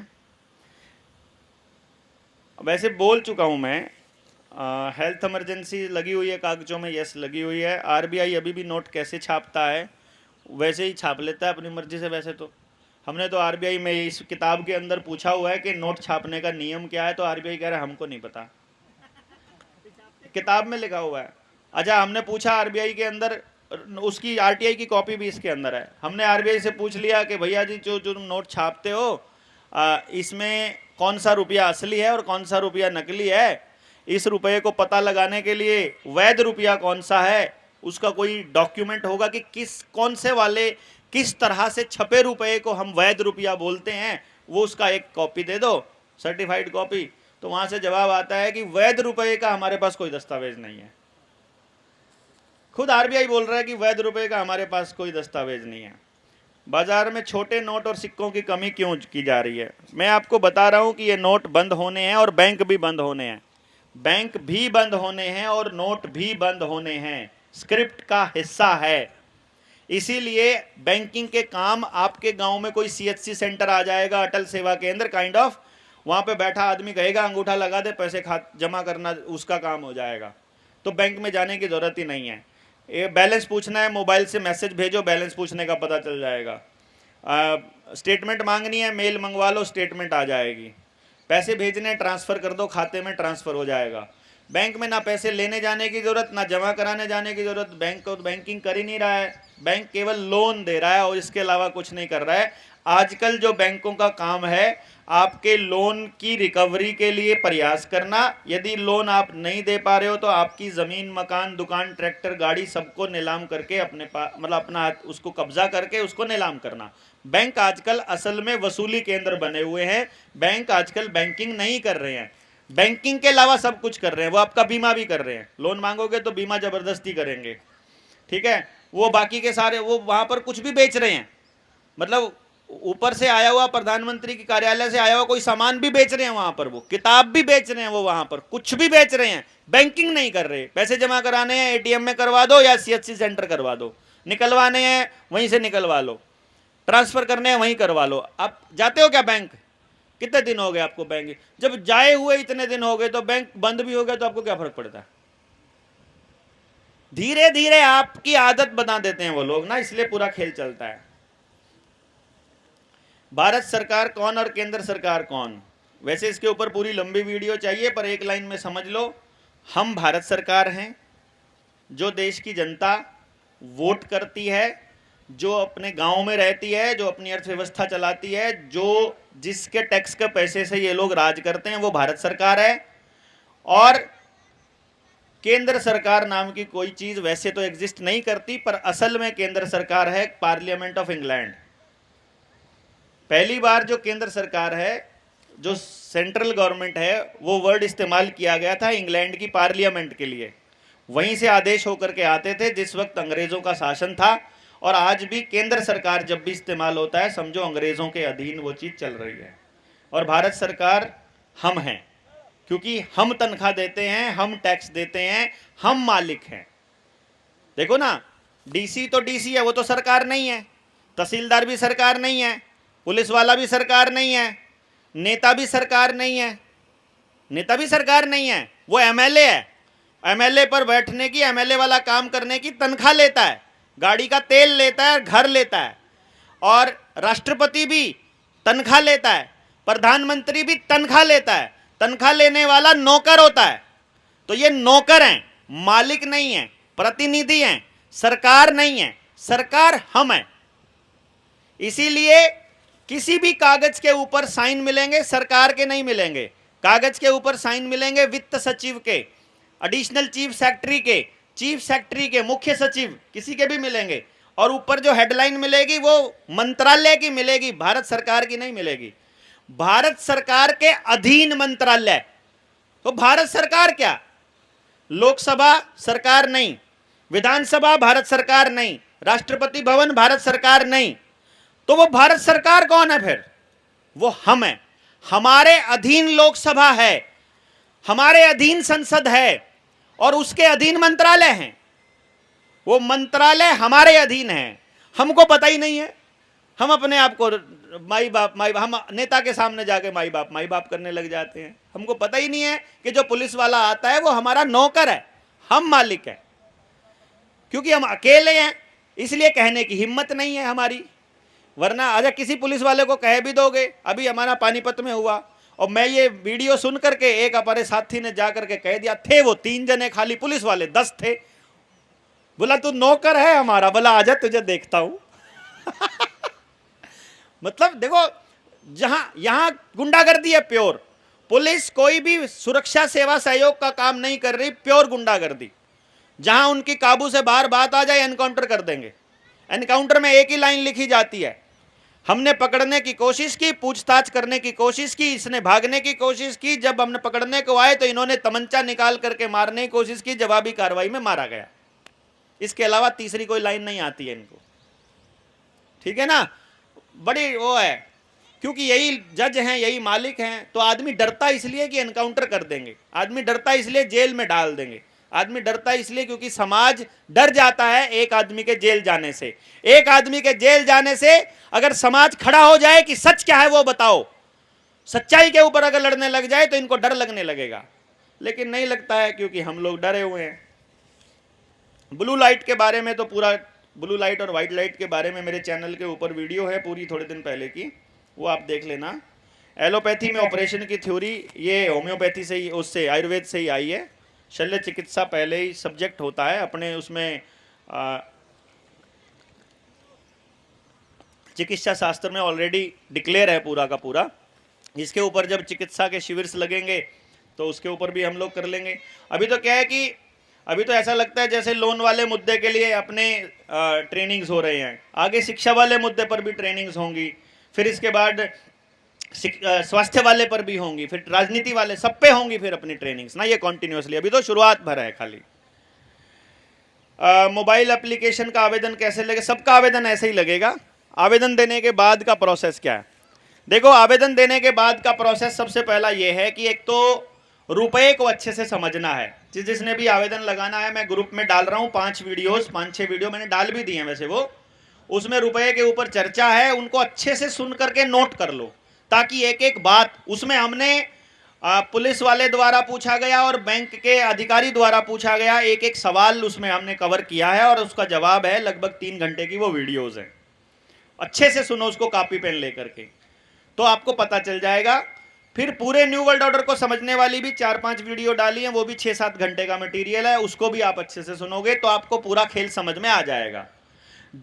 Speaker 1: वैसे बोल चुका हूं मैं, हेल्थ इमरजेंसी लगी हुई है कागजों में, यस लगी हुई है। आरबीआई अभी भी नोट कैसे छापता है वैसे ही छाप लेता है अपनी मर्जी से। वैसे तो हमने तो आरबीआई में इस किताब के अंदर पूछा हुआ है कि नोट छापने का नियम क्या है, तो आरबीआई कह रहा है हमको नहीं पता, किताब में लिखा हुआ है। अच्छा, हमने पूछा आरबीआई के अंदर, उसकी आरटीआई की कॉपी भी इसके अंदर है, हमने आरबीआई से पूछ लिया कि भैया जी जो जो तुम नोट छापते हो इसमें कौन सा रुपया असली है और कौन सा रुपया नकली है, इस रुपये को पता लगाने के लिए वैध रुपया कौन सा है, उसका कोई डॉक्यूमेंट होगा कि कौन से वाले किस तरह से छपे रुपये को हम वैध रुपया बोलते हैं, वो उसका एक कॉपी दे दो, सर्टिफाइड कॉपी। तो वहां से जवाब आता है कि वैध रुपये का हमारे पास कोई दस्तावेज नहीं है। खुद आरबीआई बोल रहा है कि वैध रुपये का हमारे पास कोई दस्तावेज नहीं है। बाजार में छोटे नोट और सिक्कों की कमी क्यों की जा रही है? मैं आपको बता रहा हूं कि ये नोट बंद होने हैं और बैंक भी बंद होने हैं, बैंक भी बंद होने हैं और नोट भी बंद होने हैं, स्क्रिप्ट का हिस्सा है। इसीलिए बैंकिंग के काम, आपके गांव में कोई सीएचसी सेंटर आ जाएगा, अटल सेवा केंद्र काइंड ऑफ, वहां पे बैठा आदमी कहेगा अंगूठा लगा दे, पैसे जमा करना उसका काम हो जाएगा। तो बैंक में जाने की जरूरत ही नहीं है। ये बैलेंस पूछना है, मोबाइल से मैसेज भेजो, बैलेंस पूछने का पता चल जाएगा। स्टेटमेंट मांगनी है, मेल मंगवा लो, स्टेटमेंट आ जाएगी। पैसे भेजने, ट्रांसफर कर दो, खाते में ट्रांसफर हो जाएगा। बैंक में ना पैसे लेने जाने की जरूरत, ना जमा कराने जाने की जरूरत। बैंक तो बैंकिंग कर ही नहीं रहा है, बैंक केवल लोन दे रहा है और इसके अलावा कुछ नहीं कर रहा है। आजकल जो बैंकों का काम है, आपके लोन की रिकवरी के लिए प्रयास करना। यदि लोन आप नहीं दे पा रहे हो तो आपकी जमीन, मकान, दुकान, ट्रैक्टर, गाड़ी सबको नीलाम करके अपने पास, मतलब अपना उसको कब्जा करके उसको नीलाम करना। बैंक आजकल असल में वसूली केंद्र बने हुए हैं। बैंक आजकल बैंकिंग नहीं कर रहे हैं, बैंकिंग के अलावा सब कुछ कर रहे हैं। वो आपका बीमा भी कर रहे हैं, लोन मांगोगे तो बीमा जबरदस्ती करेंगे, ठीक है। वो बाकी के सारे, वो वहां पर कुछ भी बेच रहे हैं, मतलब ऊपर से आया हुआ, प्रधानमंत्री के कार्यालय से आया हुआ कोई सामान भी बेच रहे हैं वहां पर, वो किताब भी बेच रहे हैं, वो वहां पर कुछ भी बेच रहे हैं, बैंकिंग नहीं कर रहे। पैसे जमा कराने हैं एटीएम में करवा दो या सीएचसी सेंटर करवा दो, निकलवाने हैं वहीं से निकलवा लो, ट्रांसफर करने हैं वहीं करवा लो। आप जाते हो क्या बैंक? कितने दिन हो गए आपको बैंक? जब जाए हुए इतने दिन हो गए तो बैंक बंद भी हो गया तो आपको क्या फर्क पड़ता है? धीरे धीरे आपकी आदत बना देते हैं वो लोग ना, इसलिए पूरा खेल चलता है। भारत सरकार कौन और केंद्र सरकार कौन? वैसे इसके ऊपर पूरी लंबी वीडियो चाहिए, पर एक लाइन में समझ लो, हम भारत सरकार हैं, जो देश की जनता वोट करती है, जो अपने गांव में रहती है, जो अपनी अर्थव्यवस्था चलाती है, जो जिसके टैक्स के पैसे से ये लोग राज करते हैं, वो भारत सरकार है। और केंद्र सरकार नाम की कोई चीज वैसे तो एग्जिस्ट नहीं करती, पर असल में केंद्र सरकार है पार्लियामेंट ऑफ इंग्लैंड। पहली बार जो केंद्र सरकार है, जो सेंट्रल गवर्नमेंट है, वो वर्ड इस्तेमाल किया गया था इंग्लैंड की पार्लियामेंट के लिए। वहीं से आदेश होकर के आते थे जिस वक्त अंग्रेजों का शासन था। और आज भी केंद्र सरकार जब भी इस्तेमाल होता है, समझो अंग्रेजों के अधीन वो चीज चल रही है। और भारत सरकार हम हैं, क्योंकि हम तनख्वाह देते हैं, हम टैक्स देते हैं, हम मालिक हैं। देखो ना, डीसी तो डीसी है, वो तो सरकार नहीं है, तहसीलदार भी सरकार नहीं है, पुलिस वाला भी सरकार नहीं है, नेता भी सरकार नहीं है, नेता भी सरकार नहीं है, वो एमएलए है। एमएलए पर बैठने की, एमएलए वाला काम करने की तनख्वाह लेता है, गाड़ी का तेल लेता है, घर लेता है। और राष्ट्रपति भी तनख्वाह लेता है, प्रधानमंत्री भी तनख्वाह लेता है। तनख्वाह लेने वाला नौकर होता है। तो ये नौकर हैं, मालिक नहीं है, प्रतिनिधि हैं, सरकार नहीं है। सरकार हम हैं। इसीलिए किसी भी कागज के ऊपर साइन मिलेंगे, सरकार के नहीं मिलेंगे। कागज के ऊपर साइन मिलेंगे वित्त सचिव के, एडिशनल चीफ सेक्रेटरी के, चीफ सेक्रेटरी के, मुख्य सचिव, किसी के भी मिलेंगे। और ऊपर जो हेडलाइन मिलेगी वो मंत्रालय की मिलेगी, भारत सरकार की नहीं मिलेगी। भारत सरकार के अधीन मंत्रालय। तो भारत सरकार क्या? लोकसभा सरकार नहीं, विधानसभा भारत सरकार नहीं, राष्ट्रपति भवन भारत सरकार नहीं, तो वो भारत सरकार कौन है फिर? वो हम हैं। हमारे अधीन लोकसभा है, हमारे अधीन संसद है और उसके अधीन मंत्रालय हैं। वो मंत्रालय हमारे अधीन है, हमको पता ही नहीं है। हम अपने आप को माई बाप हम नेता के सामने जाके माई बाप करने लग जाते हैं। हमको पता ही नहीं है कि जो पुलिस वाला आता है वो हमारा नौकर है, हम मालिक है। क्योंकि हम अकेले हैं इसलिए कहने की हिम्मत नहीं है हमारी, वरना अगर किसी पुलिस वाले को कह भी दोगे, अभी हमारा पानीपत में हुआ और मैं ये वीडियो सुन करके एक हमारे साथी ने जा करके कह दिया, थे वो 3 जने खाली, पुलिस वाले 10 थे। बोला तू नौकर है हमारा, बोला आजा तुझे देखता हूं। मतलब देखो, जहां यहां गुंडागर्दी है प्योर। पुलिस कोई भी सुरक्षा सेवा सहयोग का काम नहीं कर रही, प्योर गुंडागर्दी। जहां उनकी काबू से बाहर बात आ जाए एनकाउंटर कर देंगे। एनकाउंटर में एक ही लाइन लिखी जाती है, हमने पकड़ने की कोशिश की, पूछताछ करने की कोशिश की, इसने भागने की कोशिश की, जब हमने पकड़ने को आए तो इन्होंने तमंचा निकाल करके मारने की कोशिश की, जवाबी कार्रवाई में मारा गया। इसके अलावा तीसरी कोई लाइन नहीं आती है इनको, ठीक है ना। बड़ी वो है, क्योंकि यही जज हैं, यही मालिक हैं, तो आदमी डरता इसलिए कि एनकाउंटर कर देंगे, आदमी डरता इसलिए जेल में डाल देंगे, आदमी डरता इसलिए क्योंकि समाज डर जाता है एक आदमी के जेल जाने से। एक आदमी के जेल जाने से अगर समाज खड़ा हो जाए कि सच क्या है वो बताओ, सच्चाई के ऊपर अगर लड़ने लग जाए तो इनको डर लगने लगेगा, लेकिन नहीं लगता है क्योंकि हम लोग डरे हुए हैं। ब्लू लाइट के बारे में तो पूरा, ब्लू लाइट और व्हाइट लाइट के बारे में मेरे चैनल के ऊपर वीडियो है पूरी, थोड़े दिन पहले की, वो आप देख लेना। एलोपैथी में ऑपरेशन की थ्योरी ये होम्योपैथी से ही, उससे आयुर्वेद से ही आई है। शल्य चिकित्सा पहले ही सब्जेक्ट होता है अपने उसमें, चिकित्सा शास्त्र में ऑलरेडी डिक्लेयर है पूरा का पूरा। इसके ऊपर जब चिकित्सा के शिविर लगेंगे तो उसके ऊपर भी हम लोग कर लेंगे। अभी तो क्या है कि अभी तो ऐसा लगता है जैसे लोन वाले मुद्दे के लिए अपने ट्रेनिंग्स हो रहे हैं, आगे शिक्षा वाले मुद्दे पर भी ट्रेनिंग्स होंगी, फिर इसके बाद स्वास्थ्य वाले पर भी होंगी, फिर राजनीति वाले, सब पे होंगी फिर अपनी ट्रेनिंग्स ना, ये कॉन्टिन्यूसली। अभी तो शुरुआत भर है खाली। मोबाइल एप्लीकेशन का आवेदन कैसे लगेगा? सबका आवेदन ऐसे ही लगेगा। आवेदन देने के बाद का प्रोसेस क्या है? देखो, आवेदन देने के बाद का प्रोसेस सबसे पहला ये है कि एक तो रुपए को अच्छे से समझना है। जिसने भी आवेदन लगाना है, मैं ग्रुप में डाल रहा हूँ 5 6 वीडियो मैंने डाल भी दिए हैं वैसे, वो उसमें रुपए के ऊपर चर्चा है, उनको अच्छे से सुन करके नोट कर लो, ताकि एक एक बात उसमें हमने पुलिस वाले द्वारा पूछा गया और बैंक के अधिकारी द्वारा पूछा गया एक एक सवाल उसमें हमने कवर किया है और उसका जवाब है। लगभग 3 घंटे की वो वीडियोस है, अच्छे से सुनो उसको कॉपी पेन लेकर के, तो आपको पता चल जाएगा। फिर पूरे न्यू वर्ल्ड ऑर्डर को समझने वाली भी 4-5 वीडियो डाली हैं, वो भी 6-7 घंटे का मटेरियल है, उसको भी आप अच्छे से सुनोगे तो आपको पूरा खेल समझ में आ जाएगा।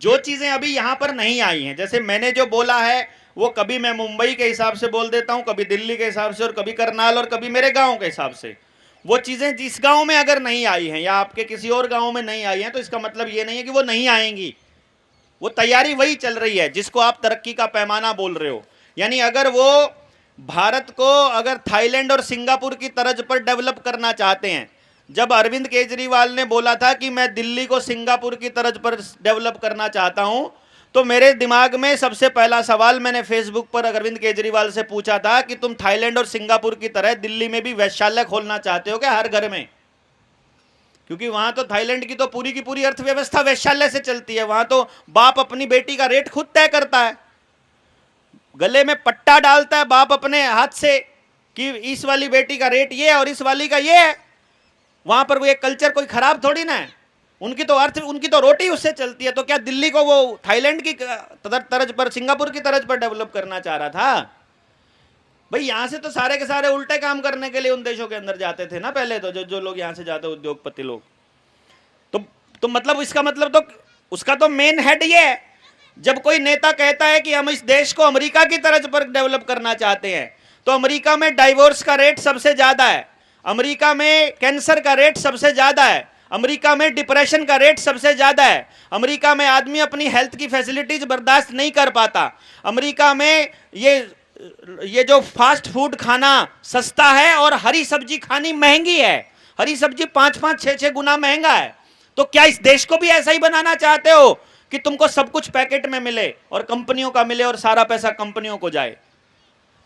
Speaker 1: जो चीजें अभी यहां पर नहीं आई हैं, जैसे मैंने जो बोला है वो कभी मैं मुंबई के हिसाब से बोल देता हूं, कभी दिल्ली के हिसाब से, और कभी करनाल, और कभी मेरे गांव के हिसाब से। वो चीजें जिस गांव में अगर नहीं आई हैं या आपके किसी और गांव में नहीं आई हैं तो इसका मतलब ये नहीं है कि वो नहीं आएंगी, वो तैयारी वही चल रही है जिसको आप तरक्की का पैमाना बोल रहे हो। यानी अगर वो भारत को अगर थाईलैंड और सिंगापुर की तर्ज पर डेवलप करना चाहते हैं, जब अरविंद केजरीवाल ने बोला था कि मैं दिल्ली को सिंगापुर की तर्ज पर डेवलप करना चाहता हूं, तो मेरे दिमाग में सबसे पहला सवाल मैंने फेसबुक पर अरविंद केजरीवाल से पूछा था कि तुम थाईलैंड और सिंगापुर की तरह दिल्ली में भी वैश्यालय खोलना चाहते हो क्या हर घर में? क्योंकि वहां तो थाईलैंड की तो पूरी अर्थव्यवस्था वैश्यालय से चलती है। वहां तो बाप अपनी बेटी का रेट खुद तय करता है, गले में पट्टा डालता है बाप अपने हाथ से कि इस वाली बेटी का रेट ये है और इस वाली का ये है। वहां पर वो एक कल्चर कोई खराब थोड़ी ना है, उनकी तो रोटी उससे चलती है। तो क्या दिल्ली को वो थाईलैंड की तरज पर, सिंगापुर की तरज पर डेवलप करना चाह रहा था? भाई यहां से तो सारे के सारे उल्टे काम करने के लिए उन देशों के अंदर जाते थे ना पहले तो, जो लोग यहां से जाते उद्योगपति लोग। तो मतलब इसका मतलब तो उसका तो मेन हेड ये है। जब कोई नेता कहता है कि हम इस देश को अमेरिका की तरज पर डेवलप करना चाहते हैं, तो अमेरिका में डाइवोर्स का रेट सबसे ज्यादा है, अमेरिका में कैंसर का रेट सबसे ज्यादा है, अमेरिका में डिप्रेशन का रेट सबसे ज्यादा है, अमेरिका में आदमी अपनी हेल्थ की फैसिलिटीज बर्दाश्त नहीं कर पाता, अमेरिका में ये जो फास्ट फूड खाना सस्ता है और हरी सब्जी खानी महंगी है, हरी सब्जी 5-5, 6-6 गुना महंगा है। तो क्या इस देश को भी ऐसा ही बनाना चाहते हो कि तुमको सब कुछ पैकेट में मिले और कंपनियों का मिले और सारा पैसा कंपनियों को जाए?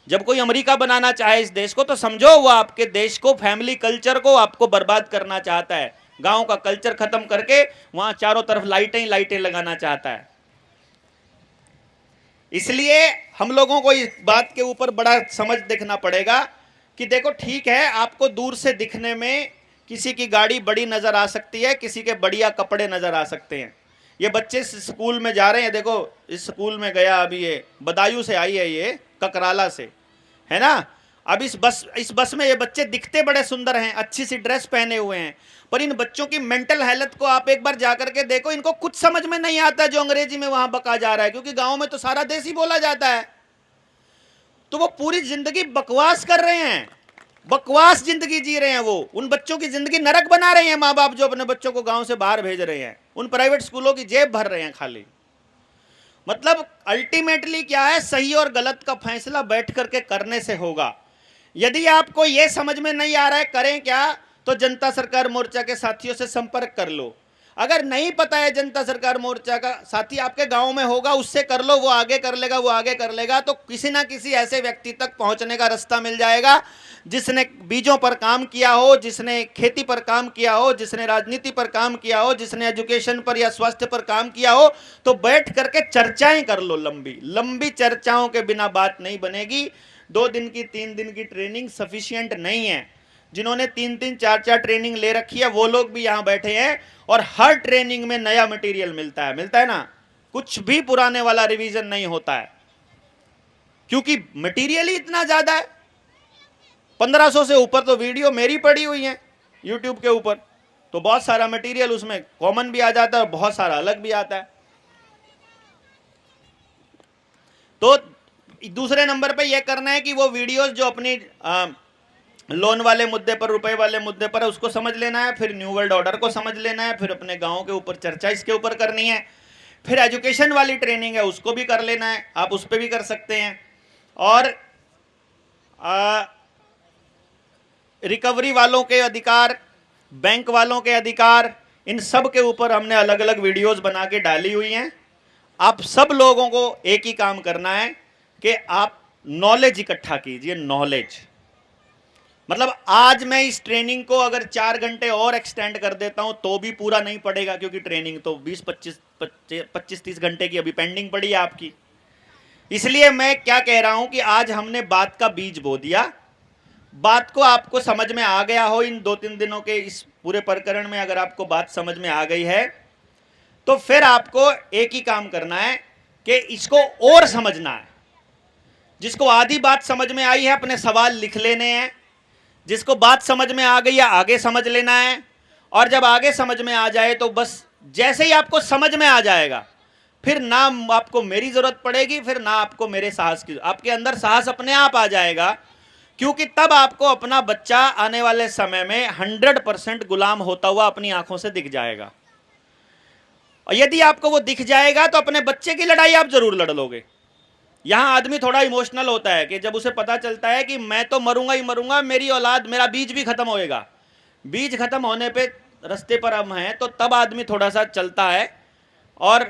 Speaker 1: जब कोई अमेरिका बनाना चाहे इस देश को, तो समझो वो आपके देश को, फैमिली कल्चर को आपको बर्बाद करना चाहता है। गांव का कल्चर खत्म करके वहां चारों तरफ लाइटें ही लाइटें लगाना चाहता है। इसलिए हम लोगों को इस बात के ऊपर बड़ा समझ देखना पड़ेगा कि देखो ठीक है, आपको दूर से दिखने में किसी की गाड़ी बड़ी नजर आ सकती है, किसी के बढ़िया कपड़े नजर आ सकते हैं। ये बच्चे स्कूल में जा रहे हैं, देखो इस स्कूल में गया अभी, ये बदायूं से आई है, ये ककराला से है ना। अब इस बस में ये बच्चे दिखते बड़े सुंदर हैं, अच्छी सी ड्रेस पहने हुए हैं, पर इन बच्चों की मेंटल हेल्थ को आप एक बार जाकर के देखो, इनको कुछ समझ में नहीं आता जो अंग्रेजी में वहां बका जा रहा है, क्योंकि गांव में तो सारा देसी बोला जाता है। तो वो पूरी जिंदगी बकवास कर रहे हैं, बकवास जिंदगी जी रहे हैं। वो उन बच्चों की जिंदगी नरक बना रहे हैं माँ बाप, जो अपने बच्चों को गांव से बाहर भेज रहे हैं, उन प्राइवेट स्कूलों की जेब भर रहे हैं खाली। मतलब अल्टीमेटली क्या है, सही और गलत का फैसला बैठ करके करने से होगा। यदि आपको यह समझ में नहीं आ रहा है करें क्या, तो जनता सरकार मोर्चा के साथियों से संपर्क कर लो। अगर नहीं पता है जनता सरकार मोर्चा का साथी आपके गांव में होगा, उससे कर लो, वो आगे कर लेगा, वो आगे कर लेगा, तो किसी ना किसी ऐसे व्यक्ति तक पहुंचने का रास्ता मिल जाएगा जिसने बीजों पर काम किया हो, जिसने खेती पर काम किया हो, जिसने राजनीति पर काम किया हो, जिसने एजुकेशन पर या स्वास्थ्य पर काम किया हो। तो बैठ करके चर्चाएं कर लो, लंबी लंबी चर्चाओं के बिना बात नहीं बनेगी। 2 दिन की 3 दिन की ट्रेनिंग सफिशिएंट नहीं है। जिन्होंने 3-3, 4-4 ट्रेनिंग ले रखी है वो लोग भी यहां बैठे हैं, और हर ट्रेनिंग में नया मटेरियल मिलता है ना, कुछ भी पुराने वाला रिवीजन नहीं होता है, क्योंकि मटेरियल ही इतना ज्यादा है। 1500 से ऊपर तो वीडियो मेरी पड़ी हुई है यूट्यूब के ऊपर, तो बहुत सारा मटेरियल उसमें कॉमन भी आ जाता है और बहुत सारा अलग भी आता है। तो दूसरे नंबर पे यह करना है कि वो वीडियोस जो अपनी लोन वाले मुद्दे पर, रुपए वाले मुद्दे पर है, उसको समझ लेना है, फिर न्यू वर्ल्ड ऑर्डर को समझ लेना है, फिर अपने गांव के ऊपर चर्चा इसके ऊपर करनी है, फिर एजुकेशन वाली ट्रेनिंग है उसको भी कर लेना है, आप उस पर भी कर सकते हैं। और रिकवरी वालों के अधिकार, बैंक वालों के अधिकार, इन सब के ऊपर हमने अलग अलग वीडियोस बना के डाली हुई हैं। आप सब लोगों को एक ही काम करना है कि आप नॉलेज इकट्ठा कीजिए। नॉलेज मतलब आज मैं इस ट्रेनिंग को अगर 4 घंटे और एक्सटेंड कर देता हूं तो भी पूरा नहीं पड़ेगा, क्योंकि ट्रेनिंग तो 20-25-30 घंटे की अभी पेंडिंग पड़ी है आपकी। इसलिए मैं क्या कह रहा हूं कि आज हमने बात का बीज बो दिया, बात को आपको समझ में आ गया हो। इन 2-3 दिनों के इस पूरे प्रकरण में अगर आपको बात समझ में आ गई है, तो फिर आपको एक ही काम करना है कि इसको और समझना है। जिसको आधी बात समझ में आई है अपने सवाल लिख लेने हैं, जिसको बात समझ में आ गई है आगे समझ लेना है, और जब आगे समझ में आ जाए तो बस जैसे ही आपको समझ में आ जाएगा, फिर ना आपको मेरी जरूरत पड़ेगी, फिर ना आपको मेरे साहस की, आपके अंदर साहस अपने आप आ जाएगा, क्योंकि तब आपको अपना बच्चा आने वाले समय में 100% गुलाम होता हुआ अपनी आंखों से दिख जाएगा। और यदि आपको वो दिख जाएगा तो अपने बच्चे की लड़ाई आप जरूर लड़ लोगे। यहां आदमी थोड़ा इमोशनल होता है कि जब उसे पता चलता है कि मैं तो मरूंगा ही मरूंगा, मेरी औलाद, मेरा बीज भी खत्म होएगा। बीज खत्म होने पे रास्ते पर हम हैं, तो तब आदमी थोड़ा सा चलता है। और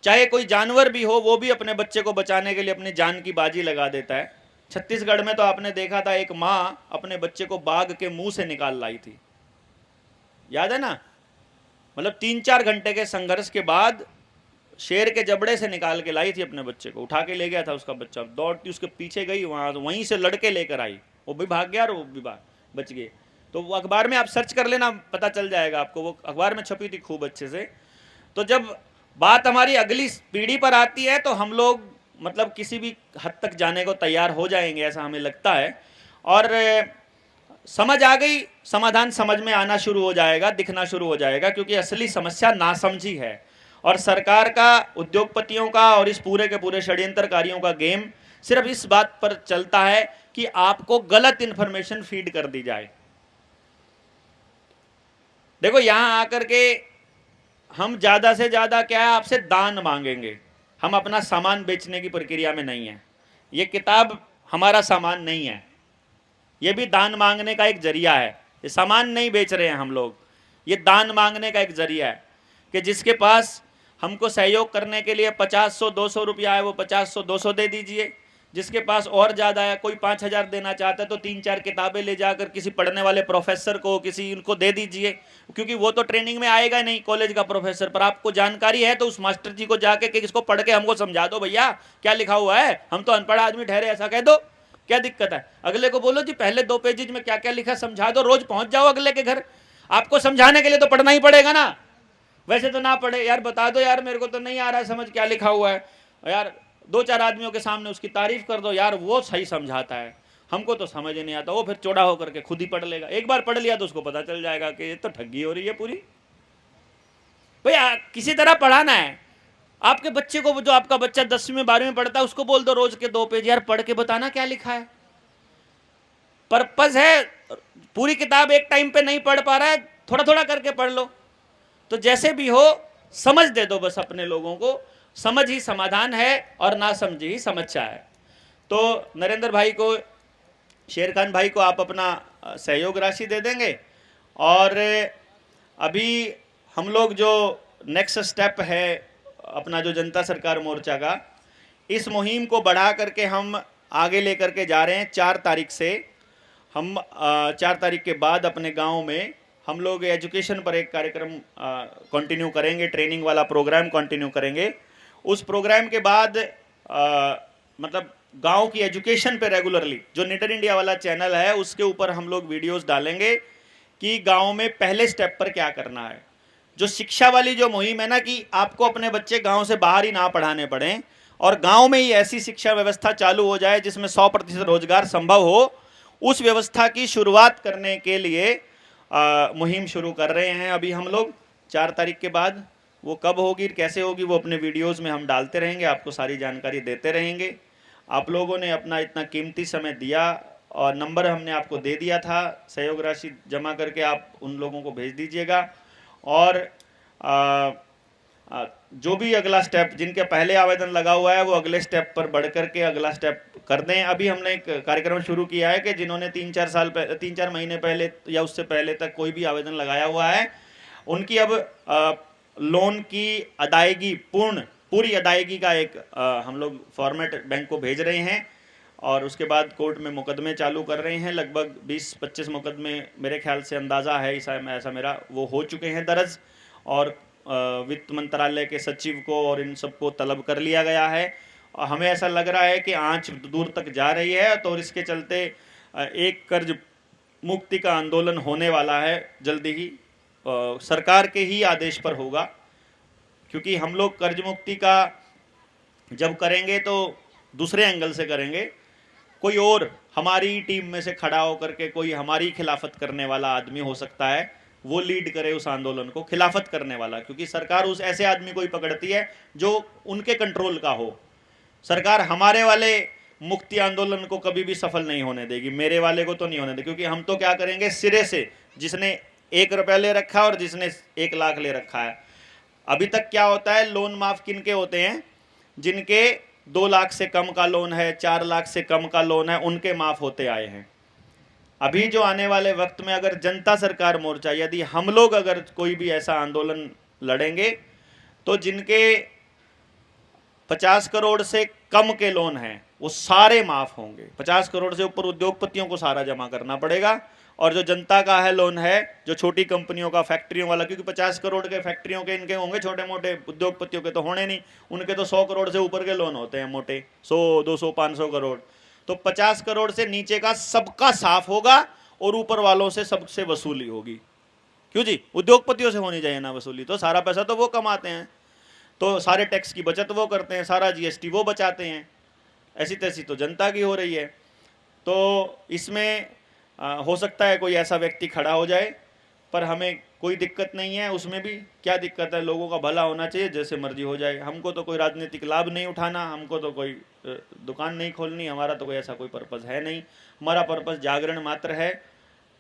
Speaker 1: चाहे कोई जानवर भी हो, वो भी अपने बच्चे को बचाने के लिए अपनी जान की बाजी लगा देता है। छत्तीसगढ़ में तो आपने देखा था, एक मां अपने बच्चे को बाघ के मुंह से निकाल लाई थी, याद है ना। मतलब 3-4 घंटे के संघर्ष के बाद शेर के जबड़े से निकाल के लाई थी अपने बच्चे को, उठा के ले गया था उसका बच्चा, दौड़ती उसके पीछे गई, वहीं से लड़के लेकर आई, वो भी भाग गया और वो भी बच गए। तो वो अखबार में आप सर्च कर लेना, पता चल जाएगा आपको, वो अखबार में छपी थी खूब अच्छे से। तो जब बात हमारी अगली पीढ़ी पर आती है तो हम लोग मतलब किसी भी हद तक जाने को तैयार हो जाएंगे, ऐसा हमें लगता है। और समझ आ गई, समाधान समझ में आना शुरू हो जाएगा, दिखना शुरू हो जाएगा, क्योंकि असली समस्या नासमझी है। और सरकार का, उद्योगपतियों का और इस पूरे के पूरे षड्यंत्रकारियों का गेम सिर्फ इस बात पर चलता है कि आपको गलत इंफॉर्मेशन फीड कर दी जाए। देखो यहां आकर के हम ज्यादा से ज्यादा क्या है, आपसे दान मांगेंगे, हम अपना सामान बेचने की प्रक्रिया में नहीं है। ये किताब हमारा सामान नहीं है, ये भी दान मांगने का एक जरिया है। ये सामान नहीं बेच रहे हैं हम लोग, ये दान मांगने का एक जरिया है कि जिसके पास हमको सहयोग करने के लिए 50-100 200 रुपया है वो 50-100 200 दे दीजिए, जिसके पास और ज़्यादा है, कोई 5000 देना चाहता है तो 3-4 किताबें ले जाकर किसी पढ़ने वाले प्रोफेसर को, किसी उनको दे दीजिए, क्योंकि वो तो ट्रेनिंग में आएगा नहीं कॉलेज का प्रोफेसर, पर आपको जानकारी है तो उस मास्टर जी को जाके कि इसको पढ़ के हमको समझा दो भैया क्या लिखा हुआ है, हम तो अनपढ़ आदमी ठहरे, ऐसा कह दो, क्या दिक्कत है। अगले को बोलो जी पहले 2 पेजेज में क्या क्या लिखा समझा दो, रोज पहुंच जाओ अगले के घर, आपको समझाने के लिए तो पढ़ना ही पड़ेगा ना, वैसे तो ना पढ़े, यार बता दो यार मेरे को तो नहीं आ रहा है समझ क्या लिखा हुआ है, यार 2-4 आदमियों के सामने उसकी तारीफ कर दो, यार वो सही समझाता है, हमको तो समझ ही नहीं आता, वो फिर चौड़ा होकर के खुद ही पढ़ लेगा, एक बार पढ़ लिया तो उसको पता चल जाएगा कि ये तो ठगी हो रही है पूरी। भैया किसी तरह पढ़ाना है आपके बच्चे को, जो आपका बच्चा 10वीं में 12वीं में पढ़ता है उसको बोल दो रोज के 2 पेज यार पढ़ के बताना क्या लिखा है, पर्पस है, पूरी किताब एक टाइम पे नहीं पढ़ पा रहा है थोड़ा थोड़ा करके पढ़ लो, तो जैसे भी हो समझ दे दो बस अपने लोगों को, समझ ही समाधान है और ना समझ ही समस्या है। तो नरेंद्र भाई को, शेर खान भाई को आप अपना सहयोग राशि दे देंगे, और अभी हम लोग जो नेक्स्ट स्टेप है अपना जो जनता सरकार मोर्चा का, इस मुहिम को बढ़ा करके हम आगे लेकर के जा रहे हैं। 4 तारीख से हम 4 तारीख के बाद अपने गांव में हम लोग एजुकेशन पर एक कार्यक्रम कंटिन्यू करेंगे, ट्रेनिंग वाला प्रोग्राम कंटिन्यू करेंगे। उस प्रोग्राम के बाद मतलब गांव की एजुकेशन पे रेगुलरली जो निडर इंडिया वाला चैनल है उसके ऊपर हम लोग वीडियोस डालेंगे कि गांव में पहले स्टेप पर क्या करना है। जो शिक्षा वाली जो मुहिम है ना कि आपको अपने बच्चे गांव से बाहर ही ना पढ़ाने पड़े और गांव में ही ऐसी शिक्षा व्यवस्था चालू हो जाए जिसमें 100% रोजगार संभव हो, उस व्यवस्था की शुरुआत करने के लिए मुहिम शुरू कर रहे हैं अभी हम लोग। 4 तारीख के बाद वो कब होगी कैसे होगी वो अपने वीडियोस में हम डालते रहेंगे, आपको सारी जानकारी देते रहेंगे। आप लोगों ने अपना इतना कीमती समय दिया और नंबर हमने आपको दे दिया था, सहयोग राशि जमा करके आप उन लोगों को भेज दीजिएगा। और जो भी अगला स्टेप, जिनके पहले आवेदन लगा हुआ है वो अगले स्टेप पर बढ़ करके अगला स्टेप कर दें। अभी हमने एक कार्यक्रम शुरू किया है कि जिन्होंने 3-4 महीने पहले या उससे पहले तक कोई भी आवेदन लगाया हुआ है उनकी अब लोन की अदायगी पूरी अदायगी का एक हम लोग फॉर्मेट बैंक को भेज रहे हैं और उसके बाद कोर्ट में मुकदमे चालू कर रहे हैं। लगभग 20-25 मुकदमे मेरे ख्याल से अंदाज़ा है ऐसा मेरा वो हो चुके हैं दर्ज, और वित्त मंत्रालय के सचिव को और इन सबको तलब कर लिया गया है। और हमें ऐसा लग रहा है कि आंच दूर तक जा रही है, तो इसके चलते एक कर्ज मुक्ति का आंदोलन होने वाला है जल्दी ही, सरकार के ही आदेश पर होगा। क्योंकि हम लोग कर्ज मुक्ति का जब करेंगे तो दूसरे एंगल से करेंगे, कोई और हमारी टीम में से खड़ा होकर के कोई हमारी खिलाफत करने वाला आदमी हो सकता है, वो लीड करे उस आंदोलन को, खिलाफत करने वाला। क्योंकि सरकार उस ऐसे आदमी को ही पकड़ती है जो उनके कंट्रोल का हो। सरकार हमारे वाले मुक्ति आंदोलन को कभी भी सफल नहीं होने देगी, मेरे वाले को तो नहीं होने देगी। क्योंकि हम तो क्या करेंगे, सिरे से जिसने 1 रुपया ले रखा है और जिसने 1 लाख ले रखा है। अभी तक क्या होता है, लोन माफ किनके होते हैं, जिनके 2 लाख से कम का लोन है, 4 लाख से कम का लोन है, उनके माफ होते आए हैं। अभी जो आने वाले वक्त में अगर जनता सरकार मोर्चा, यदि हम लोग अगर कोई भी ऐसा आंदोलन लड़ेंगे तो जिनके 50 करोड़ से कम के लोन हैं वो सारे माफ होंगे। 50 करोड़ से ऊपर उद्योगपतियों को सारा जमा करना पड़ेगा, और जो जनता का है लोन है, जो छोटी कंपनियों का, फैक्ट्रियों वाला, क्योंकि 50 करोड़ के फैक्ट्रियों के इनके होंगे, छोटे मोटे उद्योगपतियों के तो होने नहीं, उनके तो 100 करोड़ से ऊपर के लोन होते हैं मोटे, 100, 200, 500 करोड़। तो 50 करोड़ से नीचे का सबका साफ होगा और ऊपर वालों से सबसे वसूली होगी। क्यों जी, उद्योगपतियों से होनी चाहिए ना वसूली, तो सारा पैसा तो वो कमाते हैं, तो सारे टैक्स की बचत वो करते हैं, सारा जीएसटी वो बचाते हैं, ऐसी तैसी तो जनता की हो रही है। तो इसमें हो सकता है कोई ऐसा व्यक्ति खड़ा हो जाए, पर हमें कोई दिक्कत नहीं है, उसमें भी क्या दिक्कत है, लोगों का भला होना चाहिए, जैसे मर्जी हो जाए। हमको तो कोई राजनीतिक लाभ नहीं उठाना, हमको तो कोई दुकान नहीं खोलनी, हमारा तो कोई ऐसा कोई पर्पज़ है नहीं। हमारा पर्पज़ जागरण मात्र है।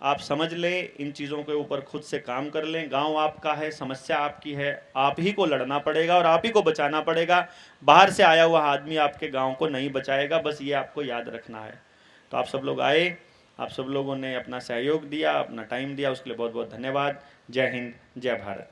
Speaker 1: आप समझ लें, इन चीज़ों के ऊपर खुद से काम कर लें। गांव आपका है, समस्या आपकी है, आप ही को लड़ना पड़ेगा और आप ही को बचाना पड़ेगा। बाहर से आया हुआ आदमी आपके गाँव को नहीं बचाएगा, बस ये आपको याद रखना है। तो आप सब लोग आए, आप सब लोगों ने अपना सहयोग दिया, अपना टाइम दिया, उसके लिए बहुत बहुत धन्यवाद। जय हिंद, जय भारत।